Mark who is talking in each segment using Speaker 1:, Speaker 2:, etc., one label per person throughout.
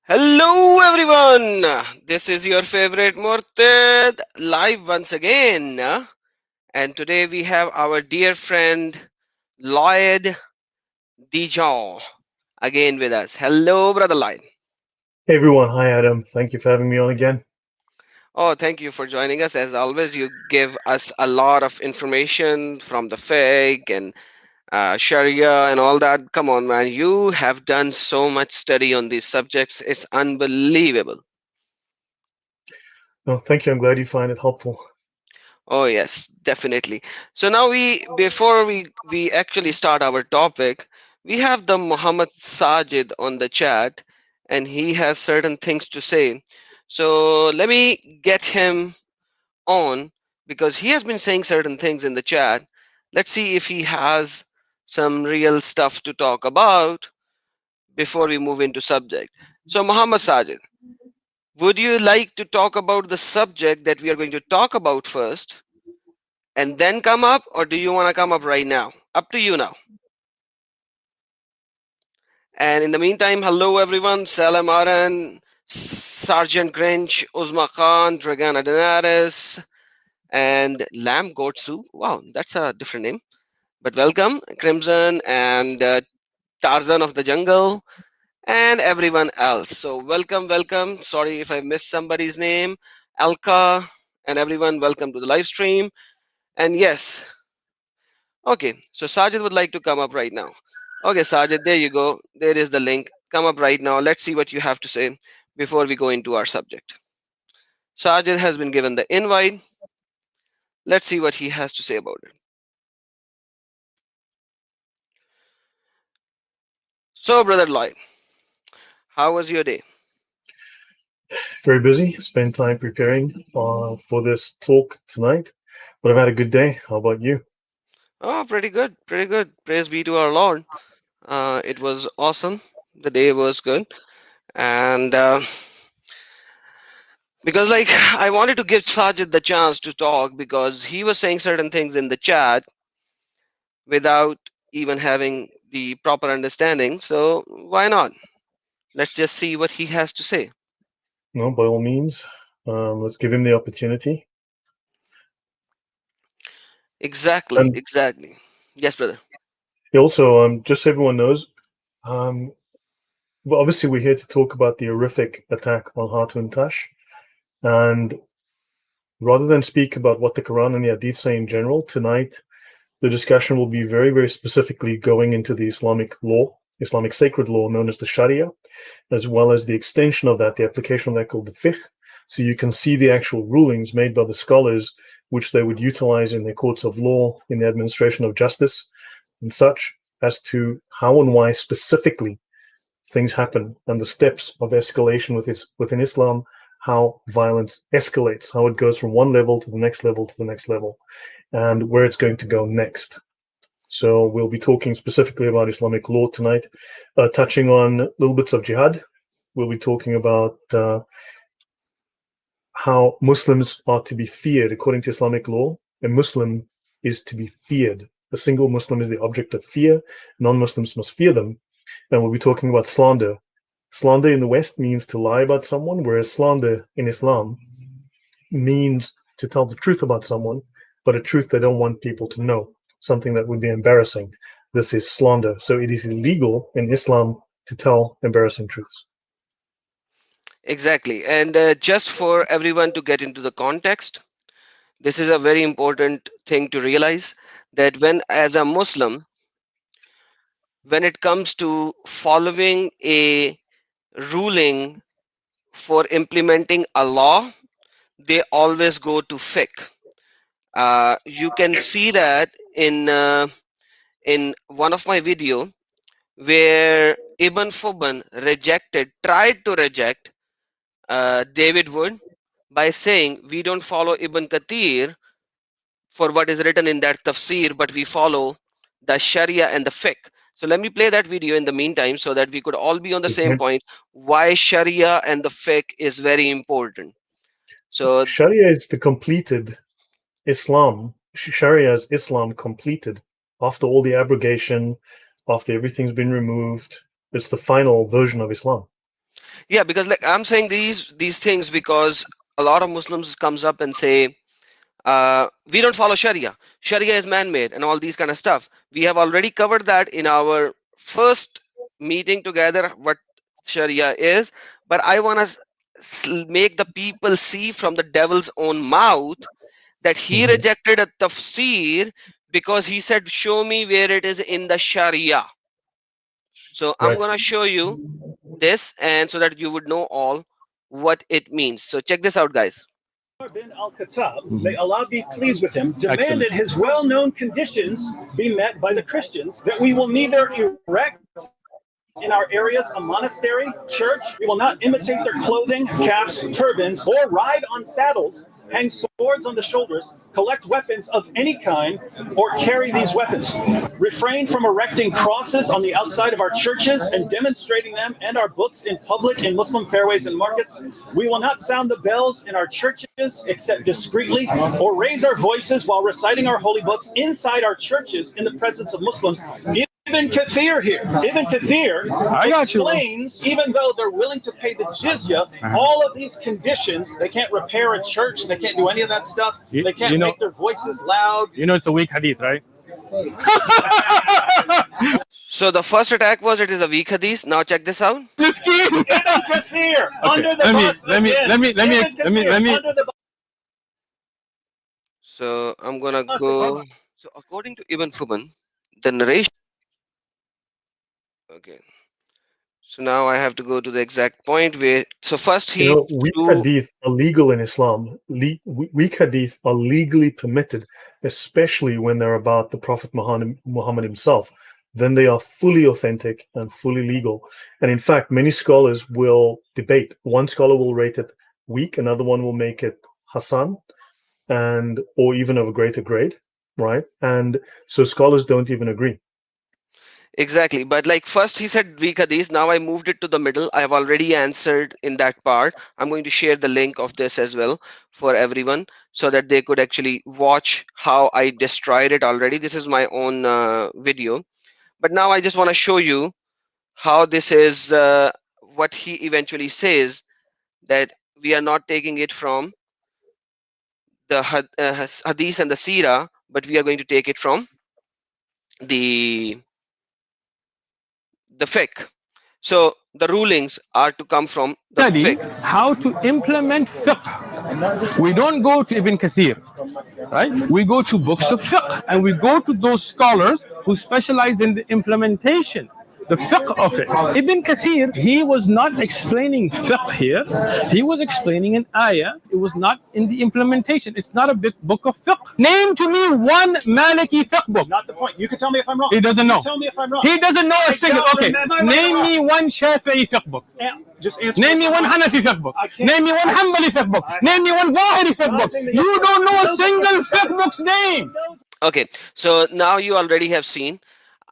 Speaker 1: Hello everyone, this is your favorite Murtad live once again, and today we have our dear friend Lloyd Dijon again with us. Hello brother Lloyd.
Speaker 2: Hey everyone, hi Adam. Thank you for having me on again.
Speaker 1: Oh, thank you for joining us. As always, you give us a lot of information from the fiqh and Sharia and all that. Come on man, you have done so much study on these subjects. It's unbelievable.
Speaker 2: Oh, thank you. I'm glad you find it helpful.
Speaker 1: Oh yes, definitely. So now before we actually start our topic, we have the Muhammad Sajid on the chat, and he has certain things to say. So let me get him on because he has been saying certain things in the chat. Let's see if he has some real stuff to talk about before we move into subject. So Muhammad Sajid, would you like to talk about the subject that we are going to talk about first? And then come up, or do you want to come up right now? Up to you now. And in the meantime, hello everyone. Salam Aran, Sergeant Grinch, Uzma Khan, Dragana Daenerys, and Lamb Gotsu. Wow, that's a different name. But welcome, Crimson and Tarzan of the Jungle, and everyone else. So welcome, welcome. Sorry if I missed somebody's name. Alka and everyone, welcome to the live stream. And yes, okay, so Sajid would like to come up right now. Okay, Sajid, there you go. There is the link. Come up right now. Let's see what you have to say before we go into our subject. Sajid has been given the invite. Let's see what he has to say about it. So, Brother Lloyd, how was your day?
Speaker 2: Very busy. Spent time preparing for this talk tonight, but I've had a good day. How about you?
Speaker 1: Oh, pretty good, pretty good. Praise be to our Lord. It was awesome. The day was good. And because, like, I wanted to give Sajid the chance to talk because he was saying certain things in the chat without even having the proper understanding. So why not? Let's just see what he has to say.
Speaker 2: No, by all means, let's give him the opportunity.
Speaker 1: Exactly,
Speaker 2: And
Speaker 1: exactly. Yes, brother.
Speaker 2: also, just so everyone knows, um, well, obviously we're here to talk about the horrific attack on Hatun Tash, and rather than speak about what the Quran and the Hadith say in general, tonight the discussion will be very, very specifically going into the Islamic law, Islamic sacred law known as the Sharia, as well as the extension of that, the application of that called the fiqh. So you can see the actual rulings made by the scholars, which they would utilize in their courts of law, in the administration of justice, and such, as to how and why specifically things happen and the steps of escalation within Islam, how violence escalates, how it goes from one level to the next level to the next level, and where it's going to go next. So we'll be talking specifically about Islamic law tonight, touching on little bits of jihad. We'll be talking about how Muslims are to be feared according to Islamic law. A Muslim is to be feared. A single Muslim is the object of fear. Non-Muslims must fear them. And we'll be talking about slander. Slander in the West means to lie about someone, whereas slander in Islam means to tell the truth about someone, but a truth they don't want people to know, something that would be embarrassing. This is slander. So it is illegal in Islam to tell embarrassing truths.
Speaker 1: Exactly. And just for everyone to get into the context, this is a very important thing to realize that when, as a Muslim, when it comes to following a ruling for implementing a law, they always go to fiqh. You can see that in one of my video where Ibn Fuban tried to reject David Wood by saying we don't follow Ibn Kathir for what is written in that tafsir, but we follow the Sharia and the fiqh. So let me play that video in the meantime so that we could all be on the same
Speaker 2: Okay.
Speaker 1: point why Sharia and the fiqh is very important. So
Speaker 2: Sharia is the completed Islam. Sharia is Islam completed after all the abrogation, after everything's been removed. It's the final version of Islam.
Speaker 1: Yeah, because like I'm saying these things because a lot of Muslims comes up and say we don't follow Sharia. Sharia is man-made and all these kind of stuff. We have already covered that in our first meeting together, what Sharia is. But I want to make the people see from the devil's own mouth that he
Speaker 2: Mhm.
Speaker 1: rejected a tafsir because he said, "Show me where it is in the Sharia." So I'm
Speaker 2: Right.
Speaker 1: gonna show you this, and so that you would know all what it means. So check this out, guys.
Speaker 3: Bin al-Khattab, may Allah be pleased with him, demanded his well-known conditions be met by the Christians, that we will neither erect in our areas a monastery, church, we will not imitate their clothing, caps, turbans, or ride on saddles, hang swords on the shoulders, collect weapons of any kind, or carry these weapons. Refrain from erecting crosses on the outside of our churches and demonstrating them and our books in public in Muslim fairways and markets. We will not sound the bells in our churches except discreetly, or raise our voices while reciting our holy books inside our churches in the presence of Muslims. Ibn Kathir here. Ibn Kathir explains, even though they're willing to pay the jizya, all of these conditions, they can't repair a church, they can't do any of that stuff, they can't make their voices loud. You know it's a weak hadith, right?
Speaker 1: So the first attack was it is a weak hadith. Now check this out.
Speaker 3: Ibn Kathir, under the bus again. Under the
Speaker 1: So I'm gonna
Speaker 3: bus.
Speaker 1: go. So according to Ibn Fuban, the narration. Okay. So now I have to go to the exact point where. So first
Speaker 2: You
Speaker 1: he
Speaker 2: know, weak
Speaker 1: drew.
Speaker 2: hadith are legal in Islam. Weak hadith are legally permitted, especially when they're about the Prophet Muhammad himself. Then they are fully authentic and fully legal. And in fact, many scholars will debate. One scholar will rate it weak, another one will make it Hasan, and or even of a greater grade, right? And so scholars don't even agree.
Speaker 1: Exactly, but like first he said weak hadith. Now I moved it to the middle. I have already answered in that part. I'm going to share the link of this as well for everyone so that they could actually watch how I destroyed it already. This is my own video, but now I just want to show you how this is what he eventually says, that we are not taking it from the hadith and the sira, but we are going to take it from the fiqh. So the rulings are to come from the
Speaker 3: Study
Speaker 1: fiqh.
Speaker 3: how to implement fiqh. We don't go to Ibn Kathir, right? We go to books of fiqh and we go to those scholars who specialize in the implementation, the fiqh of it. Ibn Kathir, he was not explaining fiqh here. He was explaining an ayah. It was not in the implementation. It's not a big book of fiqh. Name to me one Maliki fiqh book. Not the point. You can tell me if I'm wrong. He doesn't know. Tell me if I'm wrong. He doesn't know a single. Okay, name me one Shafi'i fiqh book. Just answer. Name me one Hanafi fiqh book. Name me one Hanbali fiqh book. Name me one Zahiri fiqh book. You don't know a single fiqh book's name.
Speaker 1: Okay, so now you already have seen.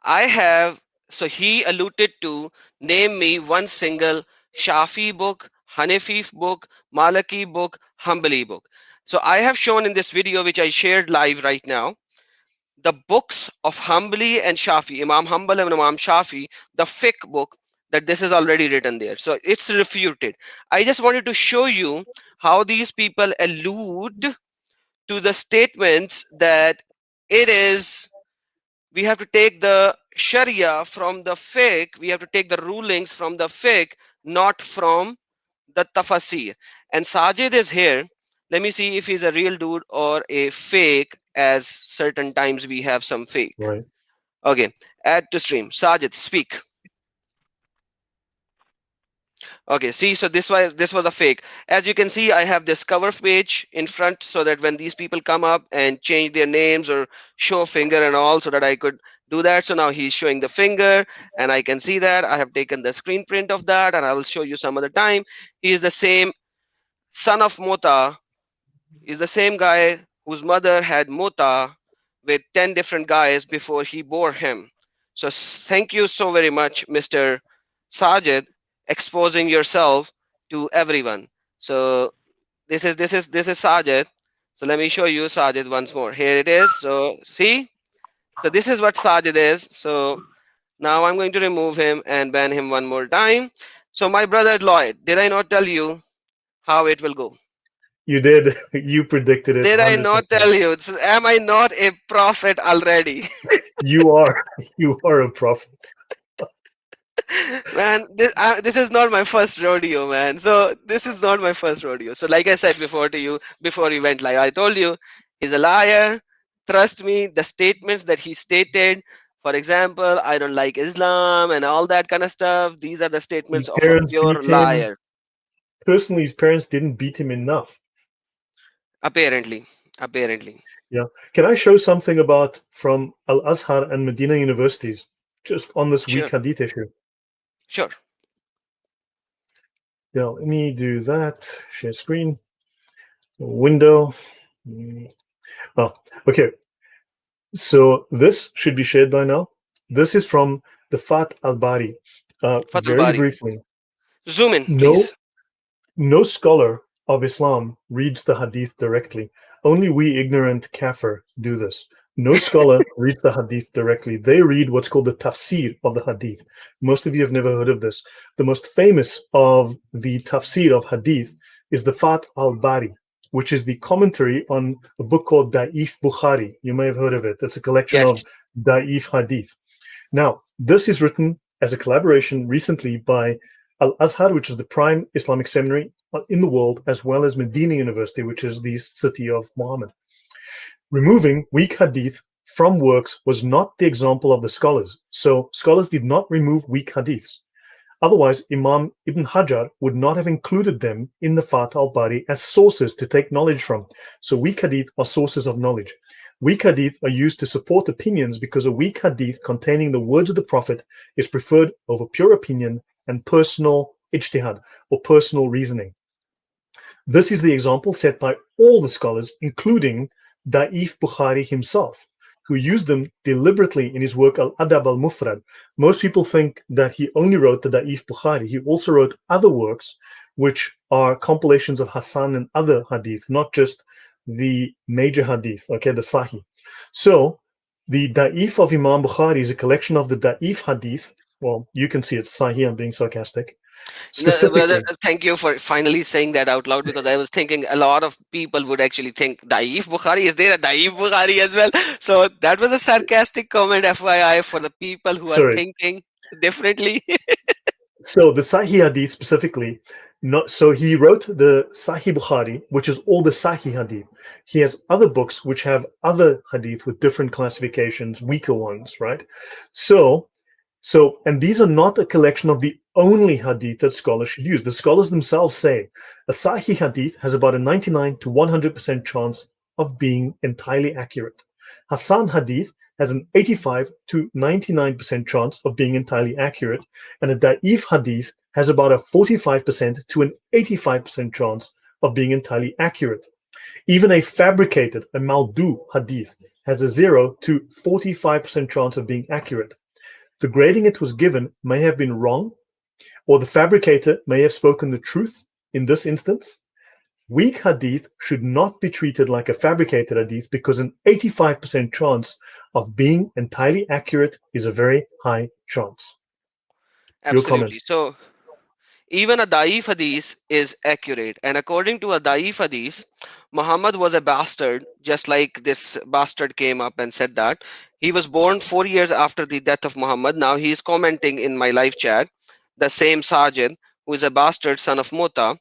Speaker 1: I have, so he alluded to name me one single Shafi book, Hanafi book, Maliki book, Hanbali book. So I have shown in this video, which I shared live right now, the books of Hanbali and Shafi, Imam Hanbal and Imam Shafi, the fiqh book, that this is already written there. So it's refuted. I just wanted to show you how these people allude to the statements that it is, we have to take the Sharia from the fiqh, we have to take the rulings from the fiqh, not from the tafasir. And Sajid is here. Let me see if he's a real dude or a fake, as certain times we have some fake.
Speaker 2: Right.
Speaker 1: Okay, add to stream. Sajid, speak. Okay, see, so this was a fake. As you can see, I have this cover page in front so that when these people come up and change their names or show finger and all, so that I could do that. So now he's showing the finger and I can see that. I have taken the screen print of that and I will show you some other time. He is the same son of Mota, is the same guy whose mother had Mota with 10 different guys before he bore him. So thank you so very much, Mr. Sajid, exposing yourself to everyone. So this is Sajid. So let me show you Sajid once more. Here it is. So see, so this is what Sajid is. So now I'm going to remove him and ban him one more time. So my brother Lloyd, did I not tell you how it will go?
Speaker 2: You did. You predicted it
Speaker 1: Did I not
Speaker 2: 100%.
Speaker 1: tell you? So am I not a prophet already?
Speaker 2: You are. You are a prophet.
Speaker 1: Man, this is not my first rodeo, man. So this is not my first rodeo. So like I said before to you, before we went live, I told you he's a liar. Trust me, the statements that he stated, for example, I don't like Islam and all that kind of stuff, these are the
Speaker 2: His
Speaker 1: statements of a
Speaker 2: parents
Speaker 1: pure
Speaker 2: beat him.
Speaker 1: liar.
Speaker 2: Personally, his parents didn't beat him enough.
Speaker 1: Apparently. Apparently.
Speaker 2: Yeah. Can I show something about from Al Azhar and Medina universities just on this weak
Speaker 1: Sure.
Speaker 2: hadith issue?
Speaker 1: Sure.
Speaker 2: Yeah, let me do that. Share screen. Window. Mm, Oh, okay. So this should be shared by now. This is from the Fat Al Bari.
Speaker 1: Fatul
Speaker 2: Very
Speaker 1: Bari.
Speaker 2: briefly,
Speaker 1: Zoom in,
Speaker 2: no
Speaker 1: please.
Speaker 2: no scholar of Islam reads the Hadith directly. Only we ignorant kafir do this. No scholar reads the Hadith directly. They read what's called the tafsir of the Hadith. Most of you have never heard of this. The most famous of the tafsir of Hadith is the Fat al Bari, which is the commentary on a book called Da'if Bukhari. You may have heard of it. It's a collection of
Speaker 1: Yes.
Speaker 2: Da'if Hadith. Now, this is written as a collaboration recently by Al Azhar, which is the prime Islamic seminary in the world, as well as Medina University, which is the city of Muhammad. Removing weak hadith from works was not the example of the scholars. So, scholars did not remove weak hadiths. Otherwise, Imam Ibn Hajar would not have included them in the Fath al Bari as sources to take knowledge from. So, weak hadith are sources of knowledge. Weak hadith are used to support opinions because a weak hadith containing the words of the Prophet is preferred over pure opinion and personal ijtihad or personal reasoning. This is the example set by all the scholars, including Da'if Bukhari himself, who used them deliberately in his work Al Adab al Mufrad. Most people think that he only wrote the Da'if Bukhari. He also wrote other works, which are compilations of Hassan and other hadith, not just the major hadith, okay, the Sahih. So, the Da'if of Imam Bukhari is a collection of the Da'if hadith. Well, you can see it's Sahih, I'm being sarcastic.
Speaker 1: No, brother,
Speaker 2: Specifically,
Speaker 1: thank you for finally saying that out loud because I was thinking a lot of people would actually think Daif Bukhari. Is there a Daif Bukhari as well? So that was a sarcastic comment, FYI, for the people who are
Speaker 2: sorry,
Speaker 1: thinking differently.
Speaker 2: so the Sahih Hadith specifically, not so he wrote the Sahih Bukhari, which is all the Sahih Hadith. He has other books which have other Hadith with different classifications, weaker ones, right? So, and these are not a collection of the only Hadith that scholars should use. The scholars themselves say a Sahih Hadith has about a 99 to 100% chance of being entirely accurate. Hassan Hadith has an 85 to 99% chance of being entirely accurate, and a Da'if Hadith has about a 45% to an 85% chance of being entirely accurate. Even a fabricated, a Maldu Hadith, has a 0 to 45% chance of being accurate. The grading it was given may have been wrong, or the fabricator may have spoken the truth in this instance. Weak hadith should not be treated like a fabricated hadith because an 85% chance of being entirely accurate is a very high chance. Your
Speaker 1: Absolutely.
Speaker 2: comments.
Speaker 1: So even a Daif Hadith is accurate. And according to a Daif Hadith, Muhammad was a bastard, just like this bastard came up and said that. He was born 4 years after the death of Muhammad. Now he is commenting in my live chat, the same Sajid, who is a bastard son of Muta.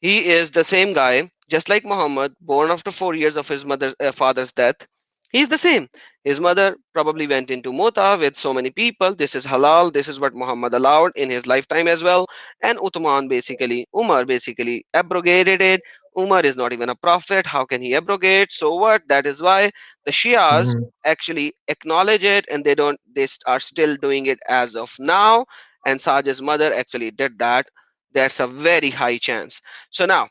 Speaker 1: He is the same guy, just like Muhammad, born after 4 years of his father's death. He's the same. His mother probably went into Mota with so many people. This is halal. This is what Muhammad allowed in his lifetime as well. And Umar basically abrogated it. Umar is not even a prophet. How can he abrogate? So what? That is why the Shias
Speaker 2: Mhm.
Speaker 1: actually acknowledge it, and they don't. Are still doing it as of now. And Saj's mother actually did that. That's a very high chance. So now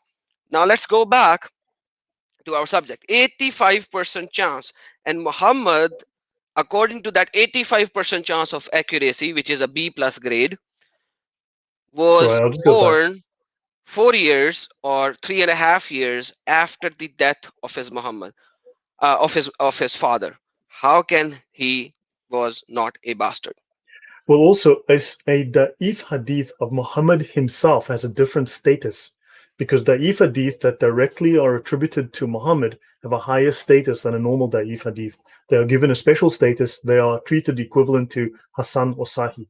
Speaker 1: let's go back to our subject. 85% chance, and Muhammad, according to that 85% chance of accuracy, which is a B plus grade,
Speaker 2: Right,
Speaker 1: was
Speaker 2: I'll just go back.
Speaker 1: born 4 years or 3.5 years after the death of his Muhammad, of his father. How can he was not a bastard?
Speaker 2: Well, also, a da'if hadith of Muhammad himself has a different status because da'if hadith that directly are attributed to Muhammad have a higher status than a normal da'if hadith. They are given a special status. They are treated equivalent to Hasan or Sahih.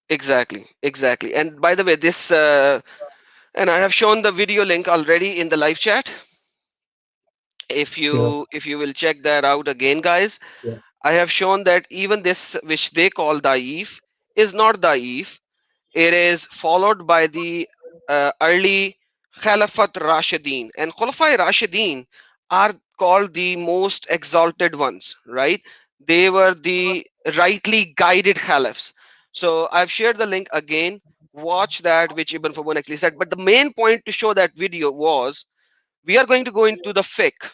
Speaker 1: Exactly, exactly. And by the way, this and I have shown the video link already in the live chat. If
Speaker 2: Yeah,
Speaker 1: you will check that out again, guys,
Speaker 2: yeah,
Speaker 1: I have shown that even this, which they call daif, is not daif. It is followed by the early Khalafat Rashidin. And Khulafai Rashidin are called the most exalted ones, right? They were the rightly guided caliphs. So I've shared the link again. Watch that, which Ibn Fabun actually said. But the main point to show that video was we are going to go into the fiqh.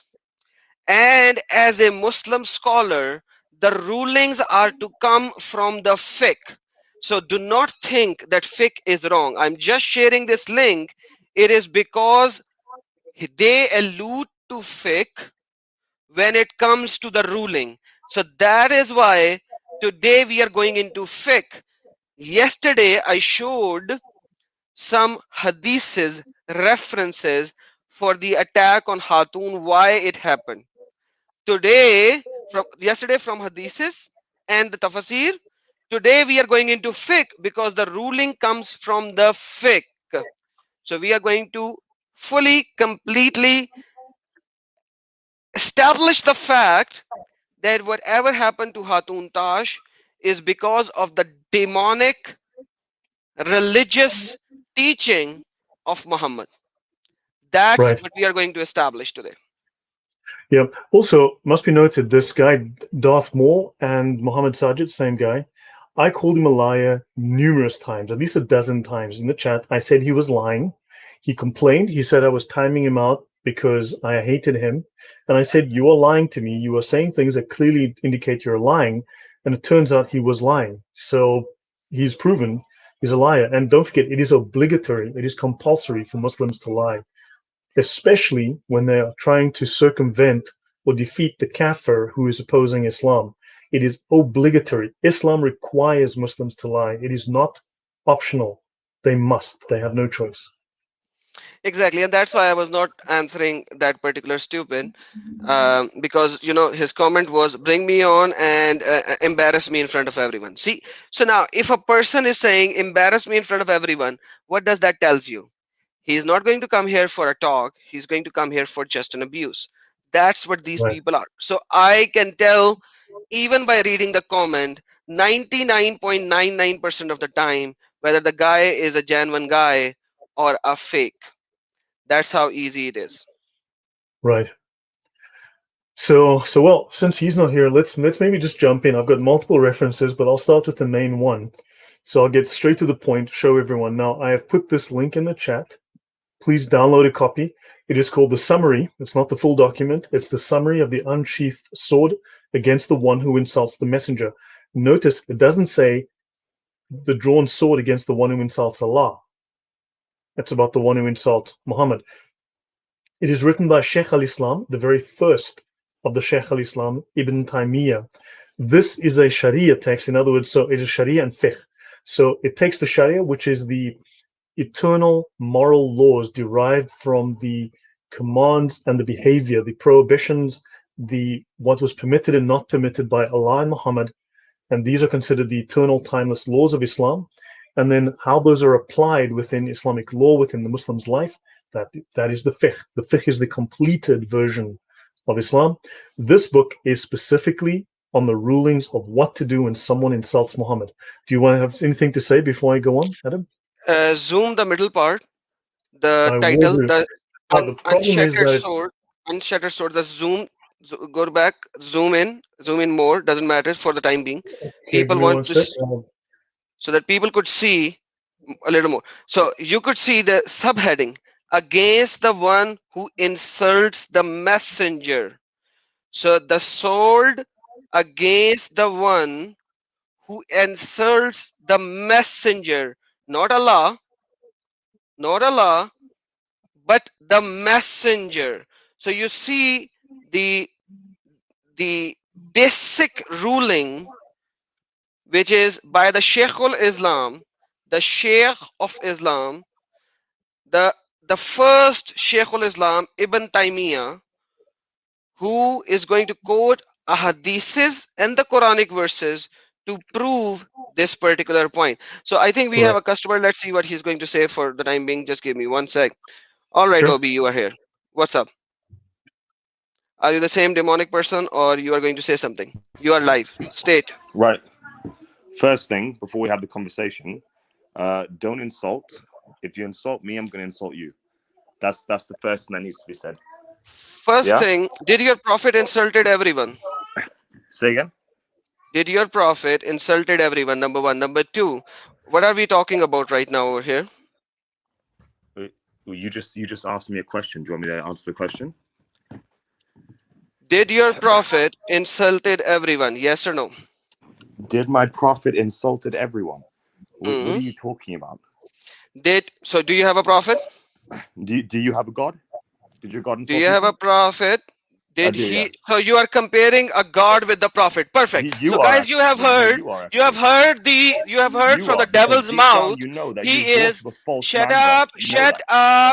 Speaker 1: And as a Muslim scholar, the rulings are to come from the fiqh. So do not think that fiqh is wrong. I'm just sharing this link. It is because they allude to fiqh when it comes to the ruling. So that is why today we are going into fiqh. Yesterday I showed some hadiths, references for the attack on Hatun, why it happened. Today, from yesterday from hadiths and the tafsir, today we are going into fiqh because the ruling comes from the fiqh. So we are going to fully, completely establish the fact that whatever happened to Hatun Tash is because of the demonic religious teaching of Muhammad. That's
Speaker 2: right.
Speaker 1: what we are going to establish today.
Speaker 2: Yeah. Also, must be noted, this guy, Darth Maul and Muhammad Sajid, same guy. I called him a liar numerous times, at least a dozen times in the chat. I said he was lying. He complained. He said I was timing him out because I hated him. And I said, you are lying to me. You are saying things that clearly indicate you're lying. And it turns out he was lying. So he's proven he's a liar. And don't forget, it is obligatory, it is compulsory for Muslims to lie, especially when they are trying to circumvent or defeat the kafir who is opposing Islam. It is obligatory. Islam requires Muslims to lie. It is not optional. They must. They have no choice.
Speaker 1: Exactly, and that's why I was not answering that particular stupid, because his comment was bring me on and embarrass me in front of everyone. See, so now if a person is saying embarrass me in front of everyone, what does that tells you? He's not going to come here for a talk. He's going to come here for just an abuse. That's what these
Speaker 2: Right.
Speaker 1: people are. So I can tell even by reading the comment 99.99% of the time whether the guy is a genuine guy or a fake. That's how easy it is.
Speaker 2: Right. So well, since he's not here, let's maybe just jump in. I've got multiple references, but I'll start with the main one. So I'll get straight to the point, show everyone. Now, I have put this link in the chat. Please download a copy. It is called the summary. It's not the full document. It's the summary of the unsheathed sword against the one who insults the messenger. Notice it doesn't say the drawn sword against the one who insults Allah. It's about the one who insults Muhammad. It is written by Sheikh al-Islam, the very first of the Sheikh al-Islam, Ibn Taymiyyah. This is a Sharia text. In other words, so it is Sharia and fiqh. So it takes the Sharia, which is the eternal moral laws derived from the commands and the behavior, the prohibitions, the what was permitted and not permitted by Allah and Muhammad, and these are considered the eternal timeless laws of Islam. And then how those are applied within Islamic law, within the Muslim's life, that is the fiqh. The fiqh is the completed version of Islam. This book is specifically on the rulings of what to do when someone insults Muhammad. Do you want to have anything to say before I go on, Adam?
Speaker 1: Zoom the middle part, the
Speaker 2: I will
Speaker 1: title,
Speaker 2: do.
Speaker 1: the
Speaker 2: The problem is
Speaker 1: unshattered
Speaker 2: that
Speaker 1: sword, unshattered sword. The zoom, go back, zoom in more. Doesn't matter for the time being.
Speaker 2: okay, give
Speaker 1: People
Speaker 2: me
Speaker 1: want
Speaker 2: one
Speaker 1: to
Speaker 2: sec.
Speaker 1: so that people could see a little more. So you could see the subheading against the one who insults the messenger. So the sword against the one who insults the messenger, not Allah, not Allah, but the messenger. So you see the the basic ruling which is by the Sheikhul Islam, the Sheikh of Islam, the the first Sheikhul Islam, Ibn Taymiyyah, who is going to quote ahadiths and the Quranic verses to prove this particular point. So I think we have a
Speaker 2: Correct.
Speaker 1: customer. Let's see what he's going to say for the time being. Just give me one sec. All right,
Speaker 2: Sure.
Speaker 1: Obi, you are here. What's up? Are you the same demonic person or you are going to say something? You are live. State.
Speaker 4: Right. First thing, before we have the conversation, don't insult. If you insult me, I'm going to insult you. That's the first thing that needs to be said.
Speaker 1: First
Speaker 4: Yeah.
Speaker 1: thing, did your prophet insulted everyone?
Speaker 4: Say again.
Speaker 1: Did your prophet insulted everyone? Number one. Number two, what are we talking about right now over here?
Speaker 4: Well, you just asked me a question. Do you want me to answer the question?
Speaker 1: Did your prophet insulted everyone? Yes or no?
Speaker 4: Did my prophet insulted everyone? What are
Speaker 1: Mhm.
Speaker 4: you talking about?
Speaker 1: So do you have a prophet?
Speaker 4: Do you have a God? Did your God
Speaker 1: Do
Speaker 4: insult
Speaker 1: you have
Speaker 4: people?
Speaker 1: a prophet?
Speaker 4: I
Speaker 1: Did
Speaker 4: do, yeah.
Speaker 1: he? So you are comparing a God with the prophet. Perfect. So
Speaker 4: You are
Speaker 1: guys, you have
Speaker 4: actually. No,
Speaker 1: heard.
Speaker 4: you are
Speaker 1: You have
Speaker 4: actually.
Speaker 1: heard you have heard
Speaker 4: You
Speaker 1: from the
Speaker 4: are, because
Speaker 1: devil's
Speaker 4: deep down
Speaker 1: mouth.
Speaker 4: you know that
Speaker 1: He
Speaker 4: you
Speaker 1: is.
Speaker 4: worship a false
Speaker 1: Shut
Speaker 4: man God.
Speaker 1: up!
Speaker 4: You know that.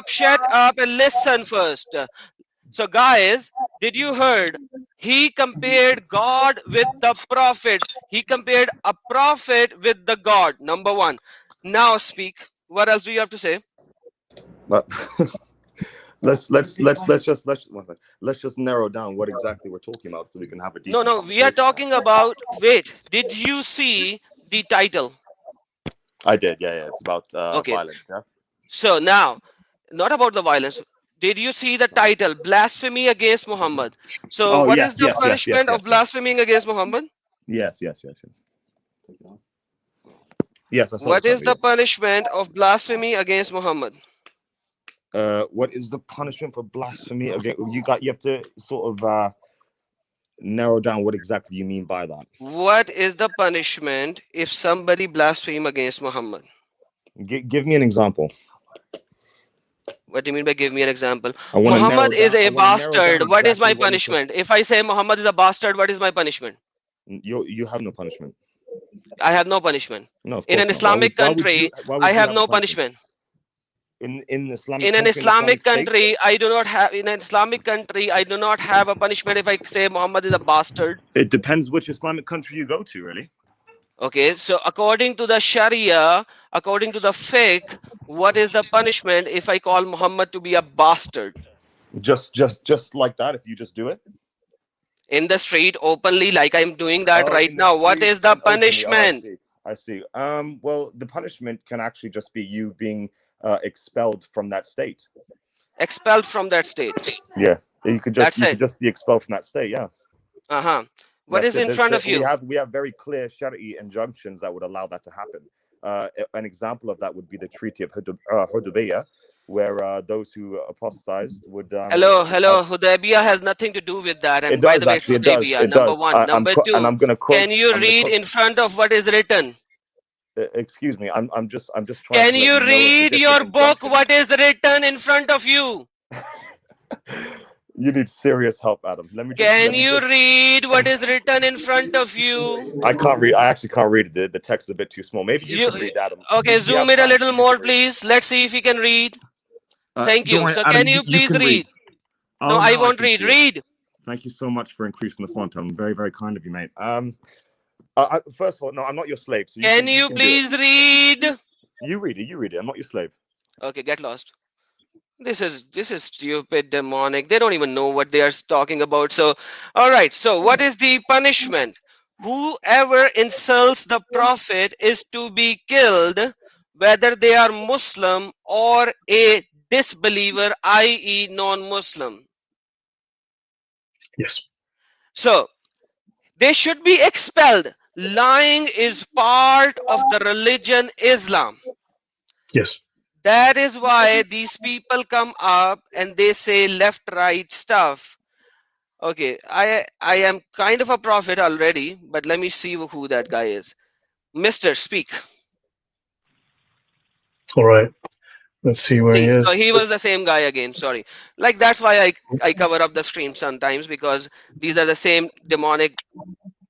Speaker 1: Shut up, and listen first. So guys, did you heard? He compared God with the prophet. He compared a prophet with the God. Number one. Now speak. What else do you have to say?
Speaker 4: But let's just narrow down what exactly we're talking about so we can have a
Speaker 1: No,
Speaker 4: decent
Speaker 1: no, we are
Speaker 4: conversation.
Speaker 1: talking about. Wait, did you see the title?
Speaker 4: I did, yeah. It's about
Speaker 1: Okay,
Speaker 4: violence, yeah.
Speaker 1: so now, not about the violence. Did you see the title? Blasphemy against Muhammad. So,
Speaker 4: Oh
Speaker 1: what is
Speaker 4: yes,
Speaker 1: the
Speaker 4: yes, yes, yes,
Speaker 1: punishment of
Speaker 4: yes, yes,
Speaker 1: blaspheming against Muhammad?
Speaker 4: yes, yes, yes, yes. Take it off. Yes, I saw the
Speaker 1: What is
Speaker 4: title.
Speaker 1: the
Speaker 4: Yeah.
Speaker 1: punishment of blasphemy against Muhammad?
Speaker 4: What is the punishment for blasphemy? Okay, you have to sort of narrow down what exactly you mean by that.
Speaker 1: What is the punishment if somebody blaspheme against Muhammad?
Speaker 4: Give me an example.
Speaker 1: What do you mean by give me an example?
Speaker 4: I want to narrow
Speaker 1: Muhammad is
Speaker 4: down. I
Speaker 1: a
Speaker 4: want to narrow down
Speaker 1: bastard. What is
Speaker 4: exactly
Speaker 1: my
Speaker 4: what you could.
Speaker 1: punishment? If I say Muhammad is a bastard, what is my punishment?
Speaker 4: You have no punishment.
Speaker 1: I have no punishment.
Speaker 4: No, of
Speaker 1: In an
Speaker 4: course not. Why would
Speaker 1: Islamic country, I
Speaker 4: you
Speaker 1: have
Speaker 4: have a
Speaker 1: no
Speaker 4: punishment
Speaker 1: punishment.
Speaker 4: in Islamic
Speaker 1: In an
Speaker 4: country, in
Speaker 1: Islamic
Speaker 4: Islamic state?
Speaker 1: country, I do not have. In an Islamic country, I do not have a punishment if I say Muhammad is a bastard.
Speaker 4: It depends which Islamic country you go to, really.
Speaker 1: Okay, so according to the Sharia, according to the fiqh, what is the punishment if I call Muhammad to be a bastard?
Speaker 4: Just like that, if you just do it.
Speaker 1: In the street openly, like I'm doing that
Speaker 4: Oh,
Speaker 1: right
Speaker 4: in the
Speaker 1: now. What is
Speaker 4: streets
Speaker 1: the
Speaker 4: and openly. Oh, I
Speaker 1: punishment?
Speaker 4: see. I see. Well, the punishment can actually just be you being expelled from that state.
Speaker 1: Expelled from that state.
Speaker 4: Yeah,
Speaker 1: That's
Speaker 4: you
Speaker 1: it.
Speaker 4: could just be expelled from that state. Yeah,
Speaker 1: Uh-huh. What
Speaker 4: that's
Speaker 1: is
Speaker 4: it.
Speaker 1: in front of
Speaker 4: We
Speaker 1: you?
Speaker 4: have very clear Shari'i injunctions that would allow that to happen. An example of that would be the Treaty of Hudaybiyah, where those who apostatized would
Speaker 1: Hello,
Speaker 4: have.
Speaker 1: Hudaybiyah has nothing to do with that.
Speaker 4: It
Speaker 1: And by
Speaker 4: does
Speaker 1: the way, it's
Speaker 4: actually. It does.
Speaker 1: Hudaybiyah.
Speaker 4: It
Speaker 1: Number
Speaker 4: does.
Speaker 1: one. Number
Speaker 4: And
Speaker 1: two,
Speaker 4: I'm going to
Speaker 1: can
Speaker 4: quote.
Speaker 1: you
Speaker 4: I'm going to
Speaker 1: read
Speaker 4: quote.
Speaker 1: in front of what is written?
Speaker 4: Excuse me. I'm just trying
Speaker 1: Can
Speaker 4: to let
Speaker 1: you
Speaker 4: you know of the
Speaker 1: read
Speaker 4: different
Speaker 1: your book?
Speaker 4: injunctions.
Speaker 1: What is written in front of you?
Speaker 4: You need serious help, Adam. Let me
Speaker 1: Can you
Speaker 4: just.
Speaker 1: read what is written in front of you?
Speaker 4: I can't read. I actually can't read it. The text is a bit too small. Maybe you
Speaker 1: You
Speaker 4: can read, Adam.
Speaker 1: okay?
Speaker 4: We
Speaker 1: Zoom
Speaker 4: have
Speaker 1: it a
Speaker 4: time,
Speaker 1: little
Speaker 4: so you can
Speaker 1: more,
Speaker 4: read.
Speaker 1: please. Let's see if you can read. Thank
Speaker 4: Don't
Speaker 1: you.
Speaker 4: worry,
Speaker 1: So
Speaker 4: Adam.
Speaker 1: can you
Speaker 4: You
Speaker 1: please
Speaker 4: can read.
Speaker 1: read? No,
Speaker 4: Oh,
Speaker 1: I
Speaker 4: now I
Speaker 1: won't
Speaker 4: can
Speaker 1: read.
Speaker 4: see it.
Speaker 1: Read.
Speaker 4: Thank you so much for increasing the font. I'm very, very kind of you, mate. First of all, no, I'm not your slave, so
Speaker 1: Can
Speaker 4: you
Speaker 1: you
Speaker 4: can do it.
Speaker 1: please read?
Speaker 4: You read it. You read it. I'm not your slave.
Speaker 1: Okay, get lost. This is stupid, demonic. They don't even know what they are talking about. So, all right. So, what is the punishment? Whoever insults the prophet is to be killed, whether they are Muslim or a disbeliever, i.e., non-Muslim.
Speaker 2: Yes.
Speaker 1: So, they should be expelled. Lying is part of the religion Islam.
Speaker 2: Yes.
Speaker 1: That is why these people come up and they say left right stuff. Okay, I am kind of a prophet already, but let me see who that guy is. Mr. Speak.
Speaker 2: All right. Let's see where he
Speaker 1: See, so
Speaker 2: is.
Speaker 1: he was the same guy again. Sorry. Like that's why I cover up the stream sometimes, because these are the same demonic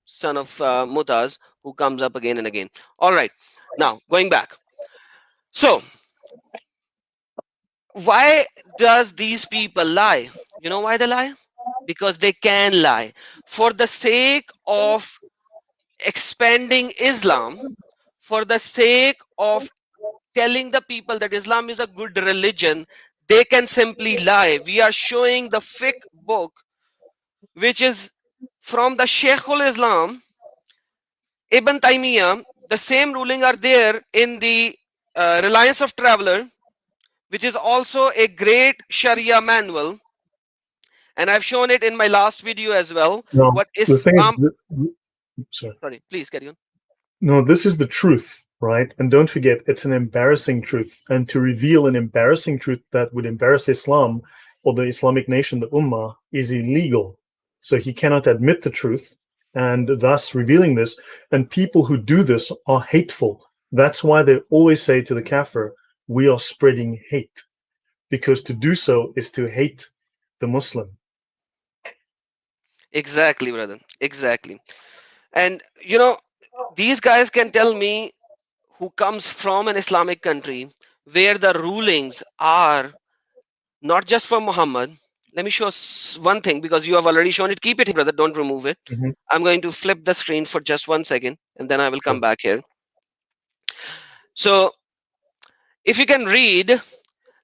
Speaker 1: son of Mutas who comes up again and again. All right, now going back. So why does these people lie? You know why they lie? Because they can lie. For the sake of expanding Islam, for the sake of telling the people that Islam is a good religion, they can simply lie. We are showing the fiqh book, which is from the Sheikhul Islam, Ibn Taymiyyah. The same ruling are there in the Reliance of Traveler, which is also a great Sharia manual. And I've shown it in my last video as well.
Speaker 2: No,
Speaker 1: What
Speaker 2: the thing is,
Speaker 1: Islam,
Speaker 2: sorry.
Speaker 1: sorry, please carry on.
Speaker 2: No, this is the truth, right? And don't forget, it's an embarrassing truth. And to reveal an embarrassing truth that would embarrass Islam or the Islamic nation, the Ummah, is illegal. So he cannot admit the truth and thus revealing this. And people who do this are hateful. That's why they always say to the kafir, we are spreading hate. Because to do so is to hate the Muslim.
Speaker 1: Exactly, brother. Exactly. And you know, these guys can tell me, who comes from an Islamic country where the rulings are not just for Muhammad. Let me show one thing, because you have already shown it. Keep it here, brother. Don't remove it.
Speaker 2: Mhm.
Speaker 1: I'm going to flip the screen for just 1 second and then I will come
Speaker 2: Sure.
Speaker 1: back here. So if you can read,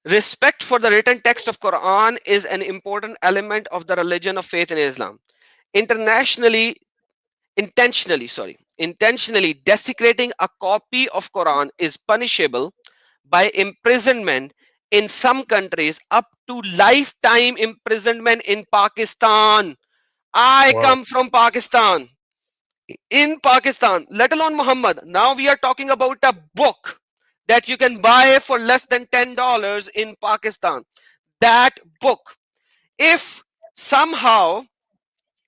Speaker 1: respect for the written text of Quran is an important element of the religion of faith in Islam. Intentionally desecrating a copy of Quran is punishable by imprisonment in some countries, up to lifetime imprisonment in Pakistan. I
Speaker 2: Wow.
Speaker 1: come from Pakistan. In Pakistan, let alone Muhammad, now we are talking about a book that you can buy for less than $10 in Pakistan. That book, if somehow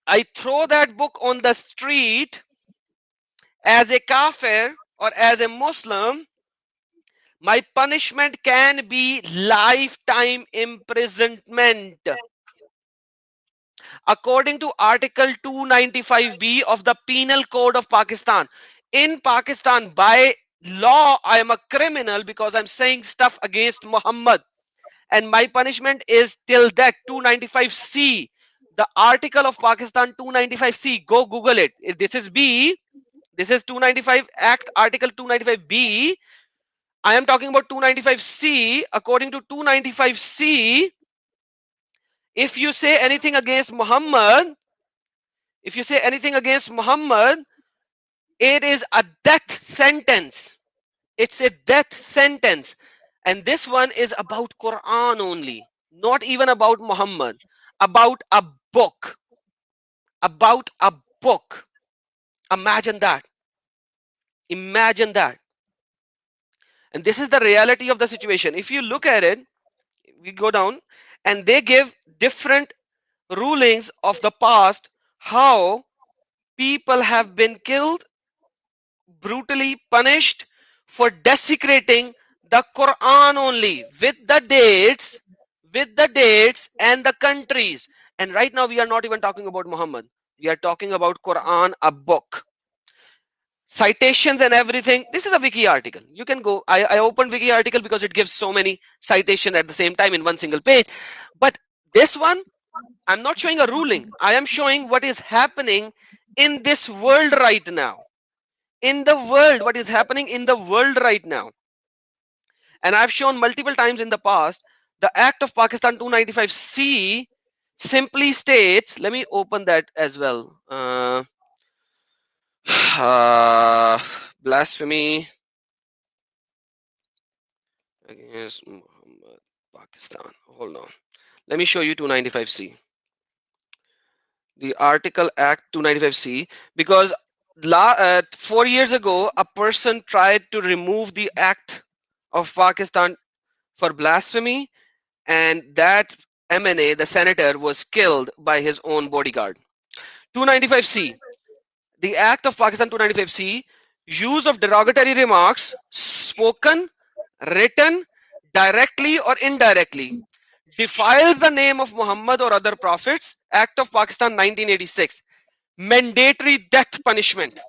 Speaker 1: I throw that book on the street as a kafir or as a Muslim, my punishment can be lifetime imprisonment. According to Article 295B of the Penal Code of Pakistan. In Pakistan, by law, I am a criminal because I'm saying stuff against Muhammad. And my punishment is till that 295C. The article of Pakistan 295C. Go Google it. If this is B. This is 295 Act Article 295B. I am talking about 295C. According to 295C, if you say anything against Muhammad, it is a death sentence. It's a death sentence. And this one is about Quran only, not even about Muhammad, about a book. About a book. Imagine that. Imagine that. And this is the reality of the situation. If you look at it, we go down and they give different rulings of the past, how people have been killed, brutally punished for desecrating the Quran only, with the dates and the countries. And right now we are not even talking about Muhammad. We are talking about Quran, a book. Citations and everything. This is a wiki article. You can go. I opened wiki article because it gives so many citation at the same time in one single page. But this one, I'm not showing a ruling. I am showing what is happening in this world right now. In the world, what is happening in the world right now. And I've shown multiple times in the past, the Act of Pakistan 295C simply states, let me open that as well. Blasphemy against Muhammad, Pakistan. Hold on. Let me show you 295C. The Article Act 295C, because 4 years ago, a person tried to remove the Act of Pakistan for blasphemy, and that MNA, the senator, was killed by his own bodyguard. 295C, the Act of Pakistan 295C, use of derogatory remarks spoken, written, directly or indirectly, defiles the name of Muhammad or other prophets. Act of Pakistan 1986, mandatory death punishment.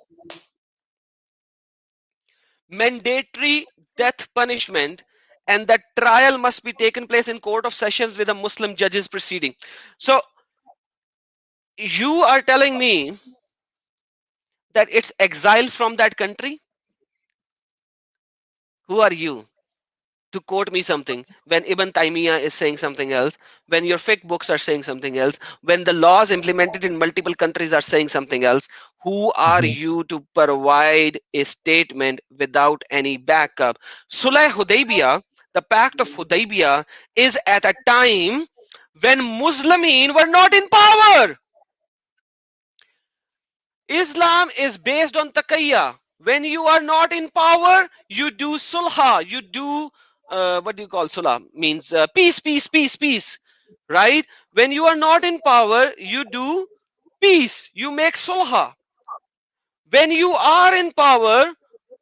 Speaker 1: mandatory death punishment, and that trial must be taken place in court of sessions with a Muslim judges proceeding. So you are telling me that it's exile from that country? Who are you to quote me something when Ibn Taymiyyah is saying something else, when your fiqh books are saying something else, when the laws implemented in multiple countries are saying something else? Who are
Speaker 2: Mhm.
Speaker 1: you to provide a statement without any backup? Sulh Hudaybiyah, the Pact of Hudaybiyah, is at a time when Muslimin were not in power. Islam is based on taqiyya. When you are not in power, you do sulha. You do what do you call sulha? Means peace, peace, peace, peace. Right? When you are not in power, you do peace. You make sulha. When you are in power,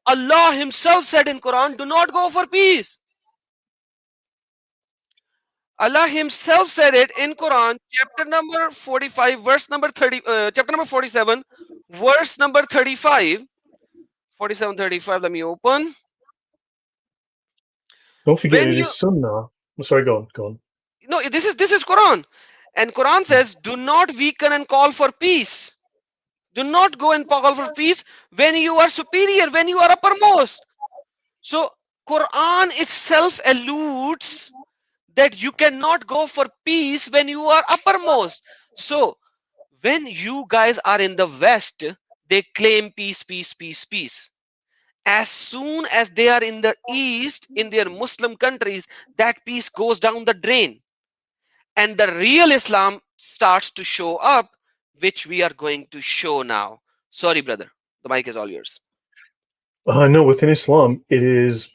Speaker 1: Allah Himself said in Quran, do not go for peace. Allah Himself said it in Quran, chapter number 45, verse number 30, chapter number 47, verse number 35. 47:35. Let me open.
Speaker 2: Don't forget,
Speaker 1: When
Speaker 2: it
Speaker 1: you
Speaker 2: is Sunnah. Sorry, go on, go on.
Speaker 1: no, this is Quran, and Quran says, "Do not weaken and call for peace. Do not go and call for peace when you are superior, when you are uppermost." So Quran itself alludes that you cannot go for peace when you are uppermost. So when you guys are in the West, they claim peace, peace, peace, peace. As soon as they are in the East, in their Muslim countries, that peace goes down the drain, and the real Islam starts to show up, which we are going to show now. Sorry, brother, the mic is all yours.
Speaker 2: No, within Islam, it is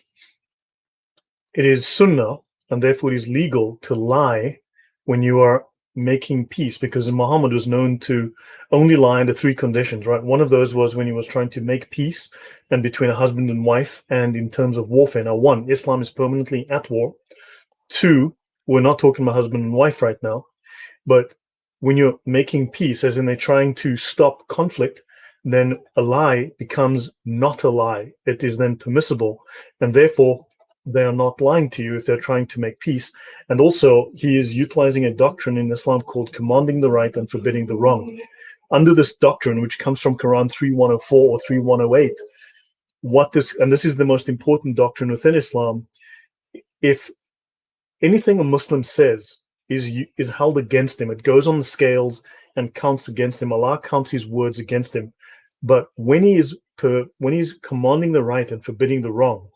Speaker 2: Sunnah, and therefore it is legal to lie when you are making peace, because Muhammad was known to only lie under three conditions, right? One of those was when he was trying to make peace and between a husband and wife, and in terms of warfare. Now, one, Islam is permanently at war. Two, we're not talking about husband and wife right now, but when you're making peace, as in they're trying to stop conflict, then a lie becomes not a lie. It is then permissible, and therefore they are not lying to you if they're trying to make peace. And also, he is utilizing a doctrine in Islam called commanding the right and forbidding the wrong. Under this doctrine, which comes from Quran 3104 or 3108, this is the most important doctrine within Islam. If anything a Muslim says is held against him, it goes on the scales and counts against him. Allah counts his words against him. But when he's commanding the right and forbidding the wrong,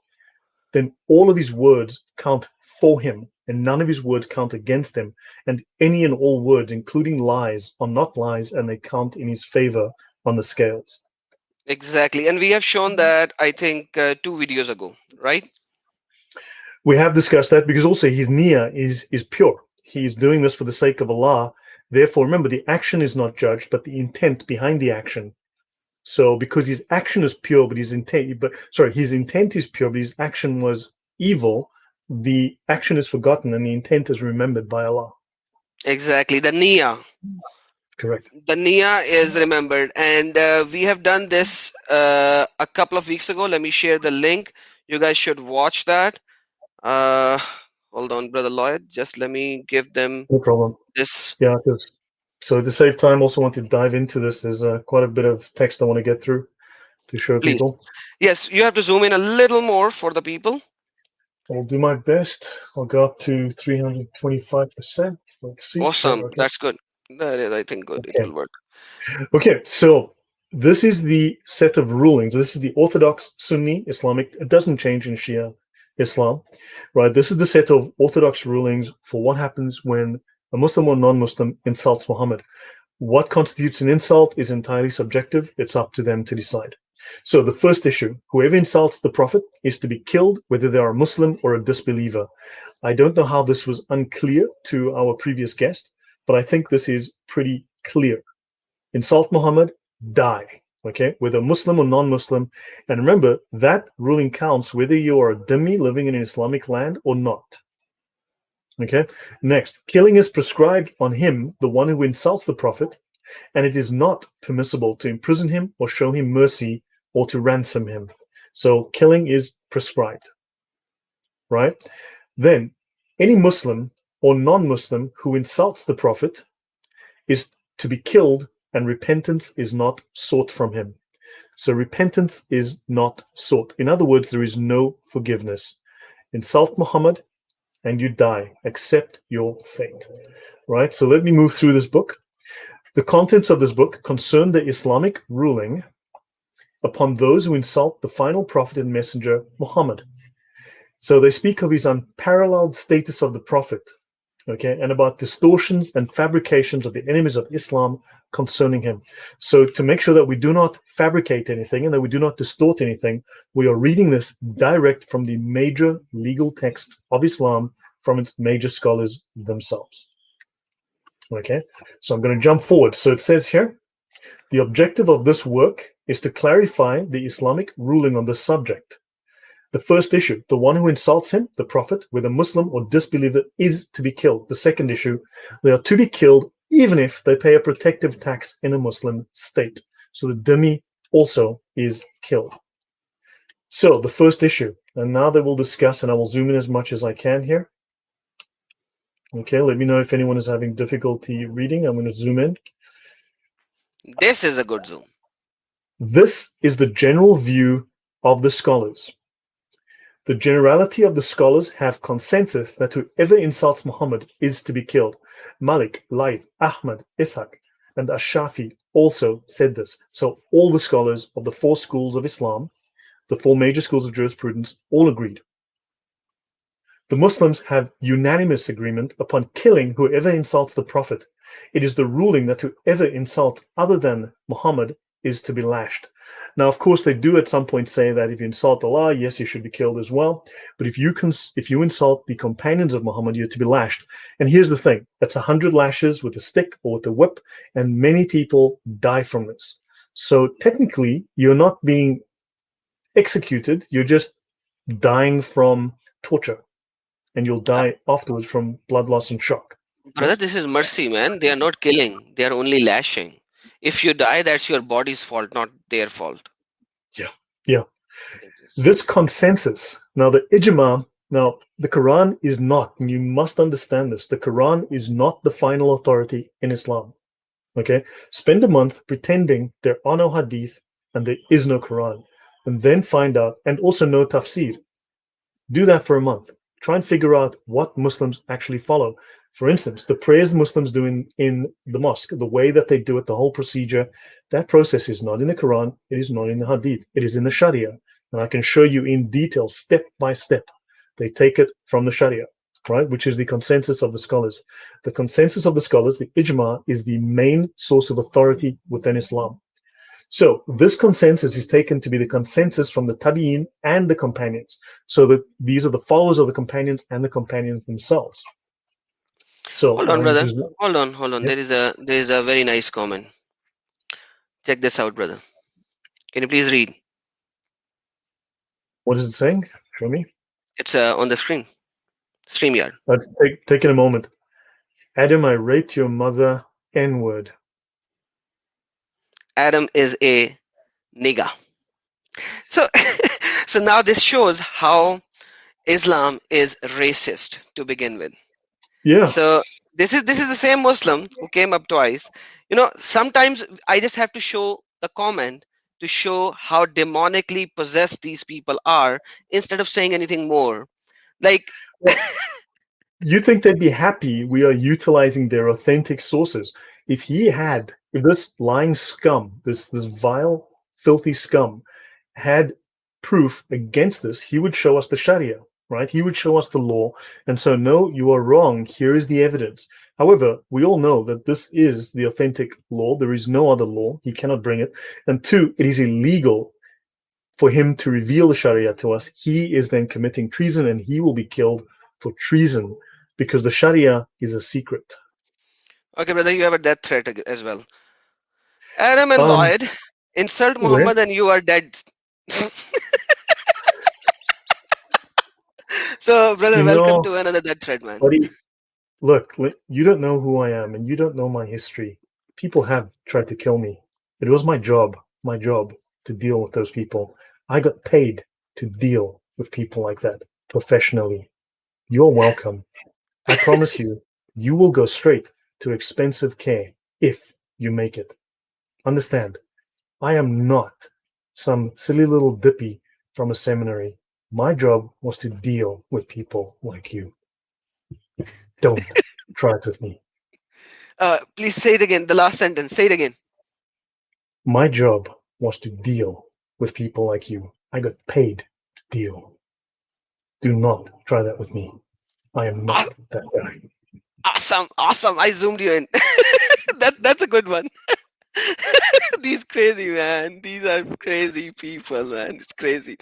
Speaker 2: then all of his words count for him, and none of his words count against him. And any and all words, including lies, are not lies, and they count in his favor on the scales.
Speaker 1: Exactly, and we have shown that, I think, 2 videos ago, right?
Speaker 2: We have discussed that, because also his niyyah is pure. He's doing this for the sake of Allah. Therefore, remember, the action is not judged, but the intent behind the action. So because his action is pure, but his intent is pure, but his action was evil, the action is forgotten and the intent is remembered by Allah.
Speaker 1: Exactly, the niyyah.
Speaker 2: Correct.
Speaker 1: The niyyah is remembered, and we have done this a couple of weeks ago. Let me share the link. You guys should watch that. Hold on, brother Lloyd. Just let me give them
Speaker 2: No problem.
Speaker 1: this.
Speaker 2: Yeah. So to save time, also want to dive into this. There's quite a bit of text I want to get through to show
Speaker 1: Please.
Speaker 2: people.
Speaker 1: Yes, you have to zoom in a little more for the people.
Speaker 2: I'll do my best. I'll go up to 325%. Let's see.
Speaker 1: Awesome.
Speaker 2: Okay.
Speaker 1: That's good. That is, I think, good. It
Speaker 2: Okay.
Speaker 1: will work.
Speaker 2: Okay, so this is the set of rulings. This is the Orthodox Sunni Islamic. It doesn't change in Shia Islam, right? This is the set of Orthodox rulings for what happens when a Muslim or non-Muslim insults Muhammad. What constitutes an insult is entirely subjective. It's up to them to decide. So the first issue, whoever insults the Prophet is to be killed, whether they are a Muslim or a disbeliever. I don't know how this was unclear to our previous guest, but I think this is pretty clear. Insult Muhammad, die. Okay, whether Muslim or non-Muslim. And remember, that ruling counts whether you are a dhimmi living in an Islamic land or not. Okay, next, killing is prescribed on him, the one who insults the Prophet, and it is not permissible to imprison him or show him mercy or to ransom him. So killing is prescribed, right? Then any Muslim or non-Muslim who insults the Prophet is to be killed, and repentance is not sought from him. So repentance is not sought. In other words, there is no forgiveness. Insult Muhammad and you die. Accept your fate. Right? So let me move through this book. The contents of this book concern the Islamic ruling upon those who insult the final prophet and messenger, Muhammad. So they speak of his unparalleled status of the prophet, okay, and about distortions and fabrications of the enemies of Islam concerning him. So to make sure that we do not fabricate anything and that we do not distort anything, we are reading this direct from the major legal text of Islam from its major scholars themselves. Okay, so I'm going to jump forward. So it says here, the objective of this work is to clarify the Islamic ruling on this subject. The first issue, the one who insults him, the Prophet, whether Muslim or disbeliever, is to be killed. The second issue, they are to be killed even if they pay a protective tax in a Muslim state. So the dhimmi also is killed. So the first issue, and now they will discuss, and I will zoom in as much as I can here. Okay, let me know if anyone is having difficulty reading. I'm going to zoom in.
Speaker 1: This is a good zoom.
Speaker 2: This is the general view of the scholars. The generality of the scholars have consensus that whoever insults Muhammad is to be killed. Malik, Lloyd, Ahmad, Ishaq, and Ash-Shafi also said this. So all the scholars of the four schools of Islam, the four major schools of jurisprudence, all agreed. The Muslims have unanimous agreement upon killing whoever insults the Prophet. It is the ruling that whoever insults other than Muhammad is to be lashed. Now, of course, they do at some point say that if you insult Allah, yes, you should be killed as well. But if you insult the companions of Muhammad, you're to be lashed. And here's the thing: that's 100 lashes with a stick or with a whip, and many people die from this. So technically, you're not being executed; you're just dying from torture, and you'll die afterwards from blood loss and shock.
Speaker 1: Brother,
Speaker 2: Yes?
Speaker 1: this is mercy, man. They are not killing, they are only lashing. If you die, that's your body's fault, not their fault.
Speaker 2: Yeah. This consensus, now the ijma, now the Quran is not, and you must understand this, the Quran is not the final authority in Islam. Okay? Spend a month pretending there are no hadith and there is no Quran, and then find out, and also no tafsir. Do that for a month. Try and figure out what Muslims actually follow. For instance, the prayers Muslims do in the mosque, the way that they do it, the whole procedure, that process is not in the Quran, it is not in the hadith, it is in the Sharia. And I can show you in detail, step by step. They take it from the Sharia, right? Which is the consensus of the scholars. The consensus of the scholars, the ijma, is the main source of authority within Islam. So this consensus is taken to be the consensus from the tabi'in and the companions. So that these are the followers of the companions and the companions themselves. So
Speaker 1: Hold on, brother.
Speaker 2: just,
Speaker 1: Hold on.
Speaker 2: yes.
Speaker 1: There is a very nice comment. Check this out, brother. Can you please read?
Speaker 2: What is it saying? Show me.
Speaker 1: It's on the screen. StreamYard.
Speaker 2: Let's take it a moment. Adam, I raped your mother, N-word.
Speaker 1: Adam is a nigga. So, so now this shows how Islam is racist to begin with.
Speaker 2: Yeah.
Speaker 1: So this is the same Muslim who came up twice. You know, sometimes I just have to show the comment to show how demonically possessed these people are instead of saying anything more. Like,
Speaker 2: You think they'd be happy we are utilizing their authentic sources? If this lying scum, this vile, filthy scum, had proof against this, he would show us the Sharia, right? He would show us the law. And so, no, you are wrong. Here is the evidence. However, we all know that this is the authentic law. There is no other law. He cannot bring it. And two, it is illegal for him to reveal the Sharia to us. He is then committing treason, and he will be killed for treason because the Sharia is a secret.
Speaker 1: okay, brother, you have a death threat as well. Adam and
Speaker 2: Um,
Speaker 1: Lloyd insult
Speaker 2: where?
Speaker 1: Muhammad and you are dead. So, brother,
Speaker 2: You
Speaker 1: welcome
Speaker 2: know,
Speaker 1: to another death threat, man.
Speaker 2: buddy, look, you don't know who I am, and you don't know my history. People have tried to kill me. It was my job to deal with those people. I got paid to deal with people like that professionally. You're welcome. I promise you, you will go straight to expensive care if you make it. Understand, I am not some silly little dippy from a seminary. My job was to deal with people like you. Don't try it with me.
Speaker 1: Please say it again. The last sentence. Say it again.
Speaker 2: My job was to deal with people like you. I got paid to deal. Do not try that with me. I am
Speaker 1: Aw-
Speaker 2: not that guy.
Speaker 1: Awesome, awesome. I zoomed you in. That's a good one. These crazy man. These are crazy people, man. It's crazy.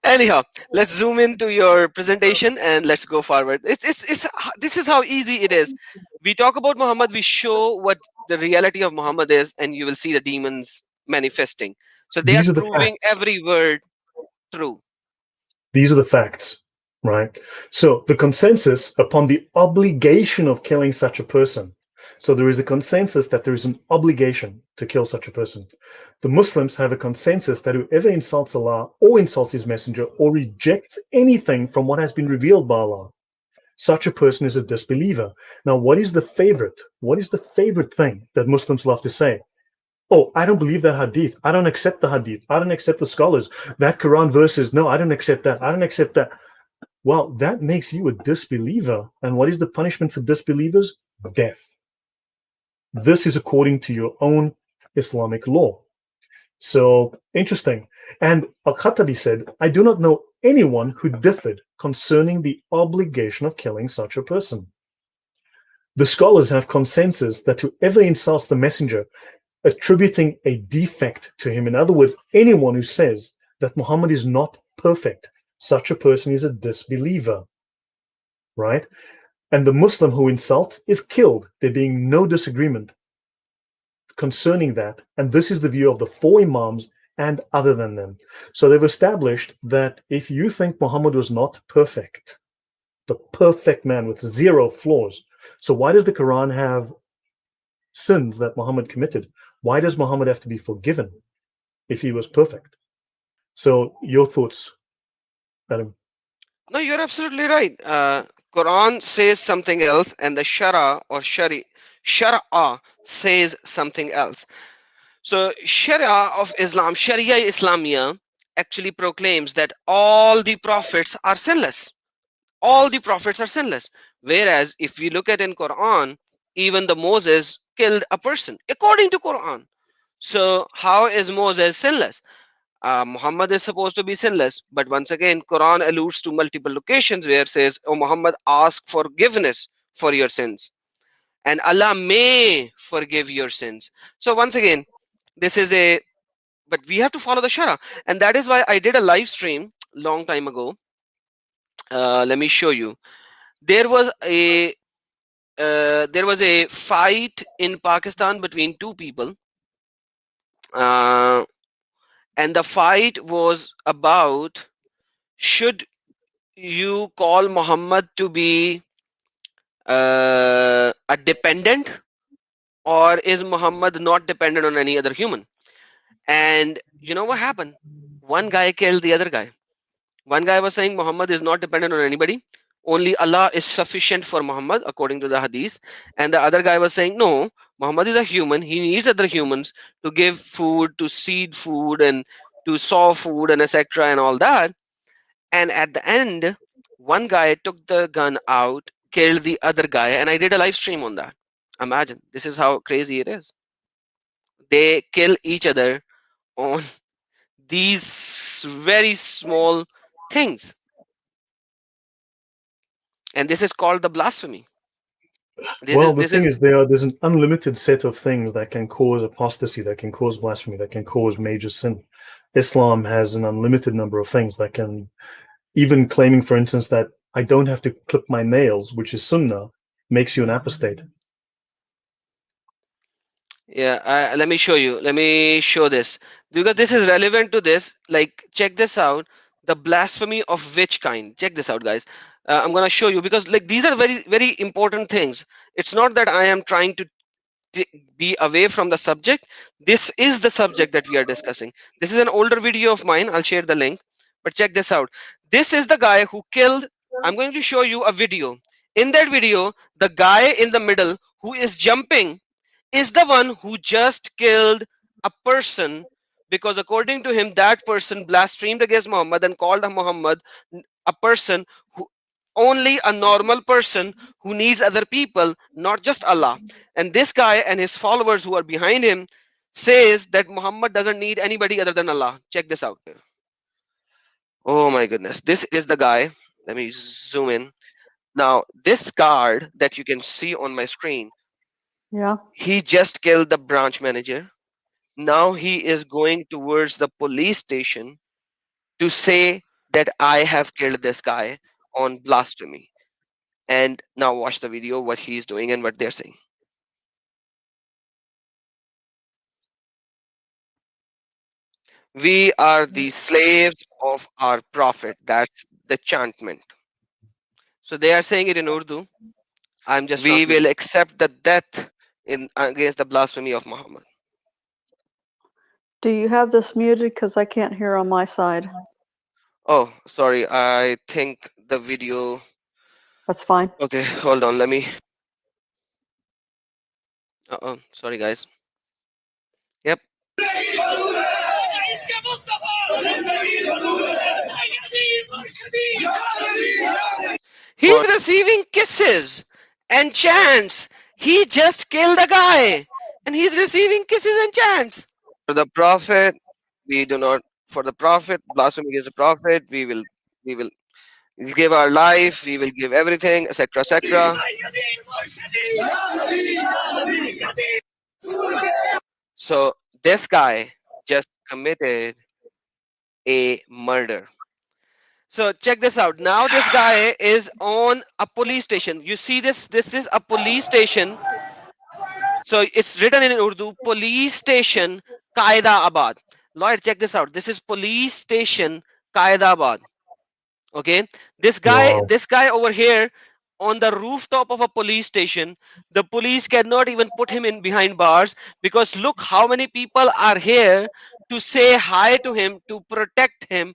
Speaker 1: Anyhow, let's zoom into your presentation and let's go forward. This is how easy it is. We talk about Muhammad. We show what the reality of Muhammad is, and you will see the demons manifesting. So they are
Speaker 2: These are the
Speaker 1: proving
Speaker 2: facts.
Speaker 1: every word true.
Speaker 2: These are the facts, right? So the consensus upon the obligation of killing such a person. So there is a consensus that there is an obligation to kill such a person. The Muslims have a consensus that whoever insults Allah or insults his messenger or rejects anything from what has been revealed by Allah, such a person is a disbeliever. Now, what is the favorite? What is the favorite thing that Muslims love to say? Oh, I don't believe that hadith. I don't accept the hadith. I don't accept the scholars. That Quran verse is no, I don't accept that. I don't accept that. Well, that makes you a disbeliever. And what is the punishment for disbelievers? Death. This is according to your own Islamic law. So interesting. And Al-Khattabi said, I do not know anyone who differed concerning the obligation of killing such a person. The scholars have consensus that whoever insults the messenger, attributing a defect to him, in other words, anyone who says that Muhammad is not perfect, such a person is a disbeliever, right? And the Muslim who insults is killed, there being no disagreement concerning that. And this is the view of the four Imams and other than them. So they've established that if you think Muhammad was not perfect, the perfect man with zero flaws, so why does the Quran have sins that Muhammad committed? Why does Muhammad have to be forgiven if he was perfect? So your thoughts, Adam?
Speaker 1: No, you're absolutely right. Quran says something else, and the Shara says something else. So Sharia of Islam, Sharia Islamia, actually proclaims that all the prophets are sinless. All the prophets are sinless. Whereas if we look at in Quran, even the Moses killed a person according to Quran. So how is Moses sinless? Muhammad is supposed to be sinless, but once again, Quran alludes to multiple locations where it says, "Oh Muhammad, ask forgiveness for your sins, and Allah may forgive your sins." So once again, this is a, but we have to follow the Shara, and that is why I did a live stream long time ago. Let me show you. There was a fight in Pakistan between two people, uh, and the fight was about, should you call Muhammad to be a dependent, or is Muhammad not dependent on any other human? And you know what happened? One guy killed the other guy. One guy was saying Muhammad is not dependent on anybody. Only Allah is sufficient for Muhammad according to the Hadith. And the other guy was saying, no, Muhammad is a human. He needs other humans to give food, to seed food, and to sow food, and etc. and all that. And at the end, one guy took the gun out, killed the other guy, and I did a live stream on that. Imagine, this is how crazy it is. They kill each other on these very small things, and this is called the blasphemy. This
Speaker 2: Well,
Speaker 1: is
Speaker 2: the
Speaker 1: this
Speaker 2: thing
Speaker 1: is
Speaker 2: is, there's an unlimited set of things that can cause apostasy, that can cause blasphemy, that can cause major sin. Islam has an unlimited number of things that can, even claiming, for instance, that I don't have to clip my nails, which is sunnah, makes you an apostate.
Speaker 1: Yeah, let me show you. Let me show this, because this is relevant to this. Like, check this out. The blasphemy of which kind? Check this out, guys. I'm gonna show you, because like these are very important things. It's not that I am trying to be away from the subject. This is the subject that we are discussing. This is an older video of mine. I'll share the link. But check this out. This is the guy who killed. I'm going to show you a video. In that video, the guy in the middle who is jumping is the one who just killed a person, because according to him, that person blasphemed against Muhammad and called Muhammad a person who, only a normal person who needs other people, not just Allah. And this guy and his followers who are behind him says that Muhammad doesn't need anybody other than Allah. Check this out. Oh my goodness. This is the guy. Let me zoom in. Now, this guard that you can see on my screen,
Speaker 5: Yeah.
Speaker 1: he just killed the branch manager. Now he is going towards the police station to say that I have killed this guy on blasphemy. And now watch the video, what he's doing and what they're saying. We are the slaves of our prophet. That's the chantment. So they are saying it in Urdu. I'm just we will accept the death in against the blasphemy of Muhammad.
Speaker 5: Do you have this muted? Because I can't hear on my side.
Speaker 1: Oh, sorry. I think the video.
Speaker 5: That's fine.
Speaker 1: Okay, hold on. Let me. Uh-oh. Sorry, guys. Yep. He's receiving kisses and chants. He just killed a guy and he's receiving kisses and chants. For the prophet, we do not. For the prophet, blasphemy against the prophet, we will give our life, we will give everything, etc., etc. So this guy just committed a murder. So check this out. Now this guy is on a police station. You see this? This is a police station. So it's written in Urdu, police station Qaeda Abad. Lloyd, check this out. This is police station Qaeda Abad. Okay.
Speaker 2: Wow.
Speaker 1: This guy over here on the rooftop of a police station, the police cannot even put him in behind bars, because look how many people are here to say hi to him, to protect him,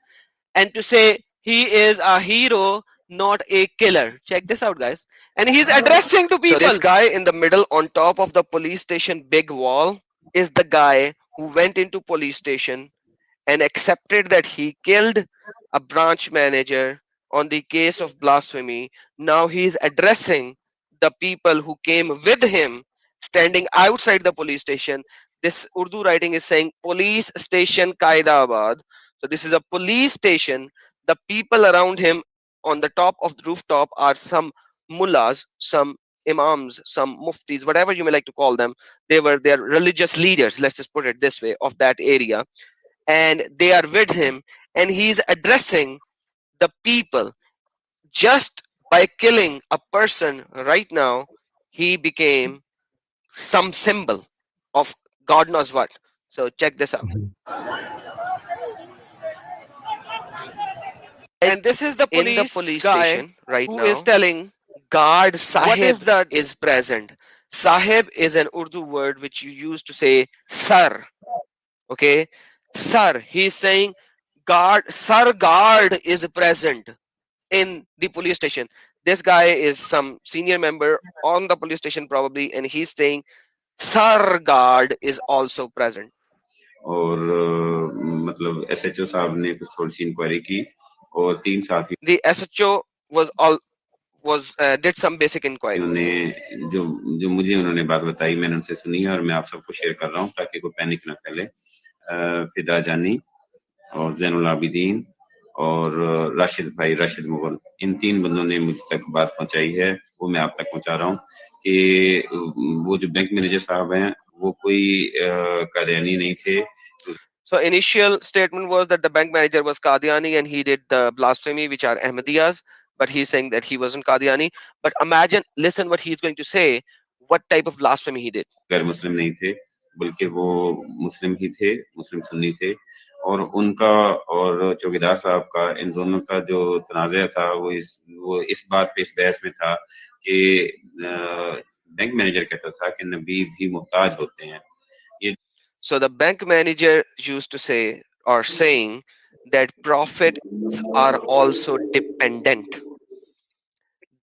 Speaker 1: and to say he is a hero, not a killer. Check this out, guys. And he's addressing to people. So this guy in the middle on top of the police station big wall is the guy who went into police station and accepted that he killed a branch manager on the case of blasphemy. Now he is addressing the people who came with him standing outside the police station. This Urdu writing is saying police station Qaidabad. So this is a police station. The people around him on the top of the rooftop are some mullahs, some imams, some muftis, whatever you may like to call them. They're religious leaders, let's just put it this way, of that area, and they are with him, and he's addressing the people. Just by killing a person right now, he became some symbol of God knows what. So check this out. And this is the police, in the police guy station right who now is telling guard Sahib what is that is present. Sahib is an Urdu word which you use to say sir. Okay, sir. He's saying guard, sir guard is present in the police station. This guy is some senior member on the police station probably, and he's saying sir guard is also present.
Speaker 6: और मतलब SHO साहब ने कुछ थोड़ी सी inquiry की और 3 साल
Speaker 1: The SHO was did some basic inquiry.
Speaker 6: उन्होंने जो मुझे उन्होंने बात बताई, मैंने उनसे सुनी और मैं आप सबको शेयर कर रहा हूँ ताकि कोई पैनिक ना फैले। फिदा जानी और जैनुल आबिदीन और राशिद भाई राशिद मुगल, इन 3 बंदों ने मुझ तक बात पहुंचाई है, वो मैं आप तक पहुंचा रहा हूँ कि वो जो बैंक मैनेजर साहब हैं वो कोई कादियानी नहीं थे।
Speaker 1: So initial statement was that the bank manager was Qadiani and he did the blasphemy, which are Ahmadiyyas, but he's saying that he wasn't Qadiani. But imagine, listen what he's going to say, what type of blasphemy he did.
Speaker 6: गैर मुस्लिम नहीं थे, बल्कि वो मुस्लिम ही थे, मुस्लिम सुन्नी थे, और उनका और चौकीदार साहब का, इन दोनों का जो तनाज़ा था वो इस बात पे, इस बहस में था कि बैंक मैनेजर कहता था कि नबी भी मोहताज होते हैं.
Speaker 1: So the bank manager used to say or saying that prophets are also dependent.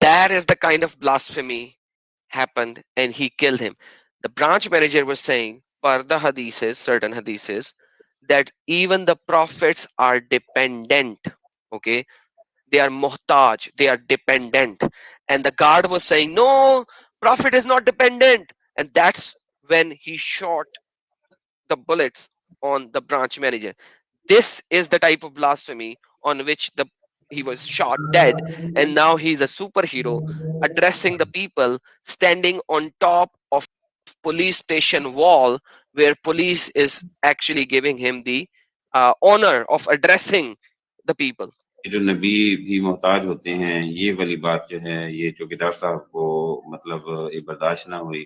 Speaker 1: That is the kind of blasphemy happened, and he killed him. The branch manager was saying, per the hadiths, certain hadiths, that even the prophets are dependent. Okay, they are muhtaj, they are dependent. And the guard was saying, no, prophet is not dependent. And that's when he shot the bullets on the branch manager. This is the type of blasphemy on which he was shot dead, and now he's a superhero addressing the people standing on top of police station wall, where police is actually giving him the honor of addressing the people.
Speaker 6: जो नबी भी मोहताज होते हैं, ये वाली बात जो है, ये चौकीदार साहब को मतलब ये बर्दाश्त ना हुई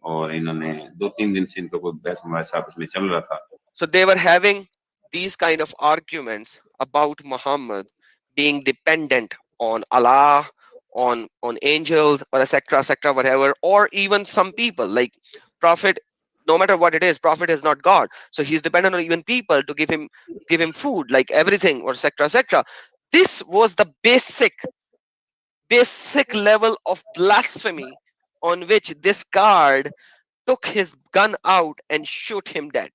Speaker 6: और इन्होंने 2-3 दिन से इनका कोई बहस मुबाहिसा आपस में चल रहा था.
Speaker 1: So they were having these kind of arguments about Muhammad being dependent on Allah, on angels, or etc., whatever, or even some people like Prophet. No matter what it is, Prophet is not God, so he's dependent on even people to give him food, like everything, or etc. This was the basic level of blasphemy on which this guard took his gun out and shoot him dead.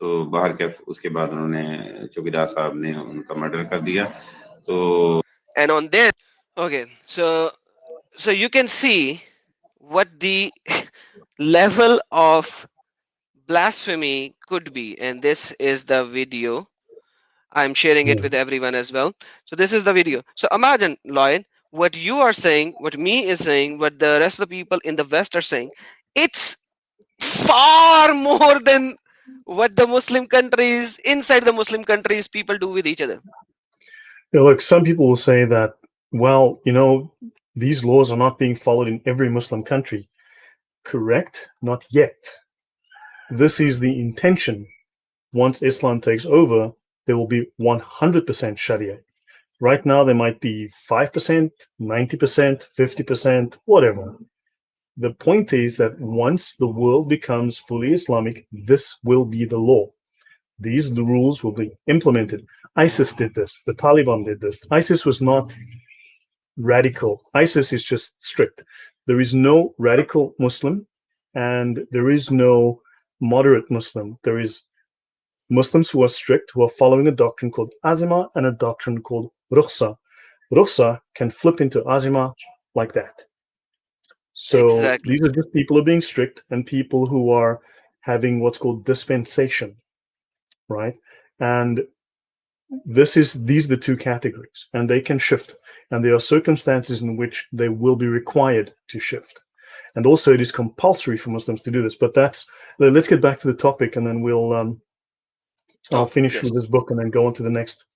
Speaker 6: तो बाहर के उसके बाद उन्होंने चौकीदार साहब ने उनका मर्डर कर दिया. तो
Speaker 1: And on this, okay, so you can see what the level of blasphemy could be, and this is the video. I'm sharing it with everyone as well. So this is the video. So imagine, Lloyd, what you are saying, what me is saying, what the rest of the people in the West are saying. It's far more than what the Muslim countries, inside the Muslim countries, people do with each other.
Speaker 2: Yeah, look, some people will say that, well, these laws are not being followed in every Muslim country. Correct? Not yet. This is the intention. Once Islam takes over, there will be 100% Sharia. Right now, there might be 5%, 90%, 50%, whatever. The point is that once the world becomes fully Islamic, this will be the law. These rules will be implemented. ISIS did this. The Taliban did this. ISIS was not radical. ISIS is just strict. There is no radical Muslim and there is no moderate Muslim. There is Muslims who are strict, who are following a doctrine called Azima and a doctrine called Rukhsa. Rukhsa can flip into Azima like that. So
Speaker 1: Exactly.
Speaker 2: These are just people who are being strict and people who are having what's called dispensation, right? And these are the two categories, and they can shift. And there are circumstances in which they will be required to shift. And also it is compulsory for Muslims to do this. But let's get back to the topic, and then I'll finish with this book and then go on to the next.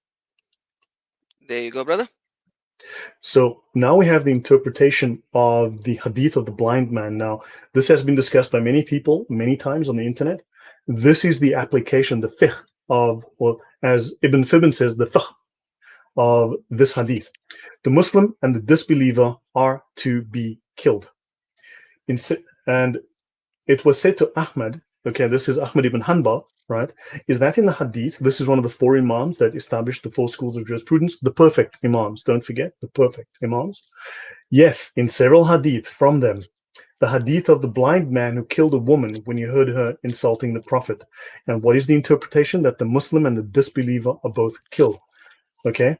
Speaker 1: There you go, brother.
Speaker 2: So now we have the interpretation of the Hadith of the blind man. Now, this has been discussed by many people many times on the internet. This is the application, the fiqh of, or as Ibn Fibn says, the fiqh of this Hadith. The Muslim and the disbeliever are to be killed. And it was said to Ahmad, okay, this is Ahmad ibn Hanbal, right? Is that in the Hadith? This is one of the 4 Imams that established the 4 schools of jurisprudence, the perfect Imams. Don't forget, the perfect Imams. Yes, in several Hadith from them, the Hadith of the blind man who killed a woman when he heard her insulting the Prophet. And what is the interpretation? That the Muslim and the disbeliever are both killed. Okay?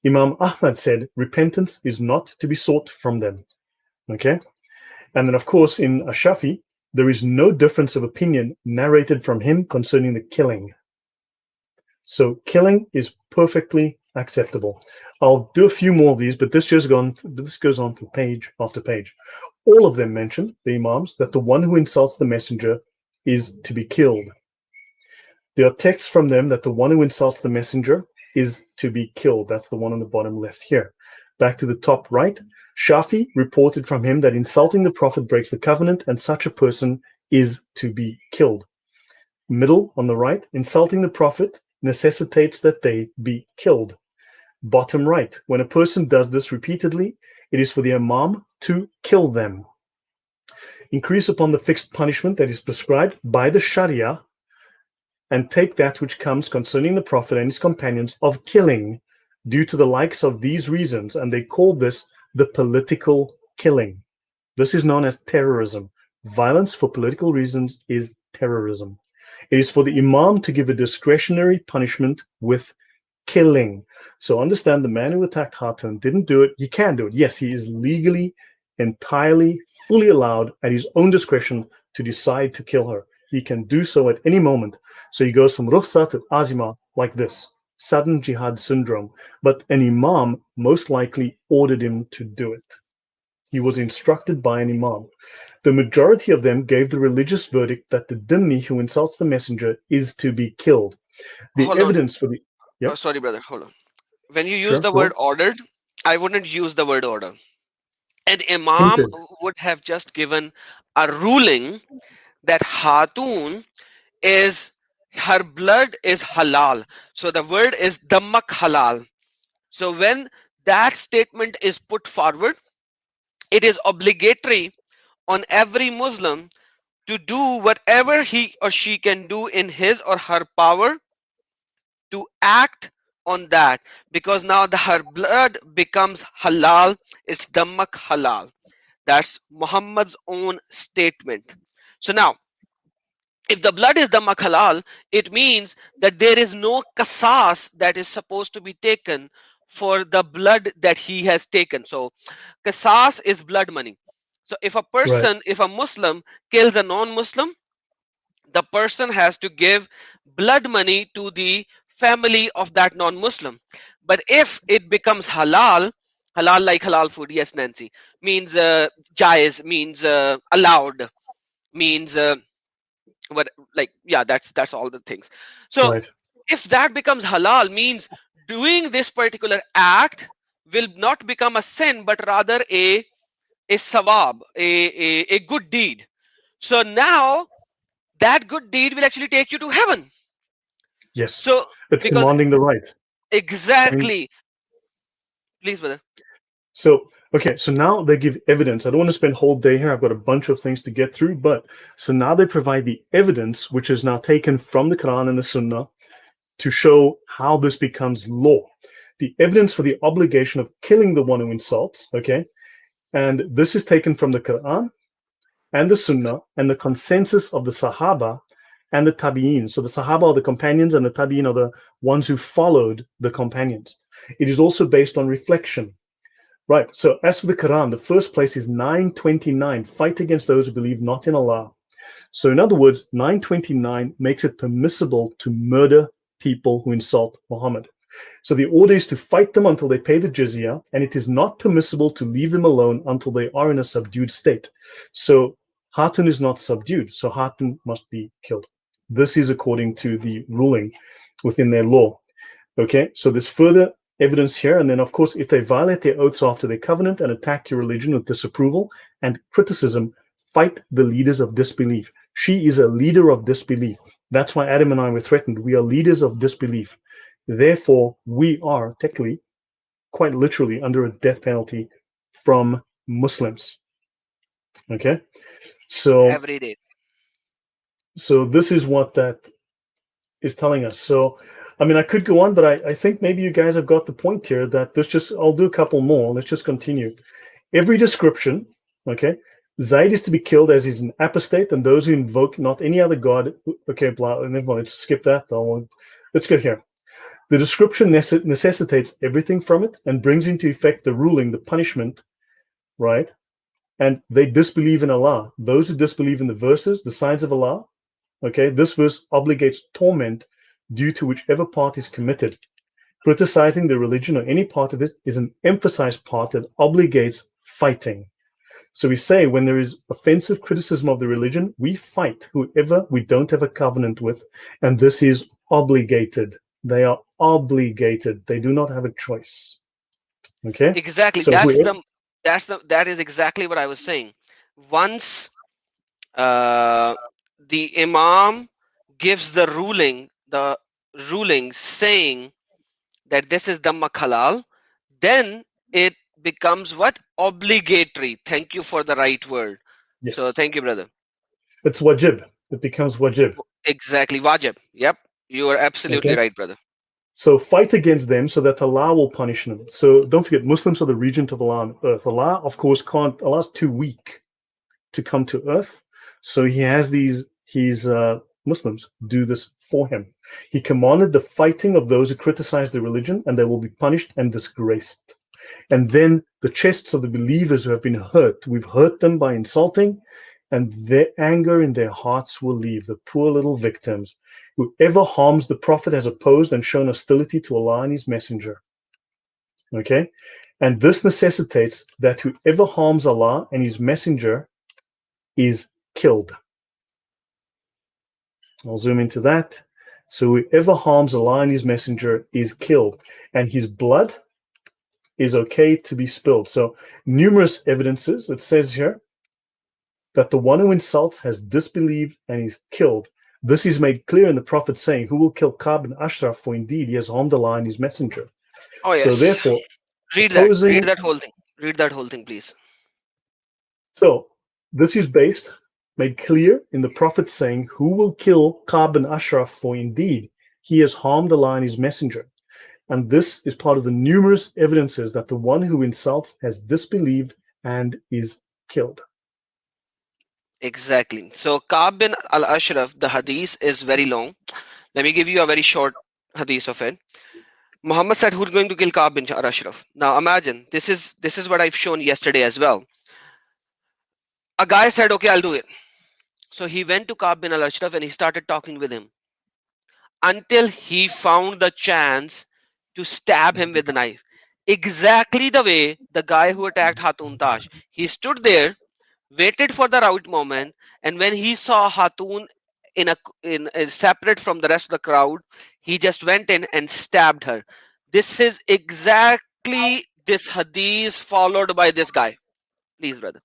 Speaker 2: Imam Ahmad said, repentance is not to be sought from them. Okay? And then, of course, in Ashafi, there is no difference of opinion narrated from him concerning the killing. So killing is perfectly acceptable. I'll do a few more of these, but this goes on from page after page. All of them mention, the Imams, that the one who insults the messenger is to be killed. There are texts from them that the one who insults the messenger is to be killed. That's the one on the bottom left here. Back to the top right, Shafi reported from him that insulting the Prophet breaks the covenant and such a person is to be killed. Middle on the right, insulting the Prophet necessitates that they be killed. Bottom right, when a person does this repeatedly, it is for the Imam to kill them. Increase upon the fixed punishment that is prescribed by the Sharia, and take that which comes concerning the Prophet and his companions of killing due to the likes of these reasons. And they call this the political killing. This is known as terrorism. Violence for political reasons is terrorism. It is for the Imam to give a discretionary punishment with killing. So understand, the man who attacked Hatun didn't do it. He can do it. Yes, he is legally, entirely, fully allowed at his own discretion to decide to kill her. He can do so at any moment. So he goes from rukhsat to azima like this, sudden jihad syndrome. But an Imam most likely ordered him to do it. He was instructed by an Imam. The majority of them gave the religious verdict that the dhimmi who insults the messenger is to be killed. The
Speaker 1: Hold on.
Speaker 2: evidence for the...
Speaker 1: Oh, sorry, brother. Hold on. When you use
Speaker 2: Sure,
Speaker 1: the
Speaker 2: go
Speaker 1: word
Speaker 2: on.
Speaker 1: ordered, I wouldn't use the word order. An Imam
Speaker 2: Hinted.
Speaker 1: would have just given a ruling that Hatun is, her blood is halal. So the word is dammak halal. So when that statement is put forward, it is obligatory on every Muslim to do whatever he or she can do in his or her power to act on that, because now her blood becomes halal. It's dammak halal. That's Muhammad's own statement. So now, if the blood is dammak halal, it means that there is no qasas that is supposed to be taken for the blood that he has taken. So qasas is blood money. So if a person,
Speaker 2: Right.
Speaker 1: if a Muslim kills a non-Muslim, the person has to give blood money to the family of that non-Muslim. But if it becomes halal, halal like halal food, yes, Nancy, means jaiz, means allowed, means what, like, yeah, that's all the things. So
Speaker 2: Right.
Speaker 1: if that becomes halal, means doing this particular act will not become a sin, but rather a sawab, a good deed. So now that good deed will actually take you to heaven.
Speaker 2: Yes.
Speaker 1: So
Speaker 2: It's
Speaker 1: because
Speaker 2: commanding the right. I mean,
Speaker 1: exactly, please, brother.
Speaker 2: so, okay, so now they give evidence. I don't want to spend whole day here. I've got a bunch of things to get through, but so now they provide the evidence, which is now taken from the Quran and the Sunnah, to show how this becomes law. The evidence for the obligation of killing the one who insults, okay? And this is taken from the Quran and the Sunnah and the consensus of the Sahaba and the Tabi'in. So the Sahaba are the companions and the Tabi'in are the ones who followed the companions. It is also based on reflection. Right. So as for the Quran, the first place is 929, fight against those who believe not in Allah. So in other words, 929 makes it permissible to murder people who insult Muhammad. So the order is to fight them until they pay the jizya, and it is not permissible to leave them alone until they are in a subdued state. So Hatun is not subdued, so Hatun must be killed. This is according to the ruling within their law. Okay, so there's further evidence here, and then of course, if they violate their oaths after their covenant and attack your religion with disapproval and criticism, fight the leaders of disbelief. She is a leader of disbelief. That's why Adam and I were threatened. We are leaders of disbelief. Therefore, we are technically, quite literally, under a death penalty from Muslims. Okay, so
Speaker 1: Every day.
Speaker 2: this is what that is telling us. So, I mean, I could go on, but I think maybe you guys have got the point here that I'll do a couple more. Let's just continue. Every description, okay, Zaid is to be killed as he's an apostate, and those who invoke not any other god. Okay, blah, never mind, let's skip that. Let's go here. The description necessitates everything from it and brings into effect the ruling, the punishment, right? And they disbelieve in Allah. Those who disbelieve in the verses, the signs of Allah, okay, this verse obligates torment due to whichever part is committed. Criticizing the religion or any part of it is an emphasized part that obligates fighting. So we say when there is offensive criticism of the religion, we fight whoever we don't have a covenant with, and this is obligated. They are obligated. They do not have a choice. Okay?
Speaker 1: Exactly.
Speaker 2: So
Speaker 1: That is exactly what I was saying. Once the Imam gives the ruling saying that this is dammak halal, then it becomes what? Obligatory. Thank you for the right word. So
Speaker 2: Yes.
Speaker 1: thank you, brother.
Speaker 2: It's wajib. It becomes wajib.
Speaker 1: Exactly, wajib. Yep, you are absolutely
Speaker 2: Okay.
Speaker 1: right, brother.
Speaker 2: So fight against them so that Allah will punish them. So don't forget, Muslims are the regent of Allah on earth. Allah, of course, can't. Allah's too weak to come to earth. So he has his Muslims do this for him. He commanded the fighting of those who criticize the religion, and they will be punished and disgraced. And then the chests of the believers who have been hurt, we've hurt them by insulting, and their anger in their hearts will leave, the poor little victims. Whoever harms the Prophet has opposed and shown hostility to Allah and his messenger. Okay? And this necessitates that whoever harms Allah and his messenger is killed. I'll zoom into that. So whoever harms Allah and his messenger is killed, and his blood is okay to be spilled. So numerous evidences, it says here, that the one who insults has disbelieved and is killed. This is made clear in the Prophet saying, who will kill Ka'b bin Ashraf, for indeed he has harmed Allah and his messenger.
Speaker 1: Oh yes.
Speaker 2: So therefore,
Speaker 1: Read
Speaker 2: opposing,
Speaker 1: that whole thing. Read that whole thing, please.
Speaker 2: so this is made clear in the Prophet saying, who will kill Ka'b bin Ashraf, for indeed he has harmed Allah and his messenger. And this is part of the numerous evidences that the one who insults has disbelieved and is killed.
Speaker 1: Exactly. So Ka'b bin al-Ashraf, the hadith is very long. Let me give you a very short hadith of it. Muhammad said, who's going to kill Ka'b bin al-Ashraf? Now imagine, this is what I've shown yesterday as well. A guy said, okay, I'll do it. So he went to Ka'b bin al-Ashraf and he started talking with him until he found the chance to stab him with the knife. Exactly the way the guy who attacked Hatun Tash. He stood there, waited for the right moment, and when he saw Hatun in separate from the rest of the crowd, he just went in and stabbed her. This is exactly this hadith followed by this guy. Please, brother.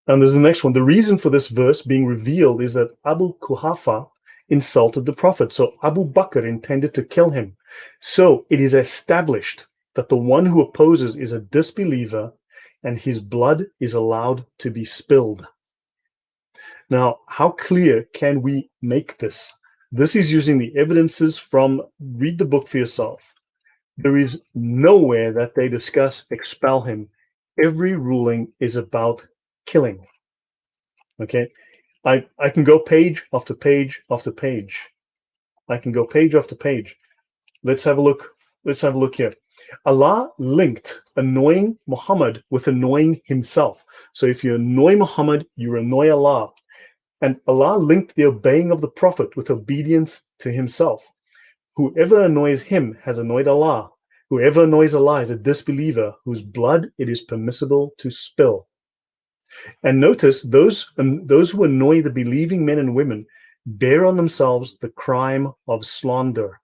Speaker 2: And there's the next one. The reason for this verse being revealed is that Abu Kuhafa insulted the Prophet. So Abu Bakr intended to kill him. So it is established that the one who opposes is a disbeliever and his blood is allowed to be spilled. Now, how clear can we make this? This is using the evidences from, read the book for yourself. There is nowhere that they discuss expel him. Every ruling is about killing. Okay, I can go page after page after page. I can go page after page. Let's have a look. Let's have a look here. Allah linked annoying Muhammad with annoying himself. So if you annoy Muhammad, you annoy Allah. And Allah linked the obeying of the Prophet with obedience to himself. Whoever annoys him has annoyed Allah. Whoever annoys Allah is a disbeliever whose blood it is permissible to spill. And notice those who annoy the believing men and women bear on themselves the crime of slander.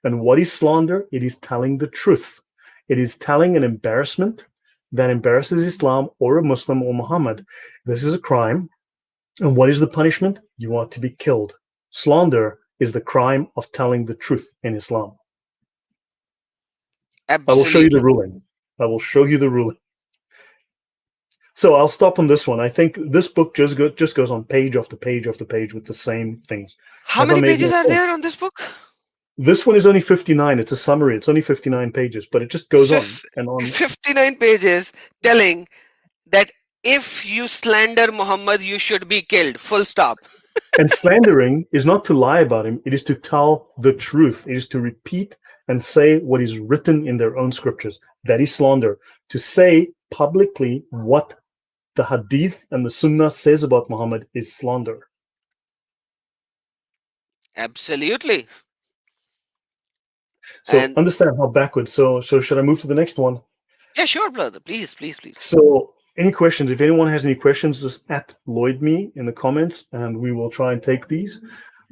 Speaker 2: And what is slander? It is telling the truth. It is telling an embarrassment that embarrasses Islam or a Muslim or Muhammad. This is a crime. And what is the punishment? You are to be killed. Slander is the crime of telling the truth in Islam.
Speaker 1: Absolutely.
Speaker 2: I will show you the ruling. I will show you the ruling. So I'll stop on this one. I think this book just goes on page after page after page with the same things.
Speaker 1: How many pages are there on this book?
Speaker 2: This one is only 59. It's a summary. It's only 59 pages, but it just goes on and on.
Speaker 1: 59 pages telling that if you slander Muhammad, you should be killed. Full stop.
Speaker 2: And slandering is not to lie about him. It is to tell the truth. It is to repeat and say what is written in their own scriptures. That is slander. To say publicly what the Hadith and the Sunnah says about Muhammad is slander.
Speaker 1: Absolutely.
Speaker 2: So
Speaker 1: And
Speaker 2: understand how backwards. So should I move to the next one?
Speaker 1: yeah, sure, brother. Please.
Speaker 2: So any questions? If anyone has any questions, just at Lloyd me in the comments, and we will try and take these.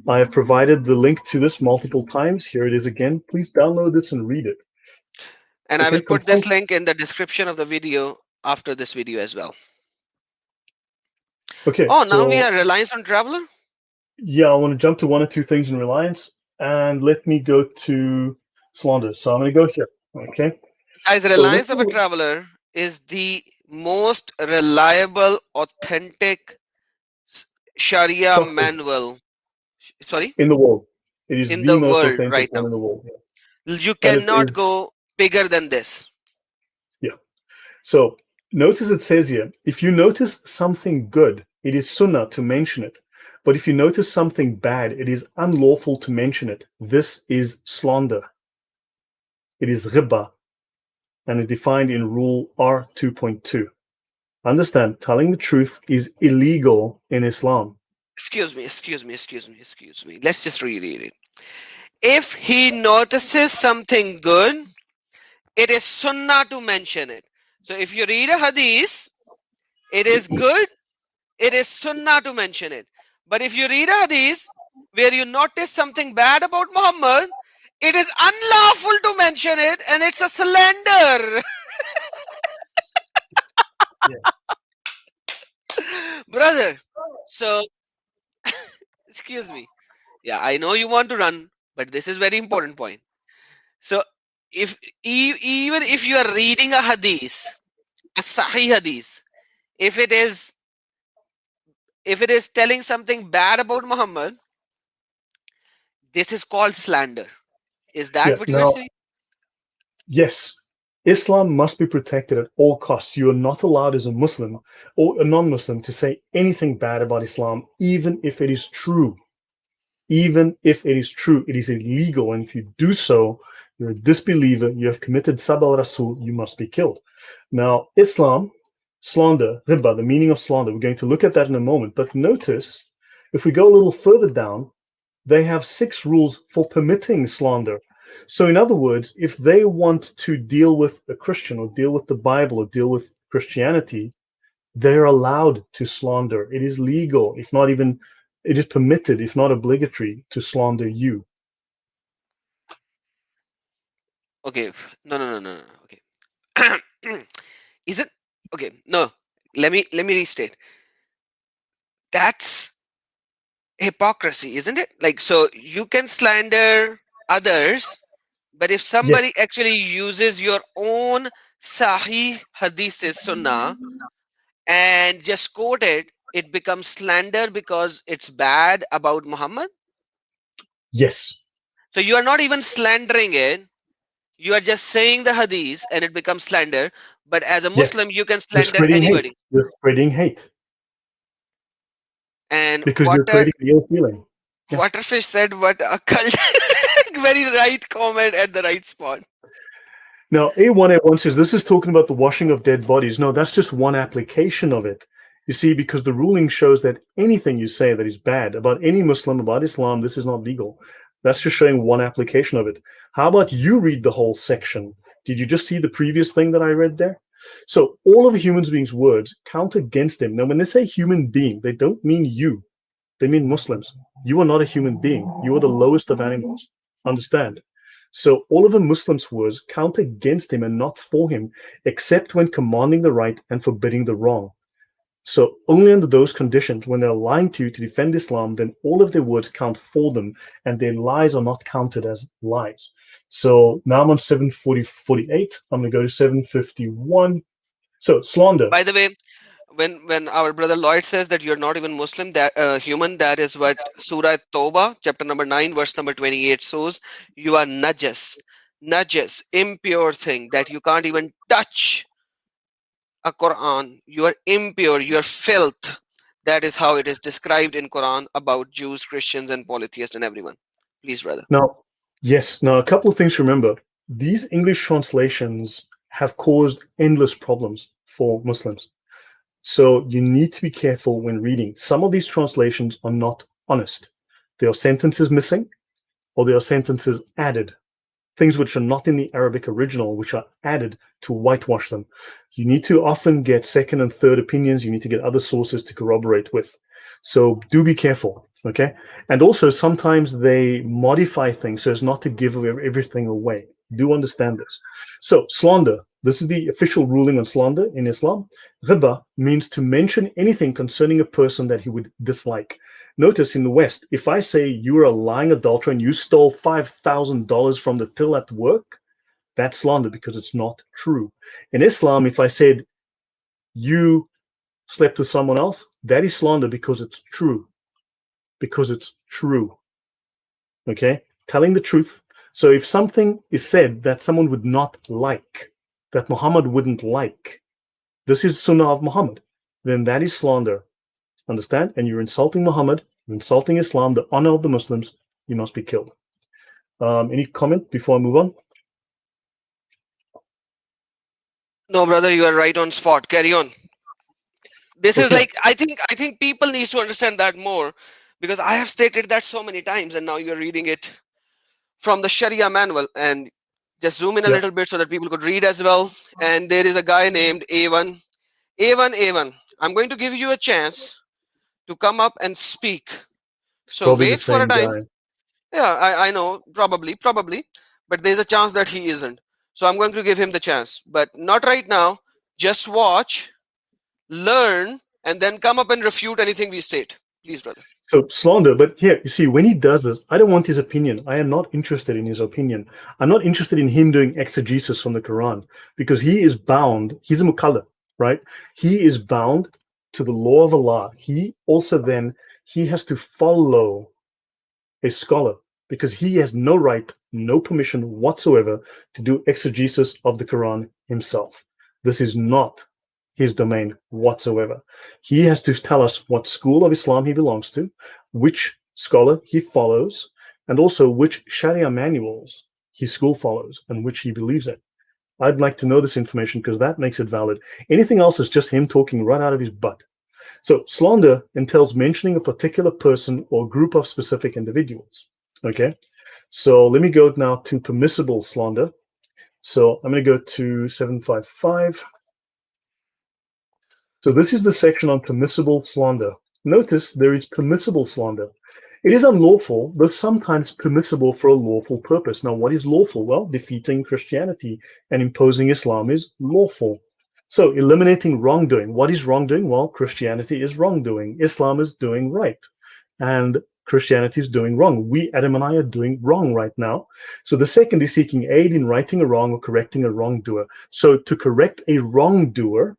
Speaker 2: I have provided the link to this multiple times. Here it is again. Please download this and read it.
Speaker 1: And
Speaker 2: Okay,
Speaker 1: I will put this link in the description of the video after this video as well.
Speaker 2: Okay.
Speaker 1: Oh,
Speaker 2: so,
Speaker 1: now we are Reliance on Traveler?
Speaker 2: Yeah, I want to jump to one or two things in Reliance, and let me go to slander. So I'm going to go here. Okay.
Speaker 1: Guys,
Speaker 2: So
Speaker 1: Reliance
Speaker 2: let's
Speaker 1: of a
Speaker 2: go-
Speaker 1: Traveler is the most reliable, authentic Sharia
Speaker 2: Trust me,
Speaker 1: manual. Sorry,
Speaker 2: in the world. It is
Speaker 1: in
Speaker 2: the
Speaker 1: the
Speaker 2: most
Speaker 1: world
Speaker 2: authentic
Speaker 1: right
Speaker 2: one
Speaker 1: now.
Speaker 2: in the world. Yeah.
Speaker 1: You
Speaker 2: And it
Speaker 1: cannot
Speaker 2: is,
Speaker 1: go bigger than this.
Speaker 2: yeah. So notice it says here, if you notice something good, it is sunnah to mention it. But if you notice something bad, it is unlawful to mention it. This is slander. It is riba, and it defined in Rule R 2.2. Understand, telling the truth is illegal in Islam.
Speaker 1: Excuse me, excuse me, excuse me, excuse me. Let's just reread it. If he notices something good, it is sunnah to mention it. So if you read a hadith, it is good, it is sunnah to mention it. But if you read a hadith where you notice something bad about Muhammad, it is unlawful to mention it and it's a slander.
Speaker 2: Yeah.
Speaker 1: Brother, so excuse me. Yeah, I know you want to run, but this is very important point. So if even if you are reading a hadith, a sahih hadith, if it is telling something bad about Muhammad, this is called slander. Is that
Speaker 2: Yeah.
Speaker 1: what you are
Speaker 2: Now,
Speaker 1: saying?
Speaker 2: yes, Islam must be protected at all costs. You are not allowed as a Muslim or a non-Muslim to say anything bad about Islam, even if it is true. Even if it is true, it is illegal. And if you do so, you're a disbeliever, you have committed Sab al Rasul, you must be killed. Now, Islam, slander, riba, the meaning of slander, we're going to look at that in a moment. But notice, if we go a little further down, they have 6 rules for permitting slander. So, in other words, if they want to deal with a Christian or deal with the Bible or deal with Christianity, they're allowed to slander. It is legal, if not even, it is permitted, if not obligatory, to slander you.
Speaker 1: Okay. No, no, no, no, no. Okay. Is it okay? No. Let me restate. That's hypocrisy, isn't it? Like, so you can slander others, but if
Speaker 2: Yes,
Speaker 1: somebody actually uses your own Sahih Hadith Sunnah and just quote it, it becomes slander because it's bad about Muhammad.
Speaker 2: yes,
Speaker 1: So you are not even slandering it. You are just saying the Hadith and it becomes slander. But as a
Speaker 2: yes.
Speaker 1: Muslim, you can
Speaker 2: You're
Speaker 1: slander
Speaker 2: spreading hate.
Speaker 1: anybody.
Speaker 2: You're spreading hate
Speaker 1: And
Speaker 2: because you're creating the ill feeling. Yeah.
Speaker 1: Waterfish said, "What a cult!" Very right comment at the right spot.
Speaker 2: Now, A1A1 says this is talking about the washing of dead bodies. No, that's just one application of it. You see, because the ruling shows that anything you say that is bad about any Muslim, about Islam, this is not legal. That's just showing one application of it. How about you read the whole section? Did you just see the previous thing that I read there? So all of a human being's words count against him. Now, when they say human being, they don't mean you. They mean Muslims. You are not a human being. You are the lowest of animals. Understand? So all of a Muslim's words count against him and not for him, except when commanding the right and forbidding the wrong. So only under those conditions, when they're lying to you to defend Islam, then all of their words count for them, and their lies are not counted as lies. So now I'm on 748. I'm going to go to 751. So slander.
Speaker 1: By the way, when our brother Lloyd says that you're not even Muslim, that human, that is what Surah Toba, chapter number 9, verse number 28 shows. You are najas, impure thing that you can't even touch a Quran. You are impure. You are filth. That is how it is described in Quran about Jews, Christians, and polytheists and everyone. Please, brother.
Speaker 2: Now, yes, now a couple of things to remember. These English translations have caused endless problems for Muslims. So you need to be careful when reading. Some of these translations are not honest. There are sentences missing, or there are sentences added, things which are not in the Arabic original, which are added to whitewash them. You need to often get second and third opinions. You need to get other sources to corroborate with. So do be careful, okay? And also sometimes they modify things so as not to give everything away. Do understand this. So slander, this is the official ruling on slander in Islam. Riba means to mention anything concerning a person that he would dislike. Notice in the West, if I say you are a lying adulterer and you stole $5,000 from the till at work, that's slander because it's not true. In Islam, if I said you slept with someone else, that is slander because it's true. Because it's true. Okay? Telling the truth. So if something is said that someone would not like, that Muhammad wouldn't like, this is Sunnah of Muhammad, then that is slander. Understand? And you're insulting Muhammad, you're insulting Islam, the honor of the Muslims, you must be killed. Any comment before I move on?
Speaker 1: No, brother, you are right on spot. Carry on. This is
Speaker 2: Okay.
Speaker 1: like, I think people need to understand that more, because I have stated that so many times, and now you're reading it from the Sharia manual. And just zoom in a
Speaker 2: Yeah.
Speaker 1: little bit so that people could read as well. And there is a guy named A1. A1. I'm going to give you a chance to come up and speak.
Speaker 2: It's
Speaker 1: So
Speaker 2: probably the
Speaker 1: wait for a
Speaker 2: same
Speaker 1: time.
Speaker 2: guy.
Speaker 1: Yeah, I know, probably, but there's a chance that he isn't. So I'm going to give him the chance, but not right now. Just watch, learn, and then come up and refute anything we state. Please, brother.
Speaker 2: So slander, but here, you see, when he does this, I don't want his opinion. I am not interested in his opinion. I'm not interested in him doing exegesis from the Quran, because he is bound. He's a mukallaf, right? He is bound to the law of Allah. He also then, he has to follow a scholar, because he has no right, no permission whatsoever to do exegesis of the Quran himself. This is not his domain whatsoever. He has to tell us what school of Islam he belongs to, which scholar he follows, and also which Sharia manuals his school follows and which he believes in. I'd like to know this information because that makes it valid. Anything else is just him talking right out of his butt. So slander entails mentioning a particular person or group of specific individuals. Okay, so let me go now to permissible slander. So I'm going to go to 755. So this is the section on permissible slander. Notice there is permissible slander. It is unlawful, but sometimes permissible for a lawful purpose. Now, what is lawful? Well, defeating Christianity and imposing Islam is lawful. So eliminating wrongdoing. What is wrongdoing? Well, Christianity is wrongdoing. Islam is doing right. And Christianity is doing wrong. We, Adam and I, are doing wrong right now. So the second is seeking aid in righting a wrong or correcting a wrongdoer. So to correct a wrongdoer,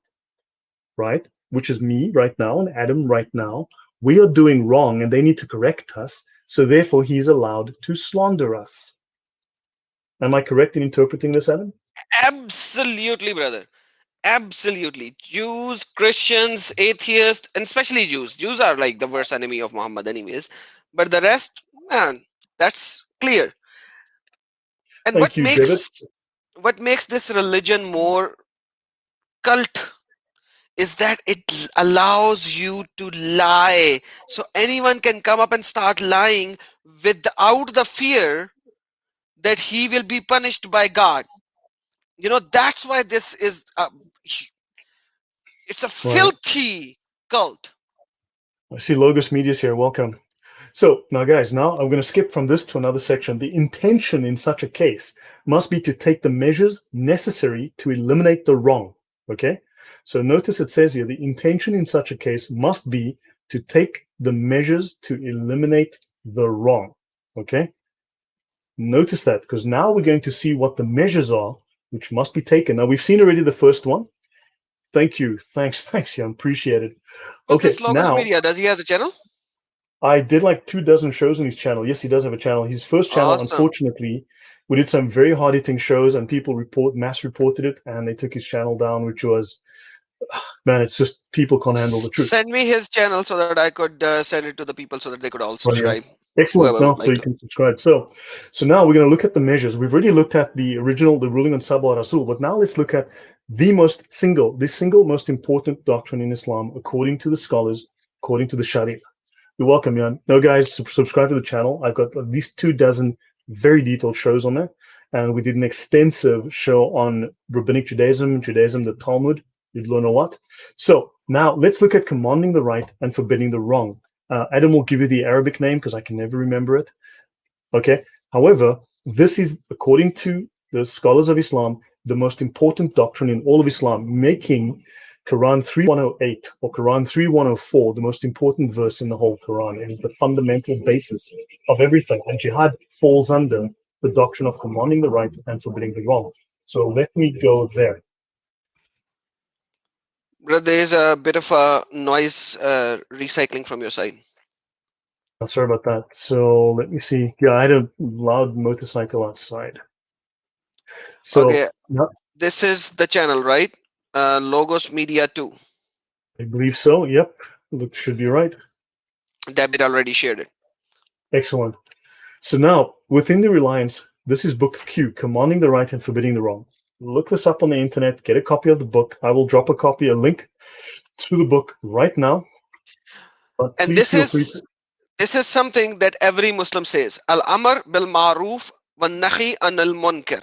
Speaker 2: right, which is me right now and Adam right now, we are doing wrong and they need to correct us. So therefore, he's allowed to slander us. Am I correct in interpreting this, Adam?
Speaker 1: Absolutely, brother. Absolutely. Jews, Christians, atheists, and especially Jews. Jews are like the worst enemy of Muhammad anyways. But the rest, man, that's clear. And
Speaker 2: Thank you, David.
Speaker 1: what makes this religion more cult is that it allows you to lie. So anyone can come up and start lying without the fear that he will be punished by God. You know, that's why this is it's a filthy cult.
Speaker 2: I see Logos Media's here. Welcome. So now, guys, now I'm going to skip from this to another section. The intention in such a case must be to take the measures necessary to eliminate the wrong. Okay? So notice it says here, the intention in such a case must be to take the measures to eliminate the wrong. Okay? Notice that, because now we're going to see what the measures are, which must be taken. Now, we've seen already the first one. Thank you. Thanks, Jan. Appreciate it.
Speaker 1: What's
Speaker 2: Okay,
Speaker 1: this Logos
Speaker 2: now,
Speaker 1: Media? Does he have a channel?
Speaker 2: I did like 24 shows on his channel. Yes, he does have a channel. His first channel,
Speaker 1: Awesome.
Speaker 2: unfortunately, we did some very hard-hitting shows and people mass reported it, and they took his channel down, which was, man, it's just people can't handle the truth.
Speaker 1: Send me his channel so that I could send it to the people so that they could all
Speaker 2: Oh, yeah.
Speaker 1: subscribe.
Speaker 2: Excellent.
Speaker 1: Whoever
Speaker 2: No,
Speaker 1: would
Speaker 2: so
Speaker 1: like
Speaker 2: you
Speaker 1: to.
Speaker 2: can subscribe. So now we're going to look at the measures. We've already looked at the ruling on Sabah Rasul, but now let's look at the single most important doctrine in Islam, according to the scholars, according to the Sharia. You're welcome, Jan. No, guys, subscribe to the channel. I've got at least 24 very detailed shows on there. And we did an extensive show on rabbinic Judaism, the Talmud. You'd learn a lot. So now let's look at commanding the right and forbidding the wrong. Adam will give you the Arabic name because I can never remember it. Okay. However, this is, according to the scholars of Islam, the most important doctrine in all of Islam, making Quran 3:108 or Quran 3:104 the most important verse in the whole Quran. It is the fundamental basis of everything. And jihad falls under the doctrine of commanding the right and forbidding the wrong. So let me go there.
Speaker 1: Brother, there is a bit of a noise recycling from your side.
Speaker 2: Sorry about that. So let me see. Yeah, I had a loud motorcycle outside. So
Speaker 1: Okay,
Speaker 2: yeah,
Speaker 1: this is the channel, right? Logos Media 2.
Speaker 2: I believe so. Yep, should be right.
Speaker 1: David already shared it.
Speaker 2: Excellent. So now, within the Reliance, this is Book Q, Commanding the Right and Forbidding the Wrong. Look this up on the internet, get a copy of the book. I will drop a link to the book right now. But
Speaker 1: And
Speaker 2: please feel free to.
Speaker 1: this is something that every Muslim says. Al-amr bil ma'ruf wa nahi anil munkar.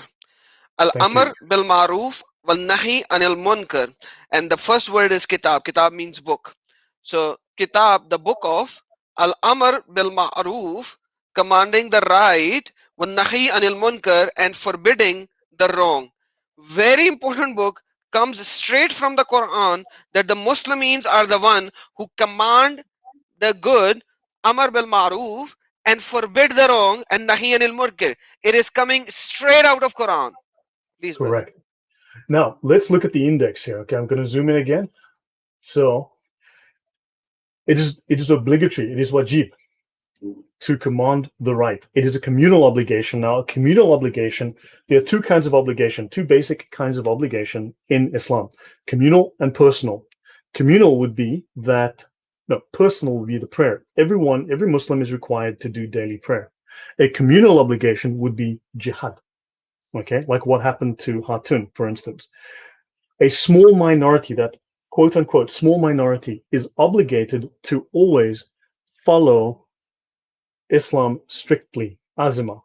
Speaker 2: Thank you.
Speaker 1: Al-amr bil ma'ruf wal nahi anil munkar. And the first word is kitab. Kitab means book. So kitab, the book of Al-amr bil ma'ruf, commanding the right, wal nahi anil munkar, and forbidding the wrong. Very important book, comes straight from the Quran, that the Muslims are the one who command the good, amar bil ma'ruf, and forbid the wrong, and nahi anil munkar. It is coming straight out of Quran. Please, brother.
Speaker 2: Correct. Now, let's look at the index here. Okay, I'm going to zoom in again. So it is obligatory. It is wajib to command the right. It is a communal obligation. Now, a communal obligation, there are two kinds of obligation, two basic kinds of obligation in Islam, communal and personal. Communal would be that, no, personal would be the prayer. Every Muslim is required to do daily prayer. A communal obligation would be jihad, okay, like what happened to Hatun, for instance. A small minority, that quote unquote small minority, is obligated to always follow Islam strictly, azima.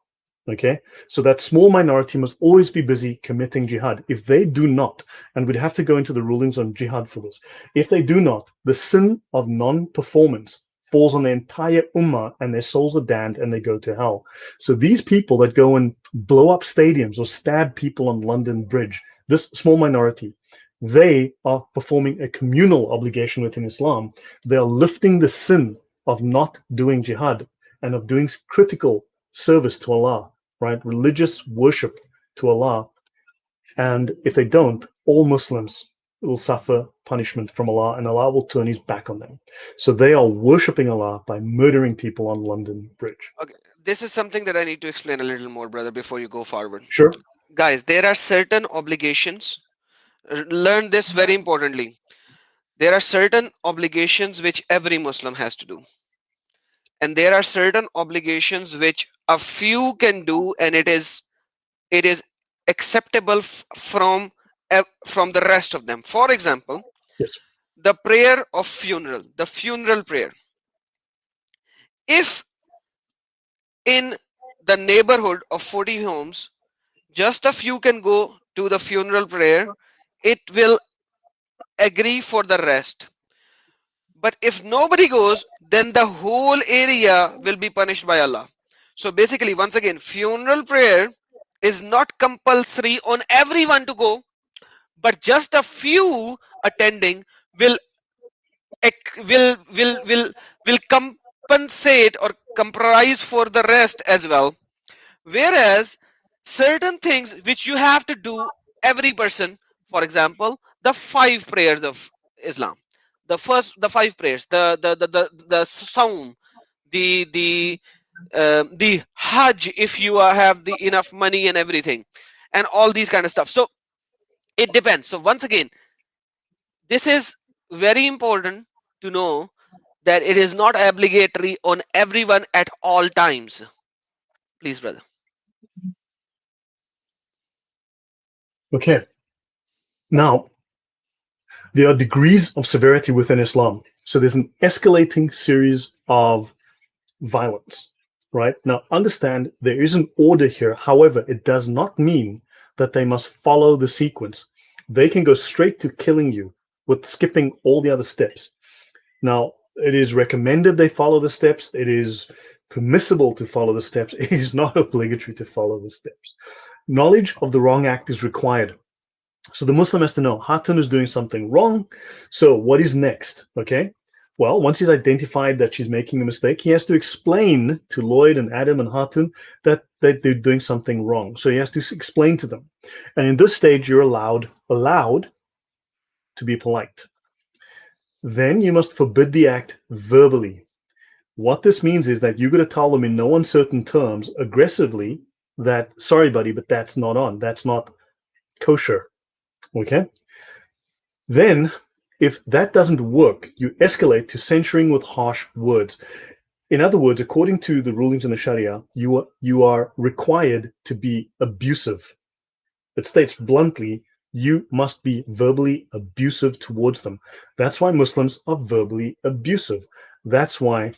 Speaker 2: Okay, so that small minority must always be busy committing jihad. If they do not, and we'd have to go into the rulings on jihad for this, if they do not, the sin of non-performance falls on the entire ummah, and their souls are damned and they go to hell. So these people that go and blow up stadiums or stab people on London Bridge, this small minority, they are performing a communal obligation within Islam. They are lifting the sin of not doing jihad and of doing critical service to Allah, right? Religious worship to Allah. And if they don't, all Muslims will suffer punishment from Allah, and Allah will turn his back on them. So they are worshipping Allah by murdering people on London Bridge.
Speaker 1: Okay, this is something that I need to explain a little more, brother, before you go forward.
Speaker 2: Sure.
Speaker 1: Guys, there are certain obligations. Learn this very importantly. There are certain obligations which every Muslim has to do. And there are certain obligations which a few can do, and it is acceptable from the rest of them. For example,
Speaker 2: yes,
Speaker 1: the prayer of funeral, the funeral prayer. If in the neighborhood of 40 homes, just a few can go to the funeral prayer, it will agree for the rest. But if nobody goes, then the whole area will be punished by Allah. So basically, once again, funeral prayer is not compulsory on everyone to go, but just a few attending will compensate or comprise for the rest as well. Whereas certain things which you have to do, every person, for example, the 5 prayers of Islam, the 5 prayers, the Saum, the Hajj, if you have the enough money and everything, and all these kind of stuff. So it depends. So once again, this is very important to know that it is not obligatory on everyone at all times. Please, brother.
Speaker 2: okay. Now, there are degrees of severity within Islam. So there's an escalating series of violence, right? Now, understand there is an order here. However, it does not mean that they must follow the sequence. They can go straight to killing you with skipping all the other steps. Now, it is recommended they follow the steps. It is permissible to follow the steps. It is not obligatory to follow the steps. Knowledge of the wrong act is required. So the Muslim has to know Hatun is doing something wrong. So what is next? Okay. Well, once he's identified that she's making a mistake, he has to explain to Lloyd and Adam and Hatun that they're doing something wrong. So he has to explain to them. And in this stage, you're allowed to be polite. then you must forbid the act verbally. What this means is that you're going to tell them in no uncertain terms, aggressively, that, sorry, buddy, but that's not on. That's not kosher. Okay? Then, if that doesn't work, you escalate to censuring with harsh words. In other words, according to the rulings in the Sharia, you are required to be abusive. It states bluntly, you must be verbally abusive towards them. That's why Muslims are verbally abusive. That's why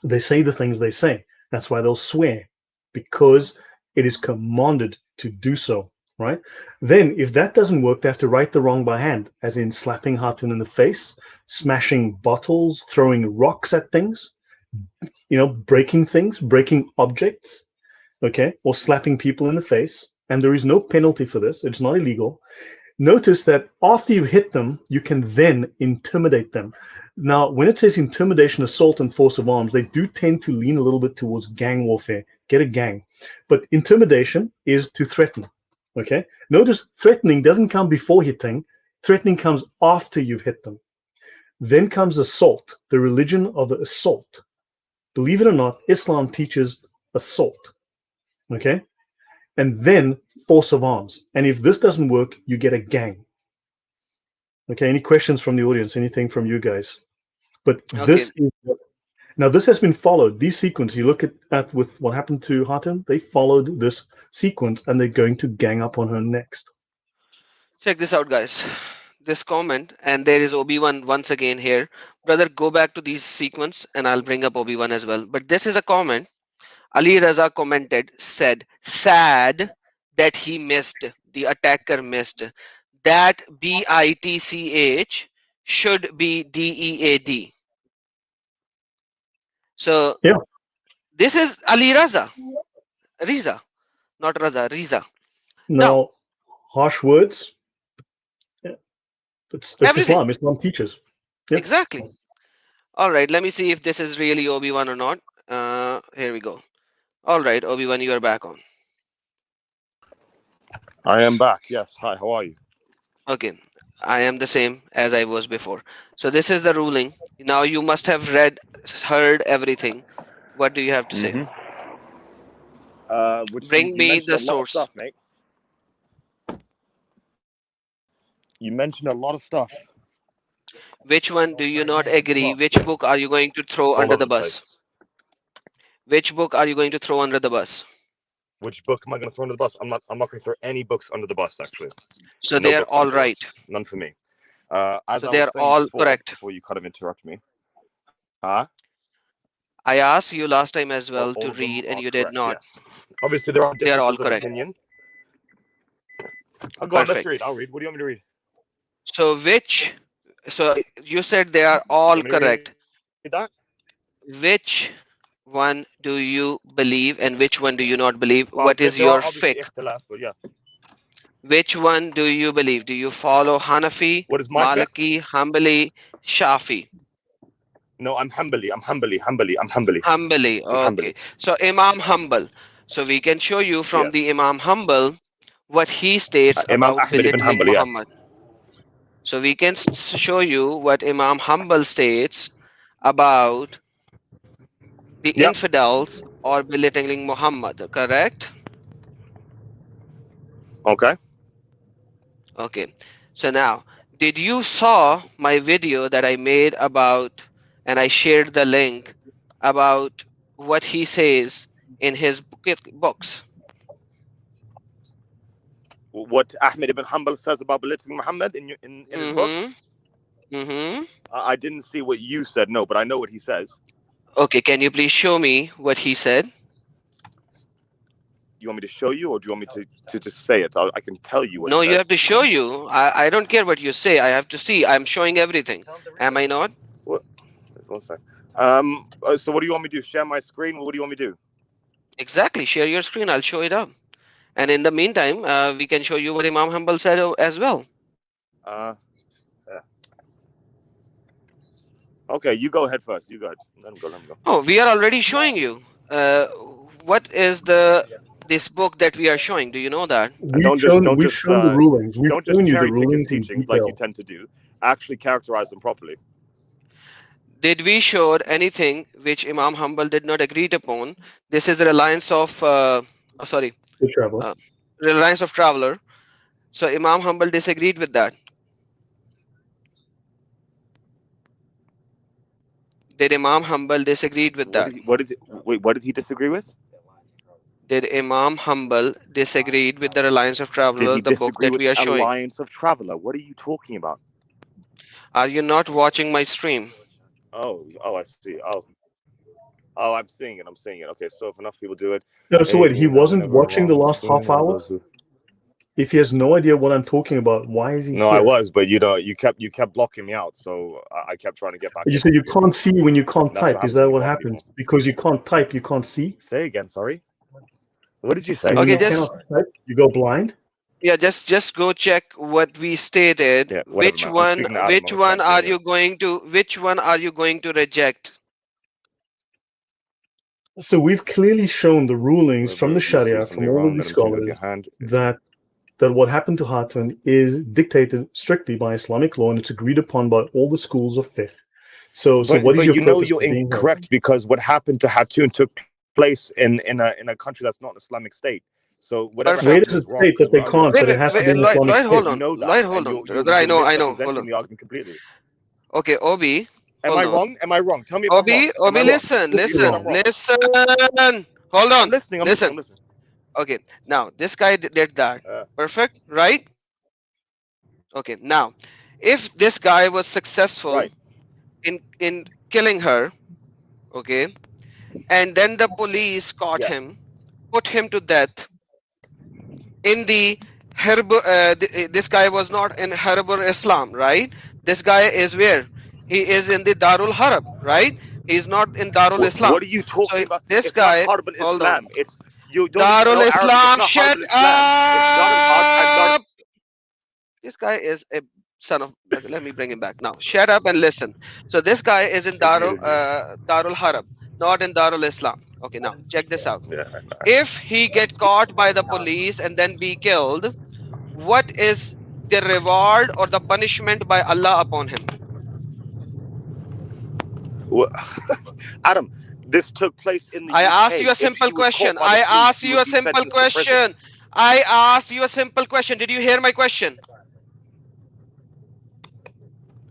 Speaker 2: they say the things they say. That's why they'll swear, because it is commanded to do so, right? Then, if that doesn't work, they have to right the wrong by hand, as in slapping Hatun in the face, smashing bottles, throwing rocks at things, breaking things, breaking objects, okay, or slapping people in the face. And there is no penalty for this. It's not illegal. Notice that after you've hit them, you can then intimidate them. Now, when it says intimidation, assault, and force of arms, they do tend to lean a little bit towards gang warfare, get a gang. But intimidation is to threaten, okay? Notice threatening doesn't come before hitting. Threatening comes after you've hit them. Then comes assault, the religion of assault. Believe it or not, Islam teaches assault, okay? And then force of arms. And if this doesn't work, you get a gang. Okay, any questions from the audience? Anything from you guys? But this is, now this has been followed. These sequence, you look at with what happened to Hatun, they followed this sequence and they're going to gang up on her next.
Speaker 1: Check this out, guys. This comment, and there is Obi-Wan once again here. Brother, go back to these sequence and I'll bring up Obi-Wan as well. But this is a comment. Ali Raza commented, said, sad that he missed, the attacker missed. That BITCH should be DEAD. So
Speaker 2: yeah,
Speaker 1: this is Ali Raza. Riza, not Raza, Riza.
Speaker 2: Now, harsh words. Yeah. It's Islam. Islam teaches.
Speaker 1: Yeah. Exactly. All right, let me see if this is really Obi-Wan or not. Here we go. All right, Obi-Wan, you are back on.
Speaker 4: I am back. Yes. Hi, how are you?
Speaker 1: Okay. I am the same as I was before. So this is the ruling. Now you must have heard everything. What do you have to say? Bring me the source.
Speaker 4: Stuff, mate. You mentioned a lot of stuff.
Speaker 1: Which one do you not agree? Which book are you going to throw under the bus? Which book are you going to throw under the bus?
Speaker 4: Which book am I going to throw under the bus? I'm not going to throw any books under the bus, actually.
Speaker 1: So no, they are all right.
Speaker 4: None for me.
Speaker 1: So they are all correct.
Speaker 4: Before you kind of interrupt me. Huh?
Speaker 1: I asked you last time as well to read, and you did not.
Speaker 4: Yes. Obviously, there are
Speaker 1: they are all
Speaker 4: differences of
Speaker 1: correct.
Speaker 4: opinion. Go on, let's read. I'll read. What do you want me to read?
Speaker 1: So you said they are all correct.
Speaker 4: Read that?
Speaker 1: Which one do you believe and which one do you not believe? Well, what is your fiqh?
Speaker 4: Yeah.
Speaker 1: Which one do you believe? Do you follow Hanafi, Maliki, Hanbali, Shafi?
Speaker 4: No, I'm Hanbali.
Speaker 1: Okay. So Imam Hanbal. So we can show you from the Imam Hanbal what he states about belittling Muhammad. Yeah. So we can show you what Imam Hanbal states about the infidels or belittling Muhammad, correct?
Speaker 4: Okay.
Speaker 1: Okay. So now, did you saw my video that I made about, and I shared the link about what he says in his books?
Speaker 4: What Ahmed ibn Hanbal says about belittling Muhammad in his books?
Speaker 1: Mm-hmm.
Speaker 4: I didn't see what you said, no, but I know what he says.
Speaker 1: Okay, can you please show me what he said?
Speaker 4: You want me to show you, or do you want me to just say it? I can tell you what.
Speaker 1: No, you have to show you. I don't care what you say. I have to see. I'm showing everything. Am I not?
Speaker 4: What? 1 second. So what do you want me to do? Share my screen? What do you want me to do?
Speaker 1: Exactly. Share your screen. I'll show it up. And in the meantime, we can show you what Imam Hanbal said as well.
Speaker 4: Yeah. Okay, you go ahead first. You go ahead. Let him go.
Speaker 1: Oh, we are already showing you. What is this book that we are showing? Do you know that?
Speaker 2: We've shown the rulings.
Speaker 4: Don't just cherry pick his teachings like you tend to do. Actually characterize them properly.
Speaker 1: Did we show anything which Imam Hanbal did not agree upon? This is the reliance of
Speaker 2: The traveler.
Speaker 1: reliance of traveler. So Imam Hanbal disagreed with that. Did Imam Hanbal disagreed with that?
Speaker 4: What did he disagree with?
Speaker 1: Did Imam Hanbal disagreed with the reliance of
Speaker 4: Did
Speaker 1: traveler,
Speaker 4: he
Speaker 1: the book
Speaker 4: disagree
Speaker 1: that
Speaker 4: with
Speaker 1: we are showing?
Speaker 4: Alliance of Traveler? What are you talking about?
Speaker 1: Are you not watching my stream?
Speaker 4: Oh, I see. Oh, I'm seeing it. Okay, so if enough people do it.
Speaker 2: No, so wait, he
Speaker 4: Amen,
Speaker 2: wasn't
Speaker 4: never
Speaker 2: watching the
Speaker 4: wrong.
Speaker 2: last half
Speaker 4: All
Speaker 2: hour?
Speaker 4: those who-
Speaker 2: If he has no idea what I'm talking about, why is he
Speaker 4: No,
Speaker 2: here?
Speaker 4: I was, but you kept blocking me out, so I kept trying to get back.
Speaker 2: You said you can't see when you can't
Speaker 4: That's what
Speaker 2: type. Is
Speaker 4: happens
Speaker 2: that
Speaker 4: when you
Speaker 2: what
Speaker 4: block
Speaker 2: happens?
Speaker 4: people.
Speaker 2: Because you can't type, you can't see?
Speaker 4: Say again, sorry. What did you
Speaker 2: So
Speaker 4: say?
Speaker 2: when
Speaker 1: Okay,
Speaker 2: you
Speaker 1: just
Speaker 2: cannot type, you go blind?
Speaker 1: yeah, just go check what we stated.
Speaker 4: Yeah, whatever,
Speaker 1: Which
Speaker 4: man. I'm
Speaker 1: one
Speaker 4: speaking to Adam.
Speaker 1: which
Speaker 4: I'm
Speaker 1: one
Speaker 4: trying
Speaker 1: are
Speaker 4: to-
Speaker 1: you going to reject?
Speaker 2: So we've clearly shown the rulings from the
Speaker 4: Whatever, you see
Speaker 2: Sharia,
Speaker 4: something
Speaker 2: from all
Speaker 4: wrong,
Speaker 2: of these
Speaker 4: let him see with your
Speaker 2: scholars,
Speaker 4: hand.
Speaker 2: that what happened to Hatun is dictated strictly by Islamic law, and it's agreed upon by all the schools of fiqh. So what is
Speaker 4: But
Speaker 2: your
Speaker 4: you know
Speaker 2: purpose
Speaker 4: you're
Speaker 2: for being here?
Speaker 4: incorrect, because what happened to Hatun took place in a country that's not an Islamic state. So whatever
Speaker 1: Perfect.
Speaker 2: Where
Speaker 4: happened
Speaker 2: does
Speaker 4: is
Speaker 2: it
Speaker 4: wrong,
Speaker 2: state that
Speaker 4: because
Speaker 2: they
Speaker 4: we're
Speaker 2: can't,
Speaker 4: under
Speaker 2: but it has to be an
Speaker 1: Lloyd,
Speaker 2: Islamic
Speaker 1: Lloyd, hold
Speaker 2: state?
Speaker 1: on.
Speaker 4: You know that,
Speaker 1: Lloyd, hold
Speaker 4: and
Speaker 1: on.
Speaker 4: you're
Speaker 1: I know.
Speaker 4: misrepresenting
Speaker 1: Hold
Speaker 4: the
Speaker 1: on.
Speaker 4: argument completely.
Speaker 1: Okay, Obi.
Speaker 4: Am
Speaker 1: Hold
Speaker 4: I
Speaker 1: on.
Speaker 4: wrong? Am I wrong? Tell me if I'm wrong.
Speaker 1: Obi,
Speaker 4: Am I wrong?
Speaker 1: listen.
Speaker 4: You said I'm wrong.
Speaker 1: Hold on.
Speaker 4: I'm listening. I'm
Speaker 1: Listen.
Speaker 4: listening.
Speaker 1: Okay, now this guy did that. Perfect, right? Okay, now if this guy was successful
Speaker 4: Right.
Speaker 1: in killing her, okay, and then the police caught
Speaker 4: Yeah.
Speaker 1: him, put him to death in the this guy was not in Harb Islam, right? This guy is where? He is in the Darul Harb, right? He's not in Darul Islam.
Speaker 4: What are you talking
Speaker 1: So
Speaker 4: about?
Speaker 1: this
Speaker 4: It's not
Speaker 1: guy,
Speaker 4: Harb
Speaker 1: hold on.
Speaker 4: al-Islam. It's you don't even
Speaker 1: Darul
Speaker 4: know Arabic.
Speaker 1: Islam,
Speaker 4: It's not
Speaker 1: shut
Speaker 4: Harb al-Islam. It's Darul Harb and Dar.
Speaker 1: up! This guy is a son of. Let me bring him back now. Shut up and listen. So this guy is in Darul Harb, not in Darul Islam. Okay, now check this out.
Speaker 4: Yeah.
Speaker 1: If he get caught by the police and then be killed, what is the reward or the punishment by Allah upon him?
Speaker 4: Well, Adam, this took place in the
Speaker 1: I
Speaker 4: UK.
Speaker 1: asked you a
Speaker 4: If
Speaker 1: simple
Speaker 4: she was caught
Speaker 1: question.
Speaker 4: by the
Speaker 1: I
Speaker 4: police,
Speaker 1: asked
Speaker 4: she
Speaker 1: you
Speaker 4: would
Speaker 1: a
Speaker 4: be
Speaker 1: simple
Speaker 4: sentenced to prison.
Speaker 1: question. I asked you a simple question. Did you hear my question?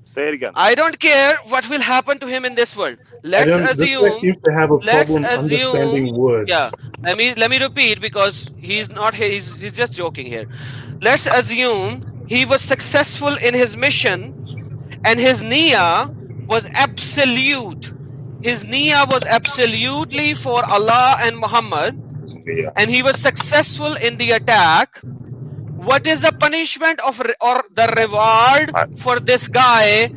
Speaker 4: Say it again.
Speaker 1: I don't care what will happen to him in this world.
Speaker 2: This guy seems to have a problem understanding words.
Speaker 1: Yeah, let me repeat, because he's not here. He's just joking here. Let's assume he was successful in his mission and his niyyah was absolute. His niyyah was absolutely for Allah and Muhammad,
Speaker 4: Yeah.
Speaker 1: and he was successful in the attack. What is the punishment or the reward for this guy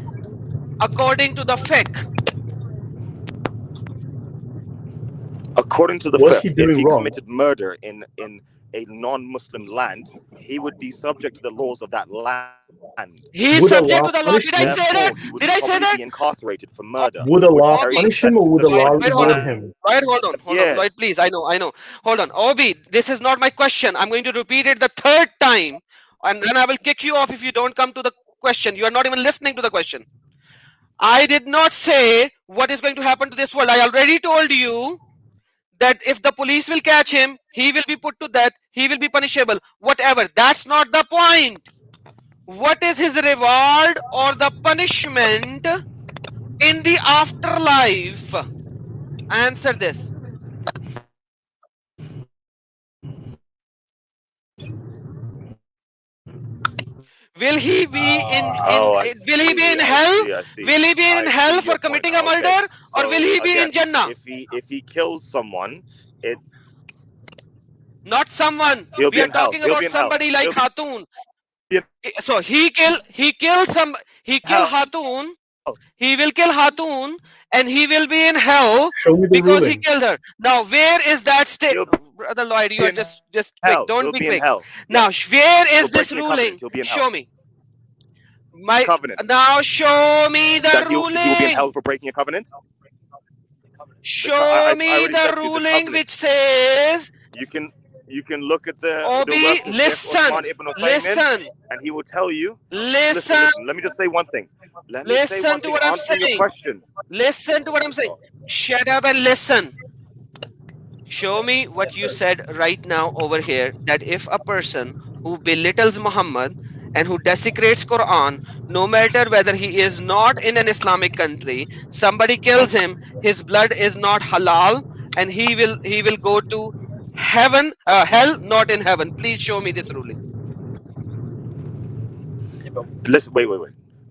Speaker 1: according to the fiqh?
Speaker 4: According to the
Speaker 2: What's
Speaker 4: fiqh,
Speaker 2: he doing
Speaker 4: if he
Speaker 2: wrong?
Speaker 4: committed murder in a non-Muslim land, he would be subject to the laws of that land.
Speaker 1: He's
Speaker 2: Would
Speaker 1: subject
Speaker 2: Allah
Speaker 1: to the law.
Speaker 2: punish
Speaker 1: Did I
Speaker 2: him?
Speaker 1: say that?
Speaker 4: He would
Speaker 1: Did I say
Speaker 4: probably
Speaker 1: that?
Speaker 4: be incarcerated for murder.
Speaker 2: Would Allah
Speaker 4: Carry
Speaker 2: punish him, or would
Speaker 4: sentence
Speaker 2: Allah
Speaker 4: of death.
Speaker 2: reward him?
Speaker 1: Right, hold on,
Speaker 4: Yes.
Speaker 1: Lloyd, please. I know. Hold on, Obi. This is not my question. I'm going to repeat it the third time, and then I will kick you off if you don't come to the question. You are not even listening to the question. I did not say what is going to happen to this world. I already told you that if the police will catch him, he will be put to death. He will be punishable. Whatever. That's not the point. What is his reward or the punishment in the afterlife? Answer this. Will he be in will he be in hell?
Speaker 4: I see.
Speaker 1: Will he be in
Speaker 4: I
Speaker 1: hell
Speaker 4: see
Speaker 1: for
Speaker 4: your
Speaker 1: committing
Speaker 4: point
Speaker 1: a
Speaker 4: now. Okay.
Speaker 1: murder, or
Speaker 4: So,
Speaker 1: will he be
Speaker 4: again,
Speaker 1: in Jannah?
Speaker 4: If he kills someone,
Speaker 1: Not someone.
Speaker 4: he'll
Speaker 1: We
Speaker 4: be
Speaker 1: are
Speaker 4: in hell.
Speaker 1: talking
Speaker 4: He'll
Speaker 1: about
Speaker 4: be in hell.
Speaker 1: somebody like
Speaker 4: He'll be
Speaker 1: Hatun.
Speaker 4: in
Speaker 1: So he killed
Speaker 4: hell.
Speaker 1: Hatun. He will kill Hatun, and he will be in hell
Speaker 2: Show me the
Speaker 1: because he
Speaker 2: ruling.
Speaker 1: killed her. Now, where is that state?
Speaker 4: He'll
Speaker 1: Brother Lloyd, you
Speaker 4: be
Speaker 1: are
Speaker 4: in
Speaker 1: just quick.
Speaker 4: hell.
Speaker 1: Don't
Speaker 4: He'll
Speaker 1: be
Speaker 4: be in
Speaker 1: quick.
Speaker 4: hell.
Speaker 1: Now, where is
Speaker 4: He'll
Speaker 1: this
Speaker 4: breaking a covenant.
Speaker 1: ruling?
Speaker 4: He'll be in
Speaker 1: Show
Speaker 4: hell.
Speaker 1: me. My
Speaker 4: Covenant.
Speaker 1: now show me the
Speaker 4: That he will be in
Speaker 1: ruling.
Speaker 4: hell for breaking a covenant.
Speaker 1: Show me
Speaker 4: already
Speaker 1: the
Speaker 4: said to you the
Speaker 1: ruling
Speaker 4: covenant.
Speaker 1: which says
Speaker 4: You can You can look at the
Speaker 1: Obi,
Speaker 4: works of Sheikh
Speaker 1: listen,
Speaker 4: Uthman ibn Uthaymin,
Speaker 1: listen,
Speaker 4: and he will tell you.
Speaker 1: listen,
Speaker 4: Listen. Let me just say one thing. Let me say
Speaker 1: listen
Speaker 4: one
Speaker 1: to
Speaker 4: thing.
Speaker 1: what I'm
Speaker 4: Answering your
Speaker 1: saying.
Speaker 4: question.
Speaker 1: Listen to what I'm saying. Shut up and listen. Show me what you said right now over here, that if a person who belittles Muhammad and who desecrates Quran, no matter whether he is not in an Islamic country, somebody kills him, his blood is not halal, and he will go to heaven, hell, not in heaven. Please show me this ruling.
Speaker 4: Listen, wait.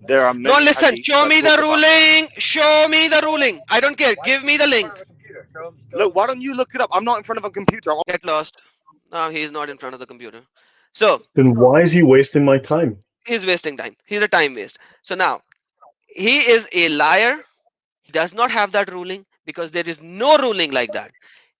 Speaker 4: There are
Speaker 1: No,
Speaker 4: many
Speaker 1: listen.
Speaker 4: hadiths
Speaker 1: Show
Speaker 4: that
Speaker 1: me the
Speaker 4: talk about.
Speaker 1: ruling. Show me the ruling. I don't care. Give me the link.
Speaker 4: Look, why don't you look it up? I'm not in front of a computer.
Speaker 1: Get lost. No, he's not in front of the computer. So
Speaker 2: Then why is he wasting my time?
Speaker 1: he's wasting time. He's a time waste. So now he is a liar. He does not have that ruling because there is no ruling like that.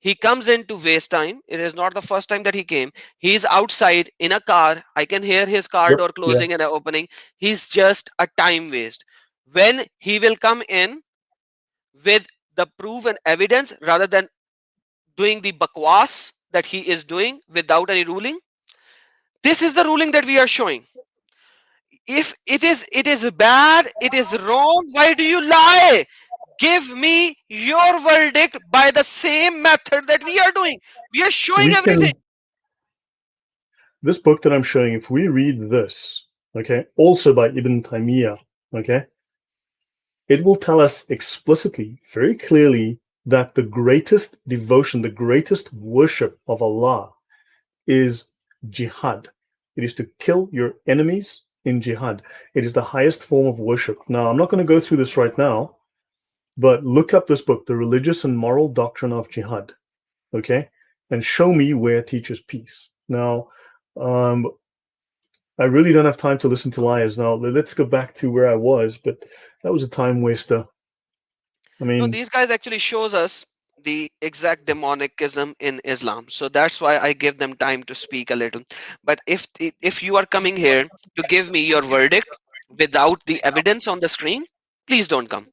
Speaker 1: He comes in to waste time. It is not the first time that he came. He's outside in a car. I can hear his car
Speaker 2: Yep.
Speaker 1: door closing and opening. He's just a time waste. When he will come in with the proof and evidence rather than doing the bakwas that he is doing without any ruling, this is the ruling that we are showing. If it is bad, it is wrong, why do you lie? Give me your verdict by the same method that we are doing. We are showing
Speaker 2: We
Speaker 1: everything.
Speaker 2: can. This book that I'm showing, if we read this, okay, also by Ibn Taymiyyah, okay, it will tell us explicitly, very clearly, that the greatest devotion, the greatest worship of Allah is jihad. It is to kill your enemies in jihad. It is the highest form of worship. Now, I'm not going to go through this right now, but look up this book, The Religious and Moral Doctrine of Jihad, okay, and show me where it teaches peace. Now, I really don't have time to listen to liars now. Let's go back to where I was, but that was a time waster. I
Speaker 1: No,
Speaker 2: mean,
Speaker 1: these guys actually shows us the exact demonicism in Islam. So that's why I give them time to speak a little. But if you are coming here to give me your verdict without the evidence on the screen, please don't come.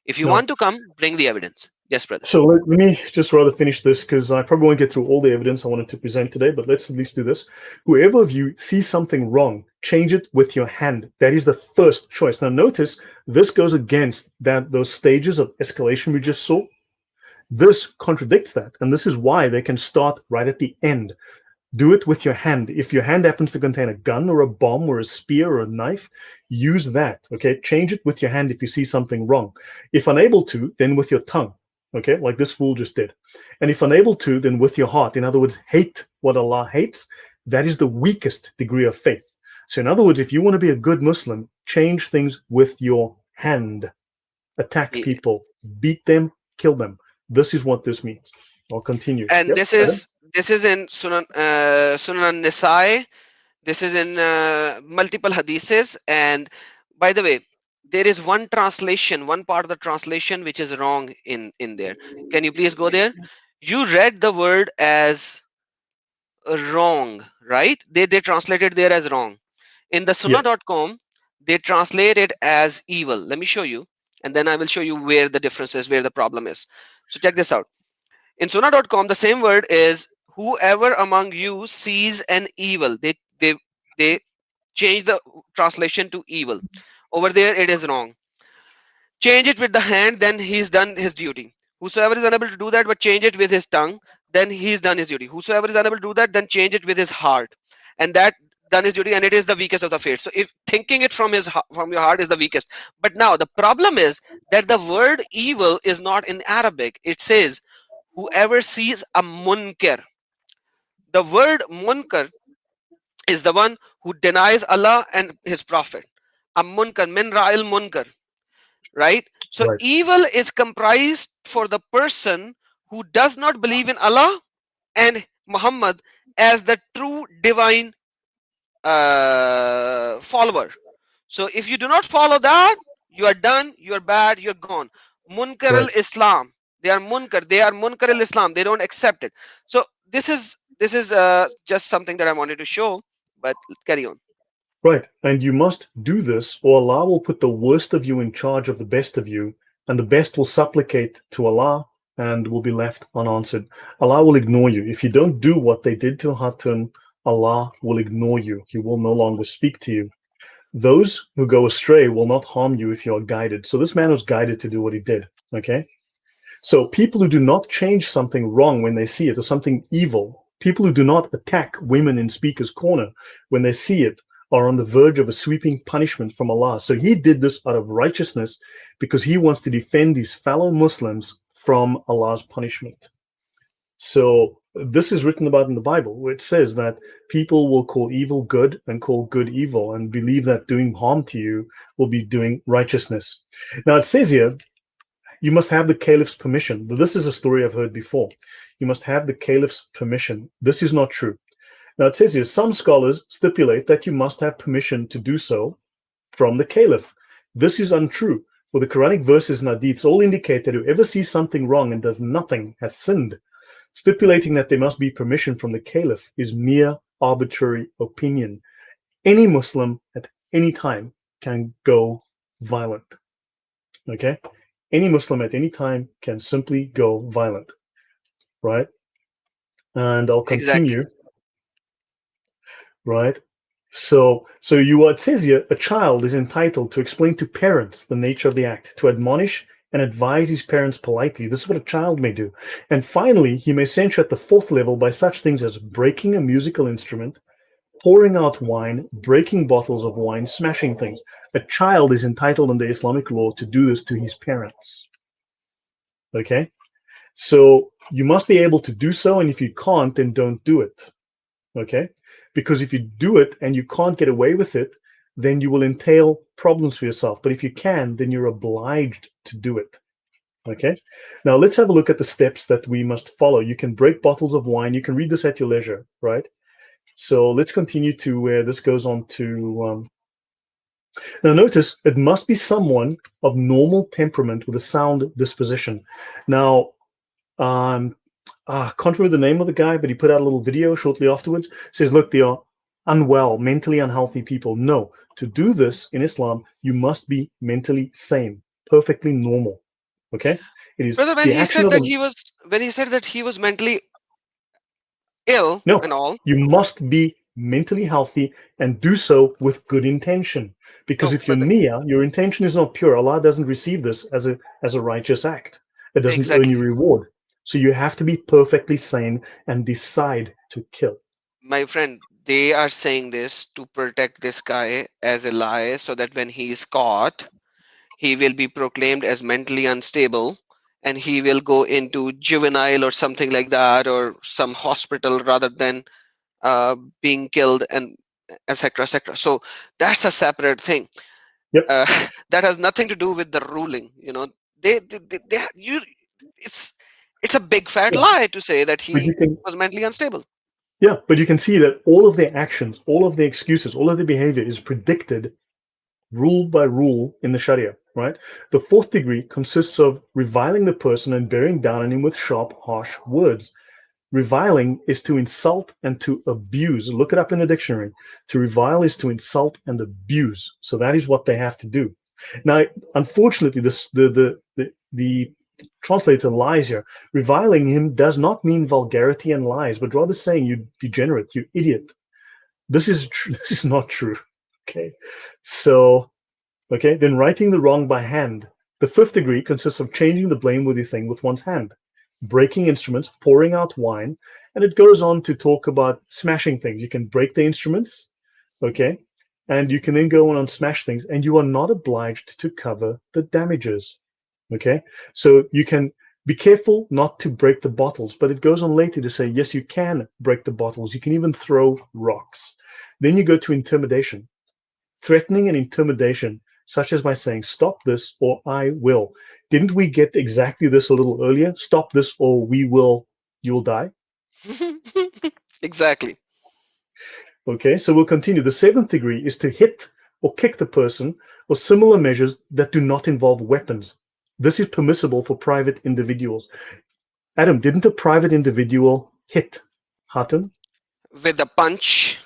Speaker 1: If you
Speaker 2: no.
Speaker 1: want to come, bring the evidence. Yes, brother.
Speaker 2: So let me just rather finish this because I probably won't get through all the evidence I wanted to present today, but let's at least do this. Whoever of you sees something wrong, change it with your hand. That is the first choice. Now notice this goes against those stages of escalation we just saw. This contradicts that, and this is why they can start right at the end. Do it with your hand. If your hand happens to contain a gun or a bomb or a spear or a knife, use that, okay? Change it with your hand if you see something wrong. If unable to, then with your tongue, okay? Like this fool just did. And if unable to, then with your heart. In other words, hate what Allah hates. That is the weakest degree of faith. So in other words, if you want to be a good Muslim, change things with your hand. Attack people, beat them, kill them. This is what this means. I'll continue.
Speaker 1: And
Speaker 2: Yep.
Speaker 1: this is in Sunan Nisai. This is in multiple hadiths. And by the way, there is one translation, one part of the translation which is wrong in there. Can you please go there? You read the word as wrong, right? They translated there as wrong. In the sunnah.com, they translate it as evil. Let me show you, and then I will show you where the difference is, where the problem is. So check this out. In sunnah.com, the same word is whoever among you sees an evil. They change the translation to evil. Over there, it is wrong. Change it with the hand, then he's done his duty. Whosoever is unable to do that, but change it with his tongue, then he's done his duty. Whosoever is unable to do that, then change it with his heart, and that done his duty, and it is the weakest of the faith. So if thinking it from your heart is the weakest. But now the problem is that the word evil is not in Arabic. It says whoever sees a munkar. The word munkar is the one who denies Allah and his prophet. A munkar, min ra'il munkar, right? So
Speaker 2: Right.
Speaker 1: evil is comprised for the person who does not believe in Allah and Muhammad as the true divine follower. So if you do not follow that, you are done, you are bad, you're gone. Munkar
Speaker 2: Right.
Speaker 1: al-Islam. They are munkar al-Islam. They don't accept it. So this is just something that I wanted to show, but carry on.
Speaker 2: Right. And you must do this, or Allah will put the worst of you in charge of the best of you, and the best will supplicate to Allah, and will be left unanswered. Allah will ignore you. If you don't do what they did to Hatun, Allah will ignore you. He will no longer speak to you. Those who go astray will not harm you if you are guided. So this man was guided to do what he did. Okay? So people who do not change something wrong when they see it, or something evil, people who do not attack women in Speaker's Corner when they see it, are on the verge of a sweeping punishment from Allah. So he did this out of righteousness because he wants to defend his fellow Muslims from Allah's punishment. So this is written about in the Bible, where it says that people will call evil good and call good evil, and believe that doing harm to you will be doing righteousness. Now it says here, you must have the caliph's permission. But this is a story I've heard before. You must have the caliph's permission. This is not true. Now it says here, some scholars stipulate that you must have permission to do so from the caliph. This is untrue, for the Quranic verses and hadiths all indicate that whoever sees something wrong and does nothing has sinned. Stipulating that there must be permission from the caliph is mere arbitrary opinion. Any Muslim at any time can go violent. Okay? Any Muslim at any time can simply go violent. Right? And I'll continue.
Speaker 1: Exactly.
Speaker 2: Right? So it says here, a child is entitled to explain to parents the nature of the act, to admonish and advise his parents politely. This is what a child may do. And finally, he may censure at the fourth level by such things as breaking a musical instrument, pouring out wine, breaking bottles of wine, smashing things. A child is entitled under Islamic law to do this to his parents. Okay? So you must be able to do so, and if you can't, then don't do it. Okay? Because if you do it and you can't get away with it, then you will entail problems for yourself. But if you can, then you're obliged to do it. Okay? Now let's have a look at the steps that we must follow. You can break bottles of wine. You can read this at your leisure, right? So let's continue to where this goes on to... Now notice, it must be someone of normal temperament with a sound disposition. Now, I can't remember the name of the guy, but he put out a little video shortly afterwards. Says, look, they are unwell, mentally unhealthy people. No, to do this in Islam, you must be mentally sane, perfectly normal. Okay? It is
Speaker 1: Brother, when
Speaker 2: the
Speaker 1: he
Speaker 2: action
Speaker 1: said
Speaker 2: of
Speaker 1: that he was mentally ill
Speaker 2: no,
Speaker 1: and all.
Speaker 2: you must be mentally healthy and do so with good intention. Because
Speaker 1: No,
Speaker 2: if your
Speaker 1: but
Speaker 2: niyyah, your intention is not pure, Allah doesn't receive this as a righteous act. It doesn't earn you
Speaker 1: exactly,
Speaker 2: reward. So you have to be perfectly sane and decide to kill.
Speaker 1: my friend, they are saying this to protect this guy as a lie, so that when he is caught, he will be proclaimed as mentally unstable, and he will go into juvenile or something like that, or some hospital, rather than being killed, and etc etc. So that's a separate thing.
Speaker 2: Yep.
Speaker 1: That has nothing to do with the ruling. They you it's a big fat
Speaker 2: Yeah.
Speaker 1: lie to say that
Speaker 2: But
Speaker 1: he
Speaker 2: you can
Speaker 1: was mentally unstable.
Speaker 2: Yeah, but you can see that all of their actions, all of their excuses, all of their behavior is predicted rule by rule in the Sharia, right? The fourth degree consists of reviling the person and bearing down on him with sharp, harsh words. Reviling is to insult and to abuse. Look it up in the dictionary. To revile is to insult and abuse. So that is what they have to do. Now, unfortunately, the translator lies here. Reviling him does not mean vulgarity and lies, but rather saying you degenerate, you idiot. This is not true. Okay, so then righting the wrong by hand. The fifth degree consists of changing the blameworthy thing with one's hand, breaking instruments, pouring out wine, and it goes on to talk about smashing things. You can break the instruments, okay, and you can then go on and smash things, and you are not obliged to cover the damages, okay? So you can be careful not to break the bottles, but it goes on later to say, yes, you can break the bottles. You can even throw rocks. Then you go to intimidation. Threatening and intimidation, such as by saying, stop this or I will. Didn't we get exactly this a little earlier? Stop this or you'll die.
Speaker 1: Exactly.
Speaker 2: Okay, so we'll continue. The seventh degree is to hit or kick the person or similar measures that do not involve weapons. This is permissible for private individuals. Adam, didn't a private individual hit Hatun
Speaker 1: With a punch,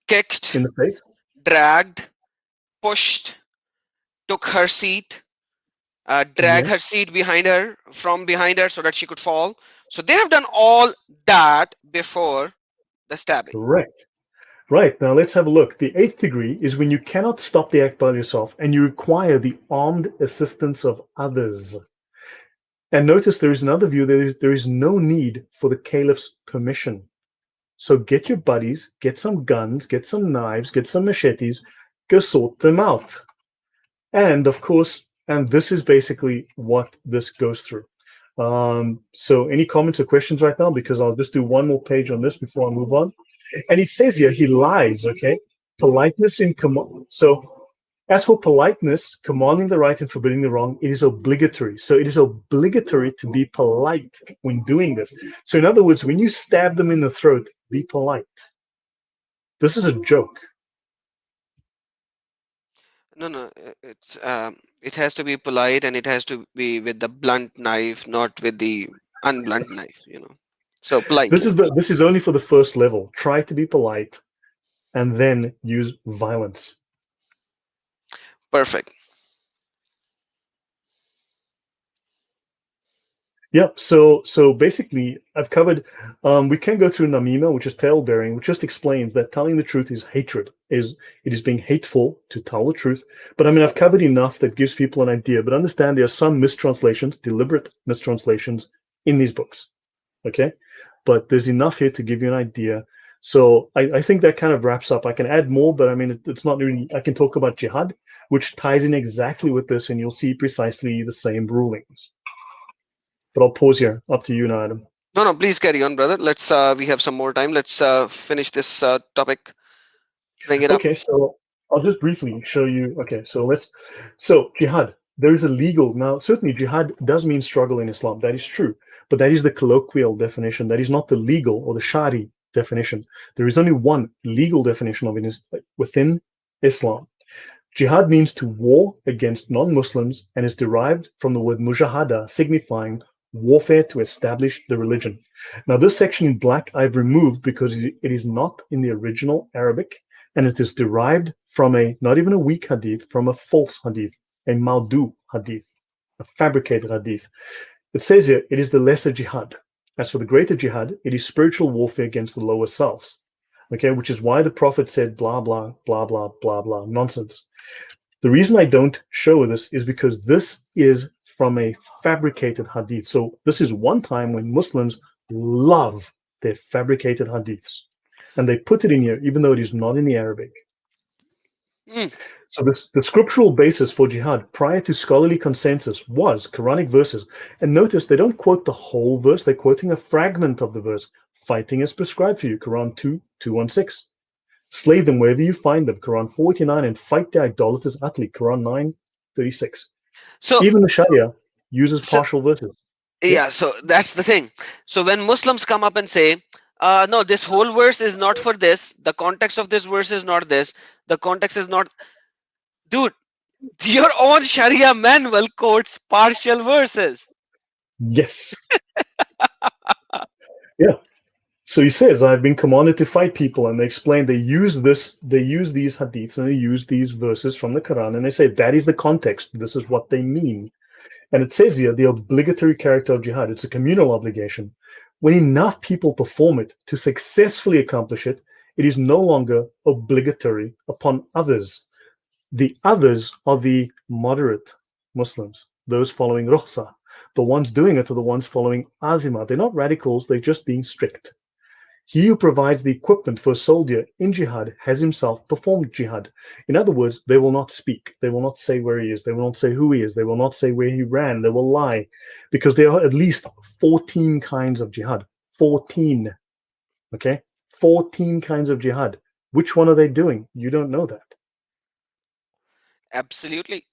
Speaker 1: kicked,
Speaker 2: in the face?
Speaker 1: dragged, pushed, took her seat, drag
Speaker 2: Yeah.
Speaker 1: her seat from behind her so that she could fall. So they have done all that before the stabbing.
Speaker 2: Correct. Right. Now let's have a look. The eighth degree is when you cannot stop the act by yourself and you require the armed assistance of others. And notice there is another view. There is no need for the caliph's permission. So get your buddies, get some guns, get some knives, get some machetes, go sort them out. And of course, and this is basically what this goes through. So any comments or questions right now? Because I'll just do one more page on this before I move on. And he says here, he lies, okay? Politeness in command. So as for politeness, commanding the right and forbidding the wrong, it is obligatory. So it is obligatory to be polite when doing this. So in other words, when you stab them in the throat, be polite. This is a joke.
Speaker 1: No, it has to be polite and it has to be with the blunt knife, not with the unblunt knife. So politely.
Speaker 2: This is only for the first level. Try to be polite and then use violence.
Speaker 1: Perfect.
Speaker 2: Yep. So basically, I've covered. We can go through namima, which is tale bearing, which just explains that telling the truth is hatred. It is being hateful to tell the truth. But I mean, I've covered enough that gives people an idea. But understand there are some mistranslations, deliberate mistranslations in these books. Okay, but there's enough here to give you an idea. So I think that kind of wraps up. I can add more, but I mean, it's not really. I can talk about jihad, which ties in exactly with this, and you'll see precisely the same rulings. But I'll pause here. Up to you now, Adam.
Speaker 1: No, please carry on, brother. Let's we have some more time. Let's finish this topic. Bring it up.
Speaker 2: Okay, so I'll just briefly show you. Okay, so jihad. There is a legal now. Certainly, jihad does mean struggle in Islam. That is true, but that is the colloquial definition. That is not the legal or the Shari definition. There is only one legal definition of it within Islam. Jihad means to war against non-Muslims and is derived from the word mujahada, signifying warfare to establish the religion. Now, this section in black I've removed because it is not in the original Arabic, and it is derived from not even a weak hadith, from a false hadith, a maudu hadith, a fabricated hadith. It says here, it is the lesser jihad. As for the greater jihad, it is spiritual warfare against the lower selves. Okay, which is why the Prophet said blah, blah, blah, blah, blah, blah, nonsense. The reason I don't show this is because this is from a fabricated hadith. So this is one time when Muslims love their fabricated hadiths. And they put it in here, even though it is not in the Arabic. So the scriptural basis for jihad prior to scholarly consensus was Quranic verses. And notice they don't quote the whole verse, they're quoting a fragment of the verse. Fighting is prescribed for you, Quran 2:216. Slay them wherever you find them, Quran 4:89, and fight the idolaters utterly, Quran 9:36.
Speaker 1: So
Speaker 2: even the Sharia uses partial verses.
Speaker 1: Yeah, so that's the thing. So when Muslims come up and say, no, this whole verse is not for this, the context of this verse is not this, the context is not, dude, your own Sharia manual quotes partial verses.
Speaker 2: Yes. Yeah. So he says, I've been commanded to fight people, and they explain they use these hadiths and they use these verses from the Quran, and they say that is the context. This is what they mean. And it says here, the obligatory character of jihad, it's a communal obligation. When enough people perform it to successfully accomplish it, it is no longer obligatory upon others. The others are the moderate Muslims, those following rukhsa. The ones doing it are the ones following azima. They're not radicals, they're just being strict. He who provides the equipment for a soldier in jihad has himself performed jihad. In other words, they will not speak. They will not say where he is. They will not say who he is. They will not say where he ran. They will lie. Because there are at least 14 kinds of jihad. 14. Okay? 14 kinds of jihad. Which one are they doing? You don't know that.
Speaker 1: Absolutely.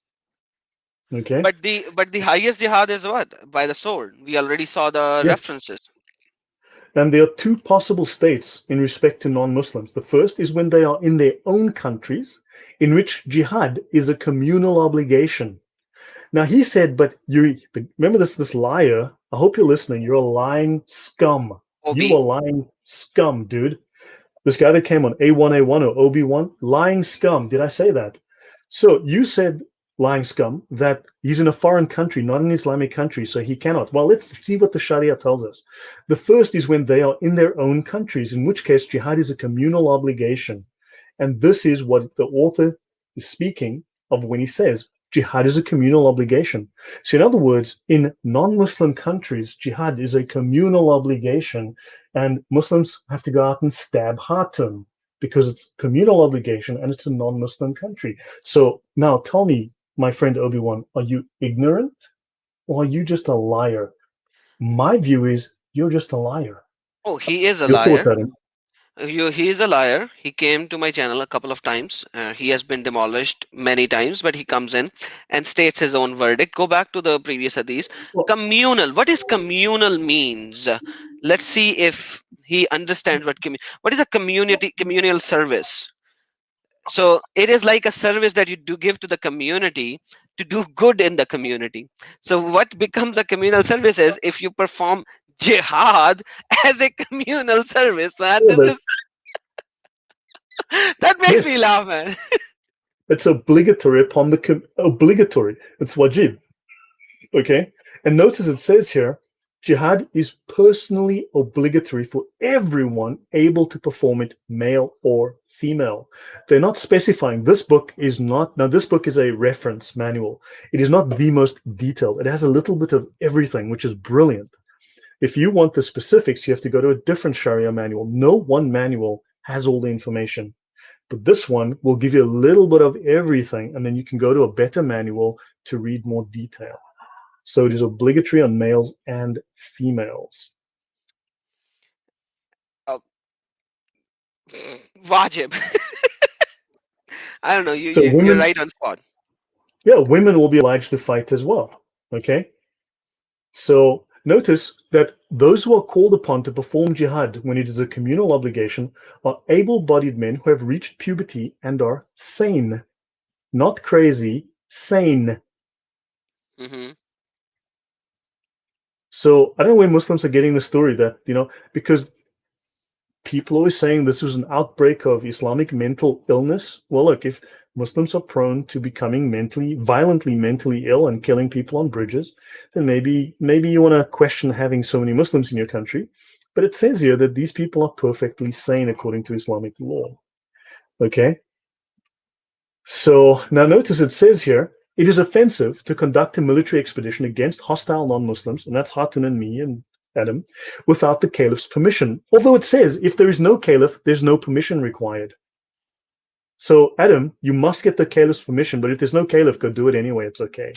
Speaker 2: Okay?
Speaker 1: But the highest jihad is what? By the sword. We already saw the references.
Speaker 2: And there are two possible states in respect to non-Muslims. The first is when they are in their own countries, in which jihad is a communal obligation. Now he said, but remember this liar, I hope you're listening, you're a lying scum. You are lying scum, dude. This guy that came on A1A1 or OB1, lying scum. Did I say that? So you said lying scum, that he's in a foreign country, not an Islamic country, so he cannot. Well, let's see what the Sharia tells us. The first is when they are in their own countries, in which case jihad is a communal obligation. And this is what the author is speaking of when he says jihad is a communal obligation. So in other words, in non-Muslim countries, jihad is a communal obligation, and Muslims have to go out and stab Hatun because it's a communal obligation and it's a non-Muslim country. So now tell me, my friend Obi-Wan, are you ignorant or are you just a liar? My view is you're just a liar.
Speaker 1: Oh, he is a
Speaker 2: Your thought,
Speaker 1: liar.
Speaker 2: Adam?
Speaker 1: He is a liar. He came to my channel a couple of times. He has been demolished many times, but he comes in and states his own verdict. Go back to the previous hadith.
Speaker 2: Well,
Speaker 1: Communal. What is communal means? Let's see if he understands what is a communal service. So it is like a service that you do give to the community to do good in the community. So what becomes a communal service is if you perform jihad as a communal service, man.
Speaker 2: well,
Speaker 1: This is that makes me
Speaker 2: yes,
Speaker 1: laugh, man.
Speaker 2: it's obligatory upon the obligatory. It's wajib. Okay, and notice it says here, jihad is personally obligatory for everyone able to perform it, male or female. They're not specifying. This book is not, now this book is a reference manual. It is not the most detailed. It has a little bit of everything, which is brilliant. If you want the specifics, you have to go to a different Sharia manual. No one manual has all the information, but this one will give you a little bit of everything, and then you can go to a better manual to read more detail. So it is obligatory on males and females.
Speaker 1: Uh, Wajib. I don't know.
Speaker 2: So
Speaker 1: You're
Speaker 2: women,
Speaker 1: right on spot.
Speaker 2: yeah, women will be obliged to fight as well. Okay. So notice that those who are called upon to perform jihad when it is a communal obligation are able-bodied men who have reached puberty and are sane, not crazy, sane.
Speaker 1: Hmm.
Speaker 2: So I don't know where Muslims are getting the story that, because people always saying this was an outbreak of Islamic mental illness. Well, look, if Muslims are prone to becoming violently mentally ill and killing people on bridges, then maybe you want to question having so many Muslims in your country. But it says here that these people are perfectly sane according to Islamic law. Okay? So now notice it says here, it is offensive to conduct a military expedition against hostile non-Muslims, and that's Hatun and me and Adam, without the caliph's permission. Although it says if there is no caliph, there's no permission required. So Adam, you must get the caliph's permission, but if there's no caliph, go do it anyway. It's okay.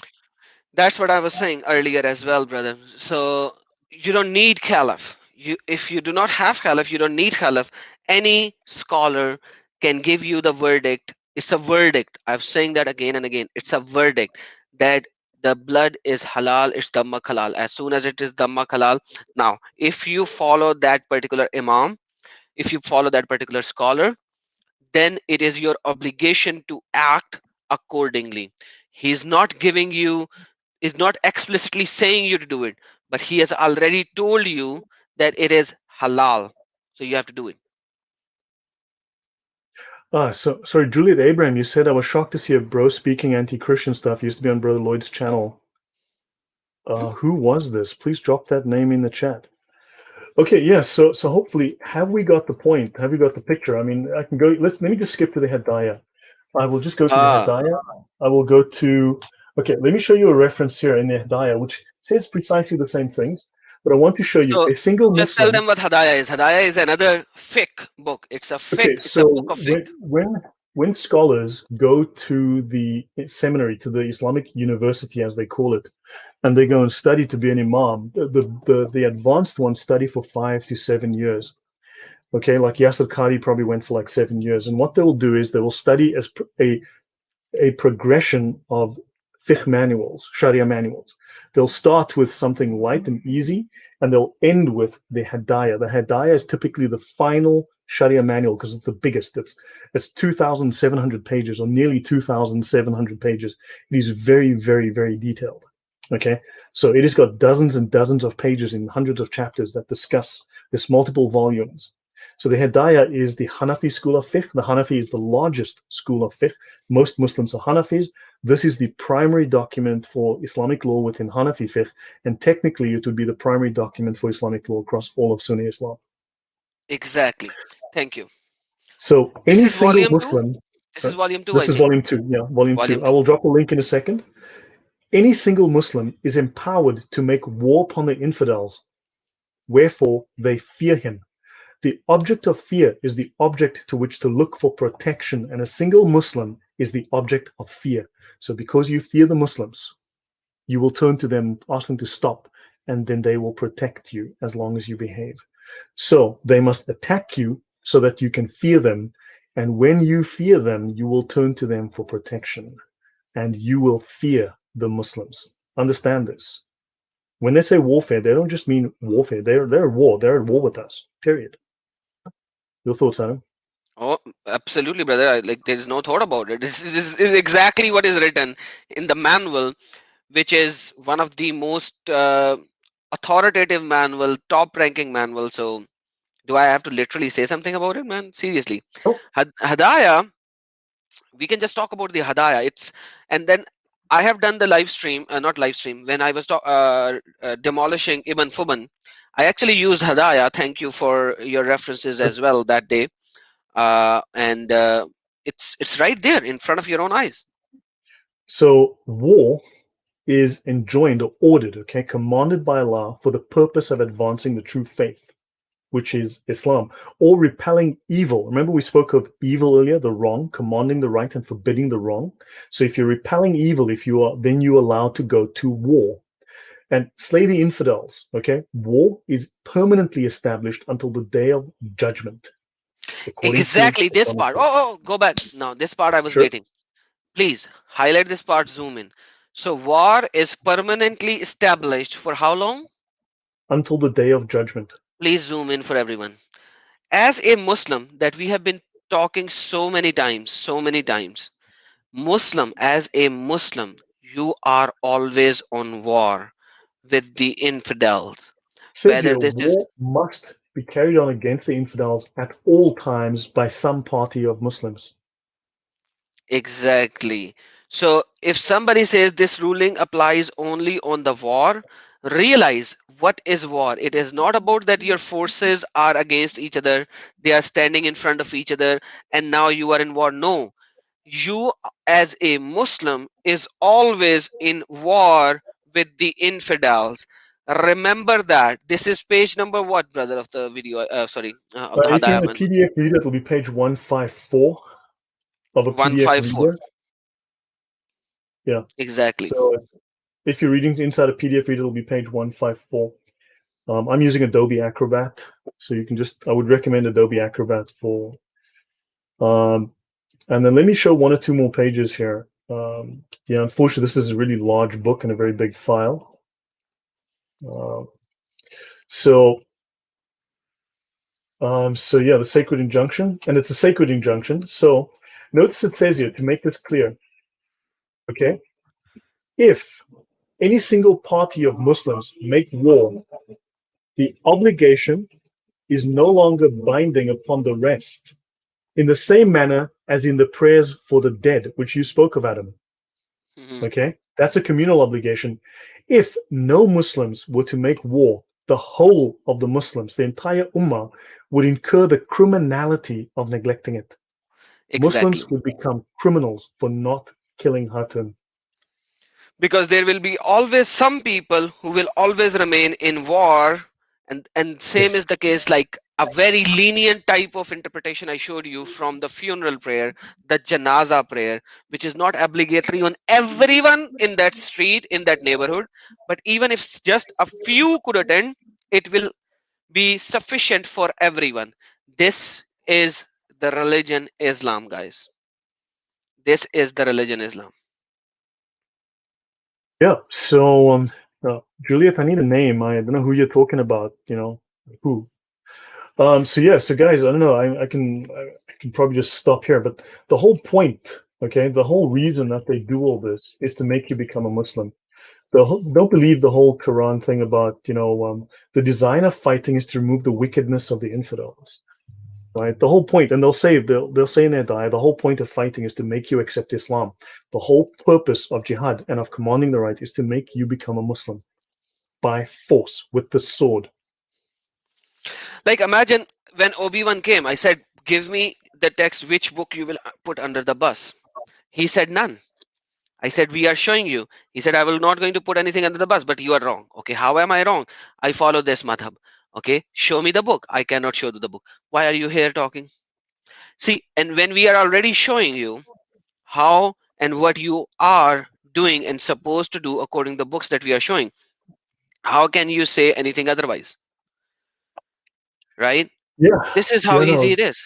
Speaker 1: That's what I was saying earlier as well, brother. So you don't need caliph. If you do not have caliph, you don't need caliph. Any scholar can give you the verdict. It's a verdict. I'm saying that again and again. It's a verdict that the blood is halal. It's dammak halal. As soon as it is dammak halal. Now, if you follow that particular imam, if you follow that particular scholar, then it is your obligation to act accordingly. He's not giving you, is not explicitly saying you to do it, but he has already told you that it is halal, so you have to do it.
Speaker 2: So sorry, Juliet Abraham, you said I was shocked to see a bro speaking anti-Christian stuff. Used to be on Brother Lloyd's channel. Who was this? Please drop that name in the chat. Okay, yeah. So hopefully, have we got the point? Have we got the picture? I mean, I can go. Let me just skip to the Hadaya. I will just go to the Hadaya. I will go to. Okay, let me show you a reference here in the Hadaya, which says precisely the same things. But I want to show you
Speaker 1: So
Speaker 2: a single
Speaker 1: just
Speaker 2: Muslim.
Speaker 1: tell them what Hadaya is. Hadaya is another fiqh book. It's a fiqh.
Speaker 2: Okay,
Speaker 1: It's
Speaker 2: so
Speaker 1: a book of fiqh.
Speaker 2: when scholars go to the seminary, to the Islamic university as they call it, and they go and study to be an imam, the advanced ones study for 5 to 7 years. Okay, like Yasser Qadi probably went for like 7 years, and what they will do is they will study as a progression of fiqh manuals, Sharia manuals. They'll start with something light and easy, and they'll end with the Hadaya. The Hadaya is typically the final Sharia manual because it's the biggest. It's 2,700 pages, or nearly 2,700 pages. It is very, very, very detailed. Okay, so it has got dozens and dozens of pages in hundreds of chapters that discuss this, multiple volumes. So the Hidayah is the Hanafi school of fiqh. The Hanafi is the largest school of fiqh. Most Muslims are Hanafis. This is the primary document for Islamic law within Hanafi fiqh, and technically it would be the primary document for Islamic law across all of Sunni Islam.
Speaker 1: Exactly. Thank you.
Speaker 2: So
Speaker 1: This
Speaker 2: any
Speaker 1: is
Speaker 2: single
Speaker 1: volume 2.
Speaker 2: Muslim,
Speaker 1: This is volume 2,
Speaker 2: this
Speaker 1: I
Speaker 2: is
Speaker 1: think.
Speaker 2: volume 2, yeah, volume
Speaker 1: Volume
Speaker 2: 2. I
Speaker 1: 2.
Speaker 2: will drop a link in a second. Any single Muslim is empowered to make war upon the infidels, wherefore they fear him. The object of fear is the object to which to look for protection, and a single Muslim is the object of fear. So because you fear the Muslims, you will turn to them, ask them to stop, and then they will protect you as long as you behave. So they must attack you so that you can fear them, and when you fear them, you will turn to them for protection, and you will fear the Muslims. Understand this. When they say warfare, they don't just mean warfare. They're at war. They're at war with us. Period. Your thoughts, Adam?
Speaker 1: Oh, absolutely, brother. Like, there's no thought about it. This is exactly what is written in the manual, which is one of the most authoritative manual, top-ranking manual. So, do I have to literally say something about it, man? Seriously.
Speaker 2: Nope.
Speaker 1: Hadaya, we can just talk about the Hadaya. And then I have done the live stream, not live stream, when I was demolishing Ibn Fuban. I actually used Hadaya. Thank you for your references as well that day. And it's right there in front of your own eyes.
Speaker 2: So war is enjoined or ordered, okay, commanded by Allah for the purpose of advancing the true faith, which is Islam, or repelling evil. Remember we spoke of evil earlier, the wrong, commanding the right and forbidding the wrong. So if you're repelling evil, then you're allowed to go to war and slay the infidels, okay? War is permanently established until the day of judgment.
Speaker 1: Exactly this part. Oh, go back. No, this part I was
Speaker 2: Sure.
Speaker 1: waiting. Please highlight this part, zoom in. So war is permanently established for how long?
Speaker 2: Until the day of judgment.
Speaker 1: Please zoom in for everyone. As a Muslim, that we have been talking so many times, Muslim, as a Muslim, you are always on war with the infidels.
Speaker 2: Says
Speaker 1: Whether
Speaker 2: here,
Speaker 1: this is
Speaker 2: war must be carried on against the infidels at all times by some party of Muslims.
Speaker 1: exactly. So if somebody says this ruling applies only on the war, realize what is war. It is not about that your forces are against each other, they are standing in front of each other, and now you are in war. No, you as a Muslim is always in war with the infidels. Remember that. This is page number what, brother, of the video? Of the
Speaker 2: If you're in
Speaker 1: Hadaya
Speaker 2: the
Speaker 1: manual.
Speaker 2: PDF reader, it'll be page 154 of a PDF
Speaker 1: 154.
Speaker 2: reader. Yeah.
Speaker 1: Exactly.
Speaker 2: So if you're reading inside a PDF reader, it'll be page 154. I'm using Adobe Acrobat, so you can I would recommend Adobe Acrobat for. And then let me show one or two more pages here. Yeah, unfortunately, this is a really large book and a very big file. So yeah, the Sacred Injunction, and it's a Sacred Injunction. So notice it says here, to make this clear, okay, if any single party of Muslims make war, the obligation is no longer binding upon the rest, in the same manner as in the prayers for the dead, which you spoke of, Adam. Okay, that's a communal obligation. If no Muslims were to make war, the whole of the Muslims, the entire ummah, would incur the criminality of neglecting it.
Speaker 1: Exactly.
Speaker 2: Muslims would become criminals for not killing Hatun.
Speaker 1: Because there will be always some people who will always remain in war, and same
Speaker 2: Yes.
Speaker 1: is the case, like a very lenient type of interpretation I showed you from the funeral prayer, the janaza prayer, which is not obligatory on everyone in that street, in that neighborhood, but even if just a few could attend, it will be sufficient for everyone. This is the religion Islam, guys. This is the religion Islam.
Speaker 2: Yeah. So, Juliet, I need a name. I don't know who you're talking about. Who? So yeah. So guys, I don't know. I can probably just stop here. But the whole point, okay, the whole reason that they do all this is to make you become a Muslim. Don't believe the whole Quran thing about the design of fighting is to remove the wickedness of the infidels. right? The whole point, and they'll say in their diet, the whole point of fighting is to make you accept Islam. The whole purpose of jihad and of commanding the right is to make you become a Muslim by force with the sword.
Speaker 1: Like imagine when Obi-Wan came, I said, give me the text, which book you will put under the bus. He said none. I said, we are showing you. He said, I will not going to put anything under the bus, but you are wrong. Okay, how am I wrong? I follow this madhab. Okay, show me the book. I cannot show the book. Why are you here talking? See, and when we are already showing you how and what you are doing and supposed to do according to the books that we are showing, how can you say anything otherwise? Right?
Speaker 2: Yeah.
Speaker 1: This is how easy it is.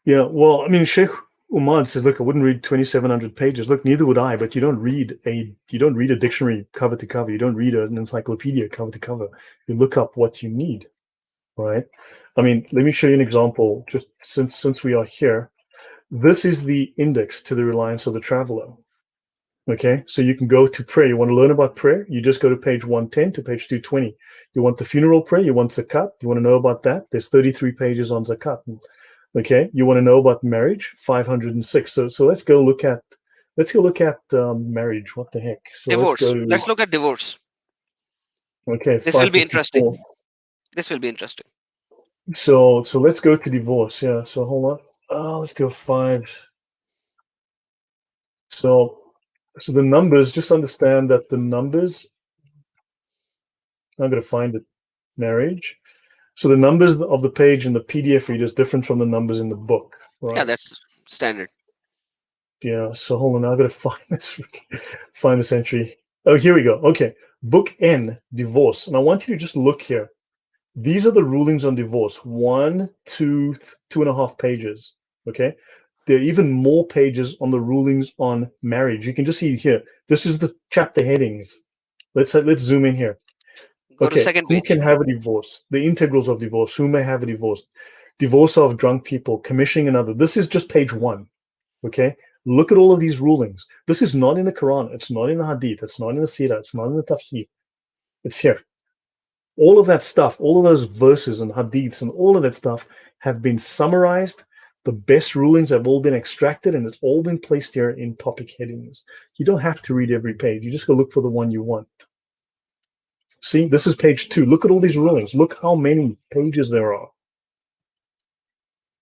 Speaker 2: Yeah, well, I mean, Sheikh Umar says, look, I wouldn't read 2,700 pages. Look, neither would I, but you don't read a dictionary cover to cover. You don't read an encyclopedia cover to cover. You look up what you need, right? I mean, let me show you an example, just since we are here. This is the index to the reliance of the traveler. Okay, so you can go to prayer. You want to learn about prayer? You just go to page 110 to page 220. You want the funeral prayer? You want zakat? You want to know about that? There's 33 pages on zakat. Okay, you want to know about marriage? 506. So let's go look at marriage. What the heck? So
Speaker 1: divorce. Let's look at divorce.
Speaker 2: Okay,
Speaker 1: this will be interesting. This will be interesting.
Speaker 2: So let's go to divorce. Yeah. So hold on. Let's go 5. So the numbers. Just understand that the numbers. I'm going to find it. Marriage. So the numbers of the page in the PDF reader is different from the numbers in the book, right?
Speaker 1: Yeah, that's standard.
Speaker 2: Yeah, so hold on, I've got to find this entry. Oh, here we go. Okay, book N, divorce. And I want you to just look here. These are the rulings on divorce. 1, 2, 2.5 pages, okay? There are even more pages on the rulings on marriage. You can just see here. This is the chapter headings. Let's zoom in here.
Speaker 1: Go to second page.
Speaker 2: Who can have a divorce? The integrals of divorce. Who may have a divorce? Divorce of drunk people, commissioning another. This is just page 1. Okay? Look at all of these rulings. This is not in the Quran. It's not in the Hadith. It's not in the Sirah. It's not in the Tafsir. It's here. All of that stuff, all of those verses and Hadiths and all of that stuff have been summarized. The best rulings have all been extracted, and it's all been placed here in topic headings. You don't have to read every page. You just go look for the one you want. See, this is page 2. Look at all these rulings. Look how many pages there are.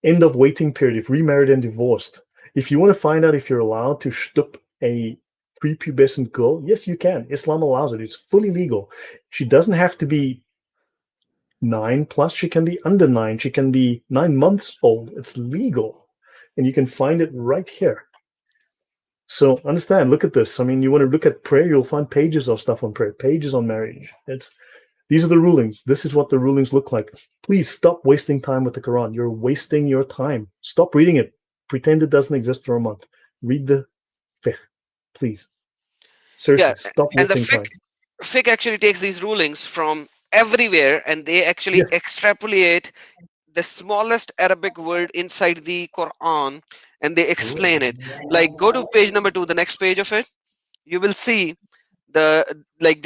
Speaker 2: End of waiting period if remarried and divorced. If you want to find out if you're allowed to shtup a prepubescent girl, yes, you can. Islam allows it. It's fully legal. She doesn't have to be 9+. She can be under 9. She can be 9 months old. It's legal. And you can find it right here. So understand, look at this. I mean, you want to look at prayer, you'll find pages of stuff on prayer, pages on marriage. These are the rulings. This is what the rulings look like. Please stop wasting time with the Quran. You're wasting your time. Stop reading it. Pretend it doesn't exist for a month. Read the fiqh, please. Seriously, stop wasting time.
Speaker 1: And the fiqh actually takes these rulings from everywhere, and they actually extrapolate the smallest Arabic word inside the Quran, and they explain it. Like, go to page number 2, the next page of it. You will see they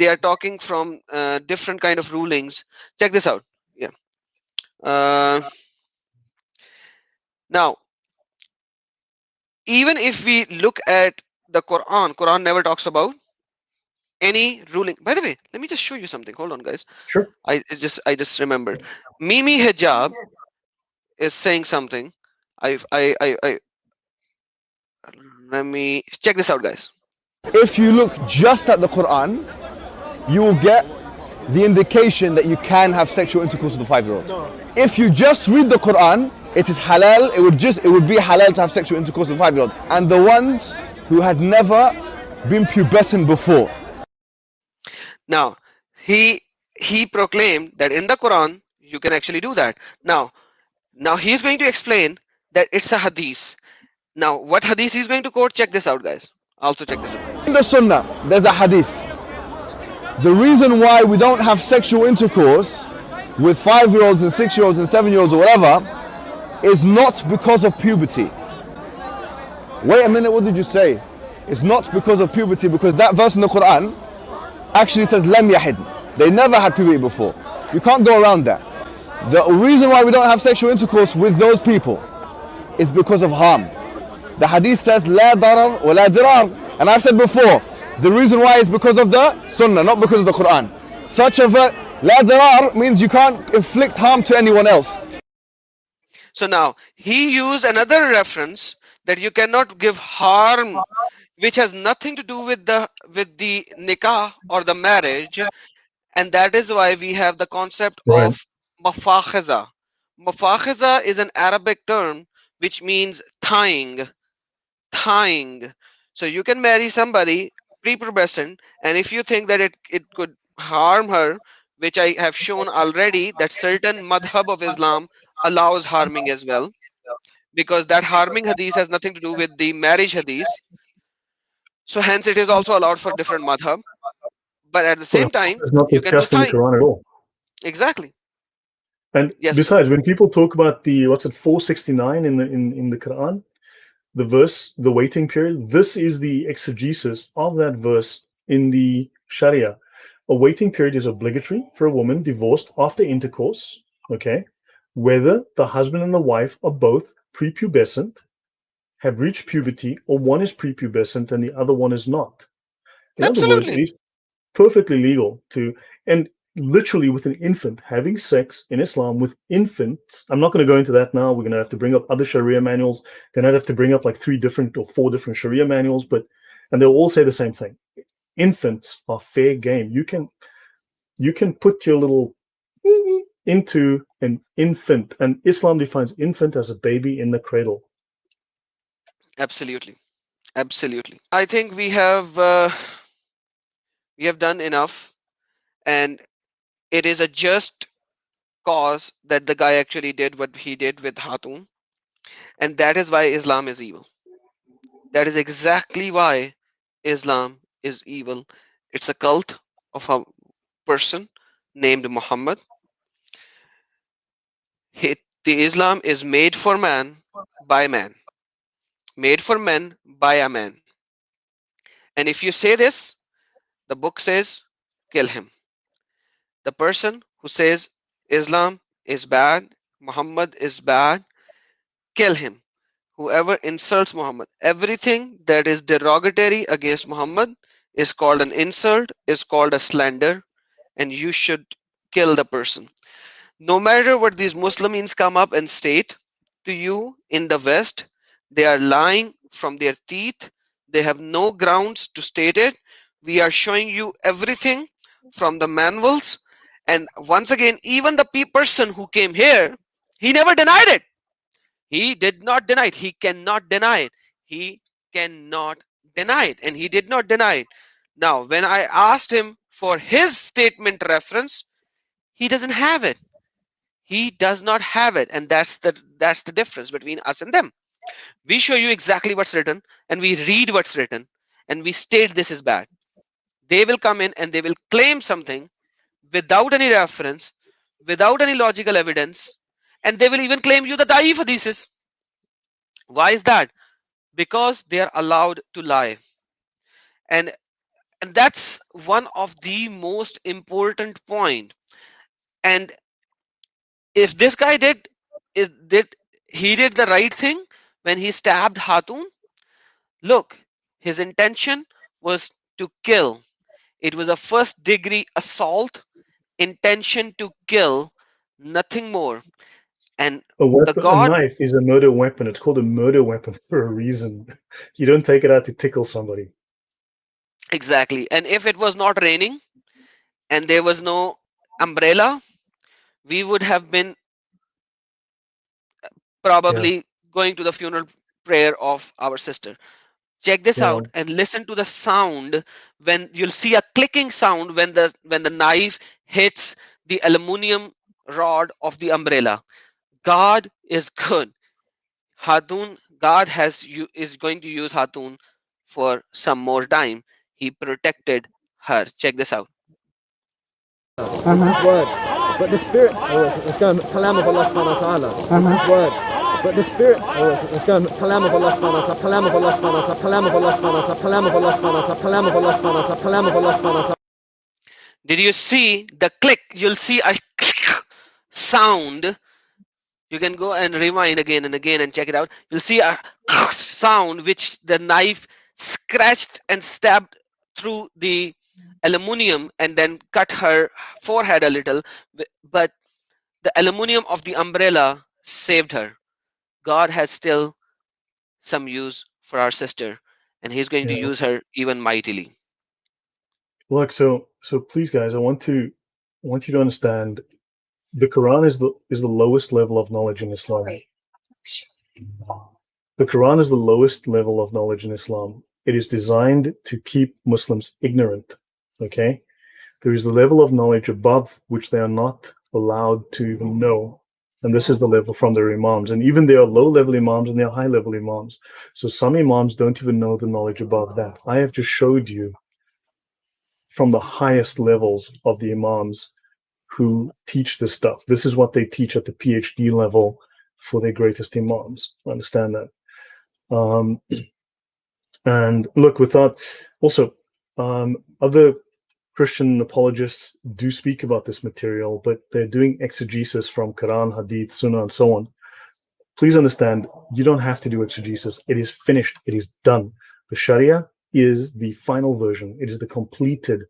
Speaker 1: are talking from different kind of rulings. Check this out. Yeah. Now, even if we look at the Quran never talks about any ruling. By the way, let me just show you something. Hold on, guys.
Speaker 2: Sure.
Speaker 1: I just remembered. Mimi Hijab is saying something. Let me check this out, guys.
Speaker 7: If you look just at the Quran, you will get the indication that you can have sexual intercourse with a 5-year-old. If you just read the Quran, it is halal. It would be halal to have sexual intercourse with a 5-year-old. And the ones who had never been pubescent before.
Speaker 1: Now, he proclaimed that in the Quran you can actually do that. Now he's going to explain that it's a hadith. Now, what hadith he's going to quote? Check this out, guys. Also check this out.
Speaker 7: In the Sunnah, there's a hadith. The reason why we don't have sexual intercourse with 5-year-olds and 6-year-olds and 7-year-olds or whatever is not because of puberty. Wait a minute, what did you say? It's not because of puberty, because that verse in the Quran actually says lam yahid. They never had puberty before. You can't go around that. The reason why we don't have sexual intercourse with those people is because of harm. The hadith says لا ضرر ولا ضرار, and I've said before, the reason why is because of the sunnah, not because of the Quran. Such a verse, لا ضرار, means you can't inflict harm to anyone else.
Speaker 1: So now he used another reference that you cannot give harm, which has nothing to do with the nikah or the marriage, and that is why we have the concept
Speaker 2: Right.
Speaker 1: of mafakhiza. Mafakhiza is an Arabic term which means tying. So you can marry somebody prepubescent, and if you think that it could harm her, which I have shown already, that certain madhab of Islam allows harming as well, because that harming hadith has nothing to do with the marriage hadith. So hence it is also allowed for different madhab. But at the
Speaker 2: Well,
Speaker 1: same time,
Speaker 2: it's not
Speaker 1: you can do
Speaker 2: discussed in the
Speaker 1: tying.
Speaker 2: Quran at all.
Speaker 1: Exactly.
Speaker 2: And
Speaker 1: Yes.
Speaker 2: besides, when people talk about the 469 in the Quran, the verse, the waiting period, this is the exegesis of that verse in the Sharia. A waiting period is obligatory for a woman divorced after intercourse, okay, whether the husband and the wife are both prepubescent, have reached puberty, or one is prepubescent and the other one is not. In other words, it
Speaker 1: Absolutely.
Speaker 2: is perfectly legal to, and literally with an infant, having sex in Islam with infants. I'm not going to go into that now. We're going to have to bring up other Sharia manuals. Then I'd have to bring up like 3 different or 4 different Sharia manuals, and they'll all say the same thing. Infants are fair game. You can put your little into an infant, and Islam defines infant as a baby in the cradle.
Speaker 1: Absolutely. I think we have done enough, and it is a just cause that the guy actually did what he did with Hatun, and that is why Islam is evil. That is exactly why Islam is evil. It's a cult of a person named Muhammad. The Islam is made for man by man, made for men by a man. And if you say this, the book says, kill him. The person who says Islam is bad, Muhammad is bad, kill him. Whoever insults Muhammad, everything that is derogatory against Muhammad is called an insult, is called a slander, and you should kill the person. No matter what these Muslims come up and state to you in the West, they are lying from their teeth. They have no grounds to state it. We are showing you everything from the manuals. And once again, even the person who came here, he never denied it. He did not deny it. He cannot deny it. He cannot deny it. And he did not deny it. Now, when I asked him for his statement reference, he doesn't have it. He does not have it. And that's the difference between us and them. We show you exactly what's written, and we read what's written, and we state this is bad. They will come in and they will claim something without any reference, without any logical evidence, and they will even claim you the Da'if hadiths. Why is that? Because they are allowed to lie. And that's one of the most important point. And if this guy did the right thing when he stabbed Hatun, look, his intention was to kill. It was a first degree assault, intention to kill, nothing more. And
Speaker 2: A
Speaker 1: the
Speaker 2: weapon, a
Speaker 1: God,
Speaker 2: knife is a murder weapon. It's called a murder weapon for a reason. You don't take it out to tickle somebody.
Speaker 1: exactly. And if it was not raining and there was no umbrella, we would have been probably going to the funeral prayer of our sister. Check this
Speaker 2: Yeah.
Speaker 1: out and listen to the sound when you'll see a clicking sound when the knife hits the aluminum rod of the umbrella. God is good. Hatun, God is going to use Hatun for some more time. He protected her. Check this out.
Speaker 8: This is word. But the spirit, it's going kalam of Allah subhanahu wa ta'ala. This is word. But the spirit, it's going kalam of Allah subhanahu wa ta'ala, kalam of Allah subhanahu wa ta'ala, kalam of Allah subhanahu wa ta'ala, kalam of Allah subhanahu wa ta'ala, kalam of Allah subhanahu wa ta'ala, kalam of Allah subhanahu wa ta'ala.
Speaker 1: Did you see the click? You'll see a sound. You can go and rewind again and again and check it out. You'll see a sound which the knife scratched and stabbed through the aluminium and then cut her forehead a little. But the aluminium of the umbrella saved her. God has still some use for our sister, and He's going to
Speaker 2: Yeah.
Speaker 1: use her even mightily.
Speaker 2: Look, so please, guys, I want you to understand the Quran is the lowest level of knowledge in Islam. The Quran is the lowest level of knowledge in Islam. It is designed to keep Muslims ignorant. Okay, there is a level of knowledge above which they are not allowed to even know, and this is the level from their imams. And even there are low-level imams and there are high-level imams. So some imams don't even know the knowledge above that. I have just showed you from the highest levels of the imams who teach this stuff. This is what they teach at the PhD level for their greatest imams. Understand that. And look, without also other Christian apologists do speak about this material, but they're doing exegesis from Quran, Hadith, Sunnah, and so on. Please understand, you don't have to do exegesis. It is finished. It is done. The Sharia is the final version. It is the completed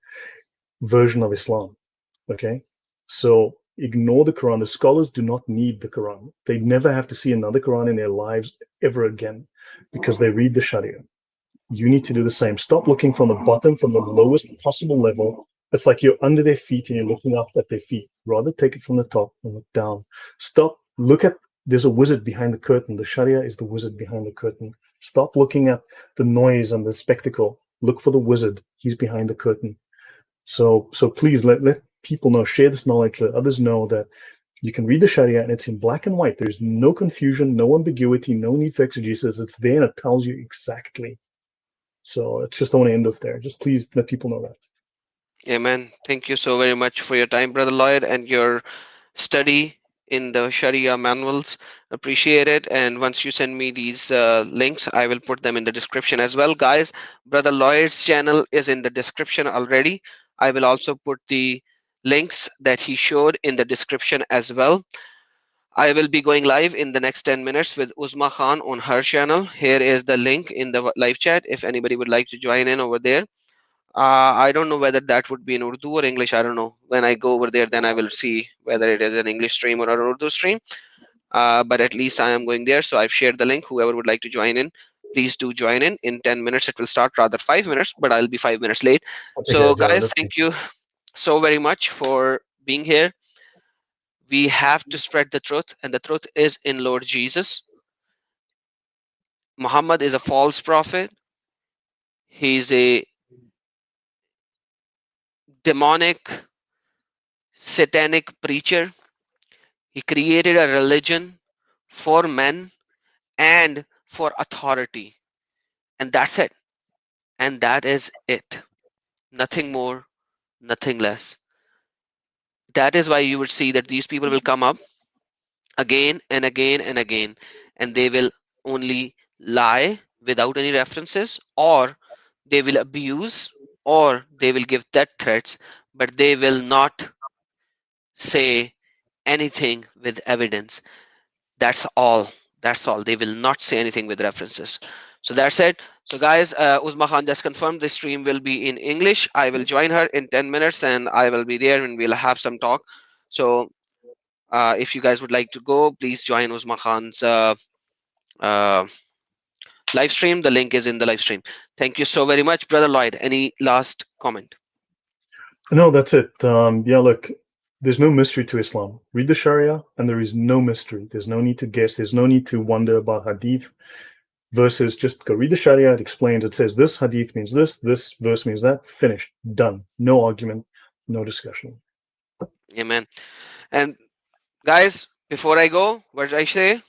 Speaker 2: version of Islam. Okay? So ignore the Quran. The scholars do not need the Quran. They never have to see another Quran in their lives ever again because they read the Sharia. You need to do the same. Stop looking from the bottom, from the lowest possible level. It's like you're under their feet and you're looking up at their feet. Rather take it from the top and look down. Stop. Look at, there's a wizard behind the curtain. The Sharia is the wizard behind the curtain. Stop looking at the noise and the spectacle. Look for the wizard. He's behind the curtain. So please let people know, share this knowledge, let others know that you can read the Sharia and it's in black and white. There's no confusion, no ambiguity, no need for exegesis. It's there and it tells you exactly. So it's just, I want to end off there. Just please let people know that.
Speaker 1: Amen. Thank you so very much for your time, Brother Lloyd, and your study in the Sharia manuals. Appreciate it. And once you send me these links, I will put them in the description as well. Guys, Brother Lloyd's channel is in the description already. I will also put the links that he showed in the description as well. I will be going live in the next 10 minutes with Uzma Khan on her channel. Here is the link in the live chat if anybody would like to join in over there. I don't know whether that would be in Urdu or English. I don't know. When I go over there, then I will see whether it is an English stream or an Urdu stream. But at least I am going there. So I've shared the link. Whoever would like to join in, please do join in. In 10 minutes, it will start, rather 5 minutes, but I'll be 5 minutes late. So guys, thank you so very much for being here. We have to spread the truth, and the truth is in Lord Jesus. Muhammad is a false prophet. He's a demonic, satanic preacher. He created a religion for men and for authority. And that's it. And that is it. Nothing more, nothing less. That is why you would see that these people will come up again and again and again, and they will only lie without any references, or they will abuse, or they will give death threats, but they will not say anything with evidence. That's all. That's all. They will not say anything with references. So that's it. So guys, Uzma Khan just confirmed the stream will be in English. I will join her in 10 minutes and I will be there and we'll have some talk. So if you guys would like to go, please join Uzma Khan's uh, live stream. The link is in the live stream. Thank you so very much, Brother Lloyd. Any last comment?
Speaker 2: No, that's it. Yeah, look, there's no mystery to Islam. Read the Sharia and there is no mystery. There's no need to guess. There's no need to wonder about Hadith verses. Just go read the Sharia. It explains. It says this Hadith means this verse means that. Finished. Done. No argument. No discussion.
Speaker 1: Amen. And guys, before I go, what did I say?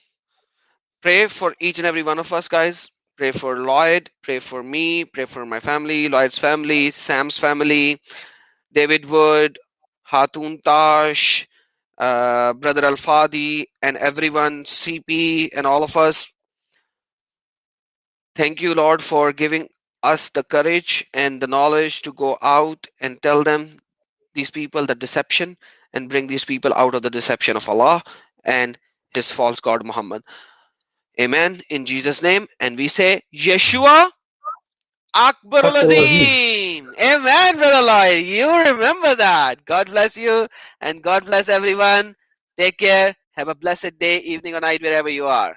Speaker 1: Pray for each and every one of us, guys. Pray for Lloyd. Pray for me. Pray for my family, Lloyd's family, Sam's family, David Wood, Hatun Tash, Brother Al Fadi, and everyone, CP, and all of us. Thank you, Lord, for giving us the courage and the knowledge to go out and tell them, these people, the deception, and bring these people out of the deception of Allah and his false god Muhammad. Amen. In Jesus' name. And we say, Yeshua Akbarul Azim. Amen, Brother Lloyd. You remember that. God bless you and God bless everyone. Take care. Have a blessed day, evening, or night, wherever you are.